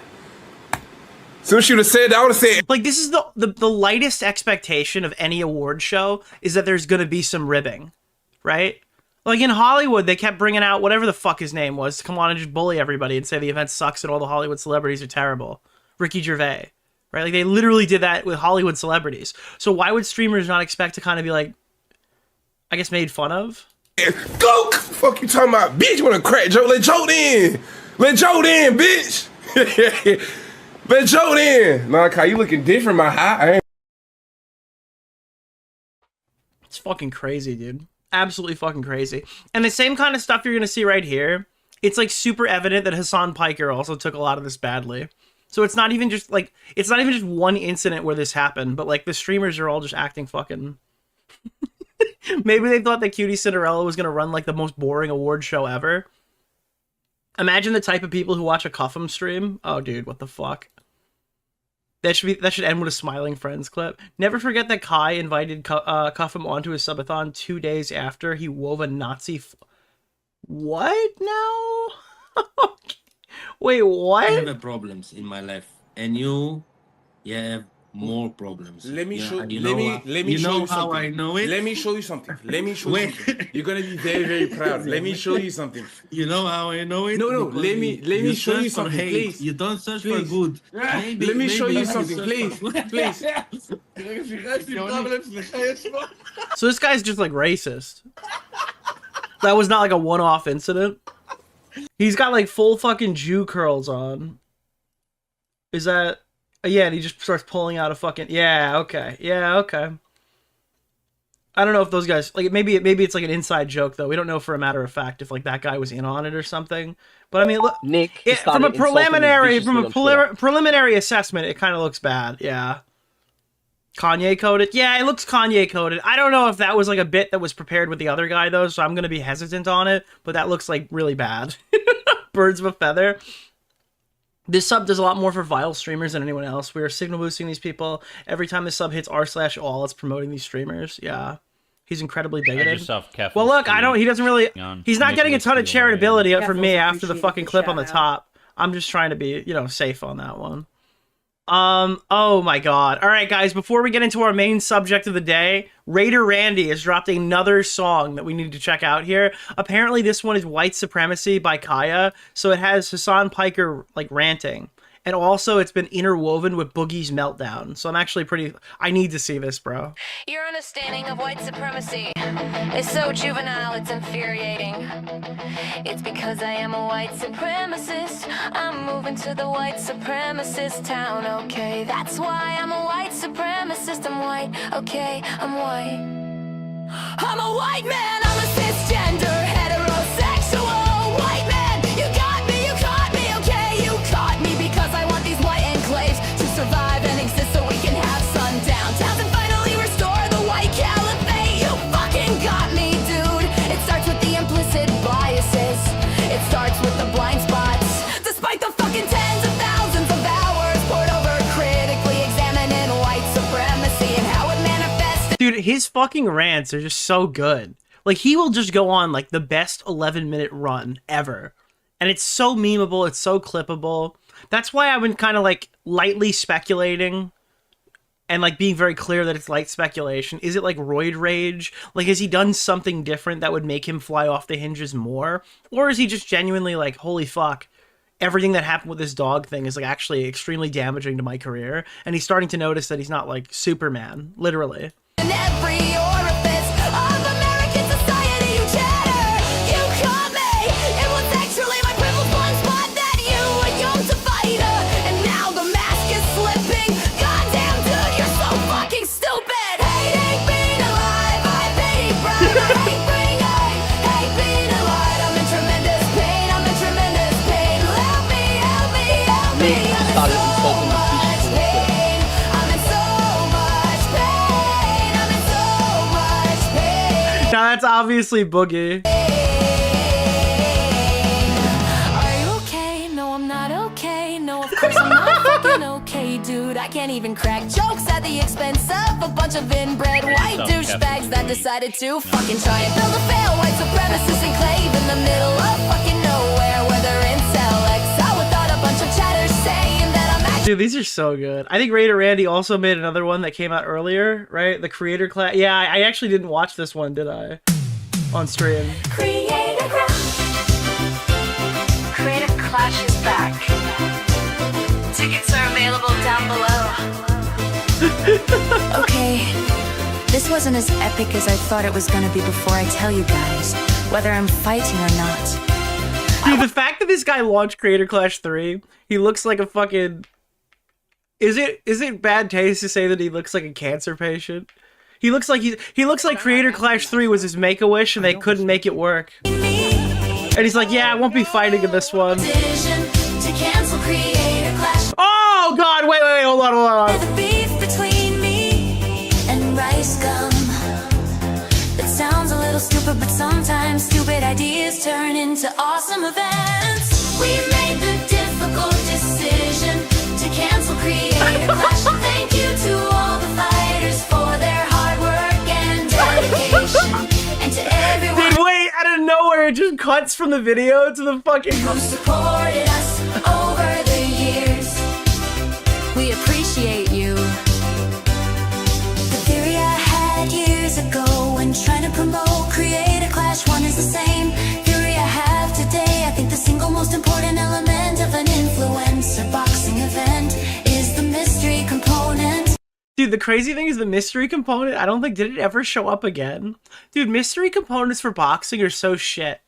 Soon as she would have said that, I would have said... Like, this is the lightest expectation of any award show is that there's going to be some ribbing, right? Like, in Hollywood, they kept bringing out whatever the fuck his name was to come on and just bully everybody and say the event sucks and all the Hollywood celebrities are terrible. Ricky Gervais. Right? Like, they literally did that with Hollywood celebrities. So why would streamers not expect to kind of be, like, I guess, made fun of? Go! Fuck you talking about, bitch. You want to crack Joe? Let Joe in. Let Joe in, bitch. Let Joe in. Nah, Kai, you looking different, my high. It's fucking crazy, dude. Absolutely fucking crazy. And the same kind of stuff you're going to see right here, it's, like, super evident that Hassan Piker also took a lot of this badly. So it's not even just like, it's not even just one incident where this happened, but like the streamers are all just acting fucking, Maybe they thought that Cutie Cinderella was gonna run like the most boring award show ever. Imagine the type of people who watch a Cuff'em stream. Oh, dude, what the fuck? That should end with a Smiling Friends clip. Never forget that Kai invited Cuff'em onto his subathon 2 days after he wove a Nazi. What now? Wait, what? I have problems in my life, and you have more problems. Let me show. and Let me show you how something. I know it. Let me show you something. Let me show you something. You're gonna be very, very proud. Let me show you something. You know how I know it? No. Because Let me show you search for something, hate. please. You don't search Please. for good. Let me show you something, please. Please. So this guy's just like racist. That was not like a one-off incident. He's got like full fucking Jew curls on. Is that... Yeah, and he just starts pulling out a fucking... Yeah, okay. Yeah, okay. I don't know if those guys... Like, maybe it's like an inside joke, though. We don't know for a matter of fact if like that guy was in on it or something. But I mean, look... Nick, from a preliminary assessment, it kind of looks bad. Yeah. Kanye coded? Yeah, it looks Kanye coded. I don't know if that was like a bit that was prepared with the other guy, though, so I'm going to be hesitant on it. But that looks like really bad. Birds of a feather. This sub does a lot more for Vile streamers than anyone else. We are signal boosting these people. Every time this sub hits r/all, it's promoting these streamers. Yeah. He's incredibly bigoted. Well, look, he doesn't really... He's not getting a ton of charitability from me after the fucking clip on the top. I'm just trying to be, safe on that one. Oh my god. Alright guys, before we get into our main subject of the day, Raider Randy has dropped another song that we need to check out here. Apparently this one is White Supremacy by Kaya, so it has Hassan Piker like ranting. And also it's been interwoven with Boogie's Meltdown. So I'm actually I need to see this, bro. Your understanding of white supremacy is so juvenile, it's infuriating. It's because I am a white supremacist. I'm moving to the white supremacist town, okay? That's why I'm a white supremacist. I'm white, okay? I'm white. I'm a white man, I'm a cisgender, heterosexual white man. You got me, okay? You caught me because I want these white enclaves to survive and exist so we can have sundown towns and finally restore the white caliphate. You fucking got me, dude. It starts with the implicit biases. It starts with the blind spots. Despite the fucking tens of thousands of hours poured over critically examining white supremacy and how it manifests. Dude, his fucking rants are just so good. Like, he will just go on, like, the best 11-minute run ever. And it's so memeable, it's so clippable. That's why I've been kind of, like, lightly speculating and, like, being very clear that it's light speculation. Is it, like, roid rage? Like, has he done something different that would make him fly off the hinges more? Or is he just genuinely, like, holy fuck, everything that happened with this dog thing is, like, actually extremely damaging to my career? And he's starting to notice that he's not, like, Superman, literally. In every orifice of American society, you chatter. You caught me. It was actually my privileged blind spot that you were young to fight. And now the mask is slipping. Goddamn, dude, you're so fucking stupid. Hate being alive. I hate pride. I hate being alive. I'm in tremendous pain. I'm in tremendous pain. Help me, help me, help me. Nick started insulting me viciously on Twitter. Now that's obviously Boogie. Are you okay? No, I'm not okay. No, of course I'm not fucking okay, dude. I can't even crack jokes at the expense of a bunch of inbred white douchebags that decided to fucking try and build a failed white supremacist enclave in the middle of fucking nowhere where they're incel exile without a bunch of chatters saying that I'm actually... Dude, these are so good. I think Raider Randy also made another one that came out earlier, right? The creator class. Yeah, I actually didn't watch this one, did I? On stream. Creator Clash is back. Tickets are available down below. Okay, this wasn't as epic as I thought it was gonna be before I tell you guys whether I'm fighting or not. Dude, the fact that this guy launched Creator Clash 3, he looks like a fucking... Is it bad taste to say that he looks like a cancer patient? He looks like Creator Clash 3 was his Make-A-Wish and they couldn't make it work. And he's like, yeah, I won't be fighting in this one. Oh god, wait, hold on. The beef between me and Rice Gum. It's stupid, but sometimes stupid ideas turn into awesome events. We made the difficult decision to cancel Creator Clash. Thank you to all the fighters for their hard work and dedication. And to everyone Dude, wait, out of nowhere, it just cuts from the video to the fucking... who supported us over the years. We appreciate you. The theory I had years ago when trying to promote Creator Clash 1 is the same theory I have today. I think the single most important element of an influencer boxing event is the mystery component. Dude, the crazy thing is the mystery component, I don't think, did it ever show up again? Dude, mystery components for boxing are so shit.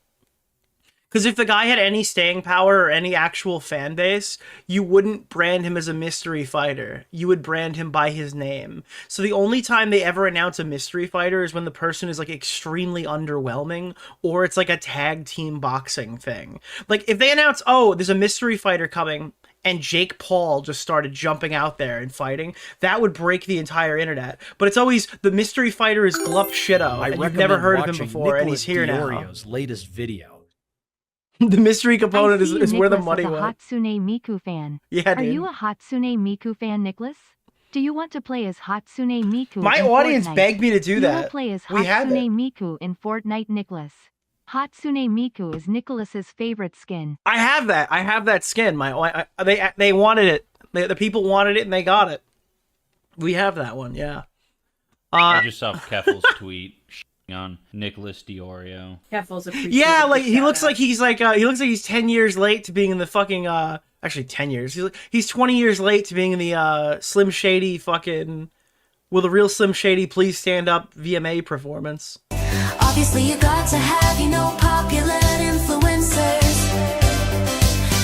Because if the guy had any staying power or any actual fan base, you wouldn't brand him as a mystery fighter. You would brand him by his name. So the only time they ever announce a mystery fighter is when the person is like extremely underwhelming, or it's like a tag team boxing thing. Like if they announce, oh, there's a mystery fighter coming, and Jake Paul just started jumping out there and fighting, that would break the entire internet. But it's always, the mystery fighter is Glup Shido, and you've never heard of him before, and he's here now. Nicholas latest video. The mystery component is where the Nicholas money is a went. Hatsune Miku fan. Yeah, Are dude. you a Hatsune Miku fan, Nicholas? Do you want to play as Hatsune Miku? My in audience Fortnite? begged me to do You that. will play as We have Hatsune it. Miku in Fortnite, Nicholas. Hatsune Miku is Nicholas's favorite skin. I have that. I have that skin. They wanted it. The people wanted it, and they got it. We have that one. Yeah. I just saw Keffel's tweet on Nicholas DeOrio. Keffel's appreciated. Yeah, the like he looks shout-out. like he's 10 years late to being in the fucking actually 10 years. He's 20 years late to being in the Slim Shady fucking will the real Slim Shady please stand up VMA performance. Obviously you got to have, popular influencers.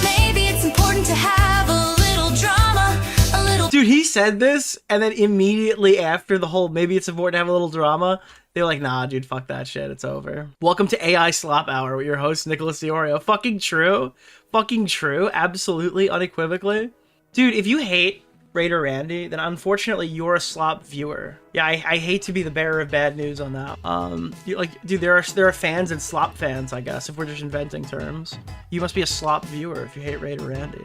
Maybe it's important to have a little drama, a little... Dude, he said this, and then immediately after the whole maybe it's important to have a little drama, they're like, nah, dude, fuck that shit, it's over. Welcome to AI Slop Hour with your host, Nicholas DeOrio. Fucking true. Fucking true. Absolutely, unequivocally. Dude, if you hate Raider Randy, then unfortunately you're a slop viewer. Yeah, I hate to be the bearer of bad news on that. Dude, there are fans and slop fans, I guess, if we're just inventing terms. You must be a slop viewer if you hate Raider Randy.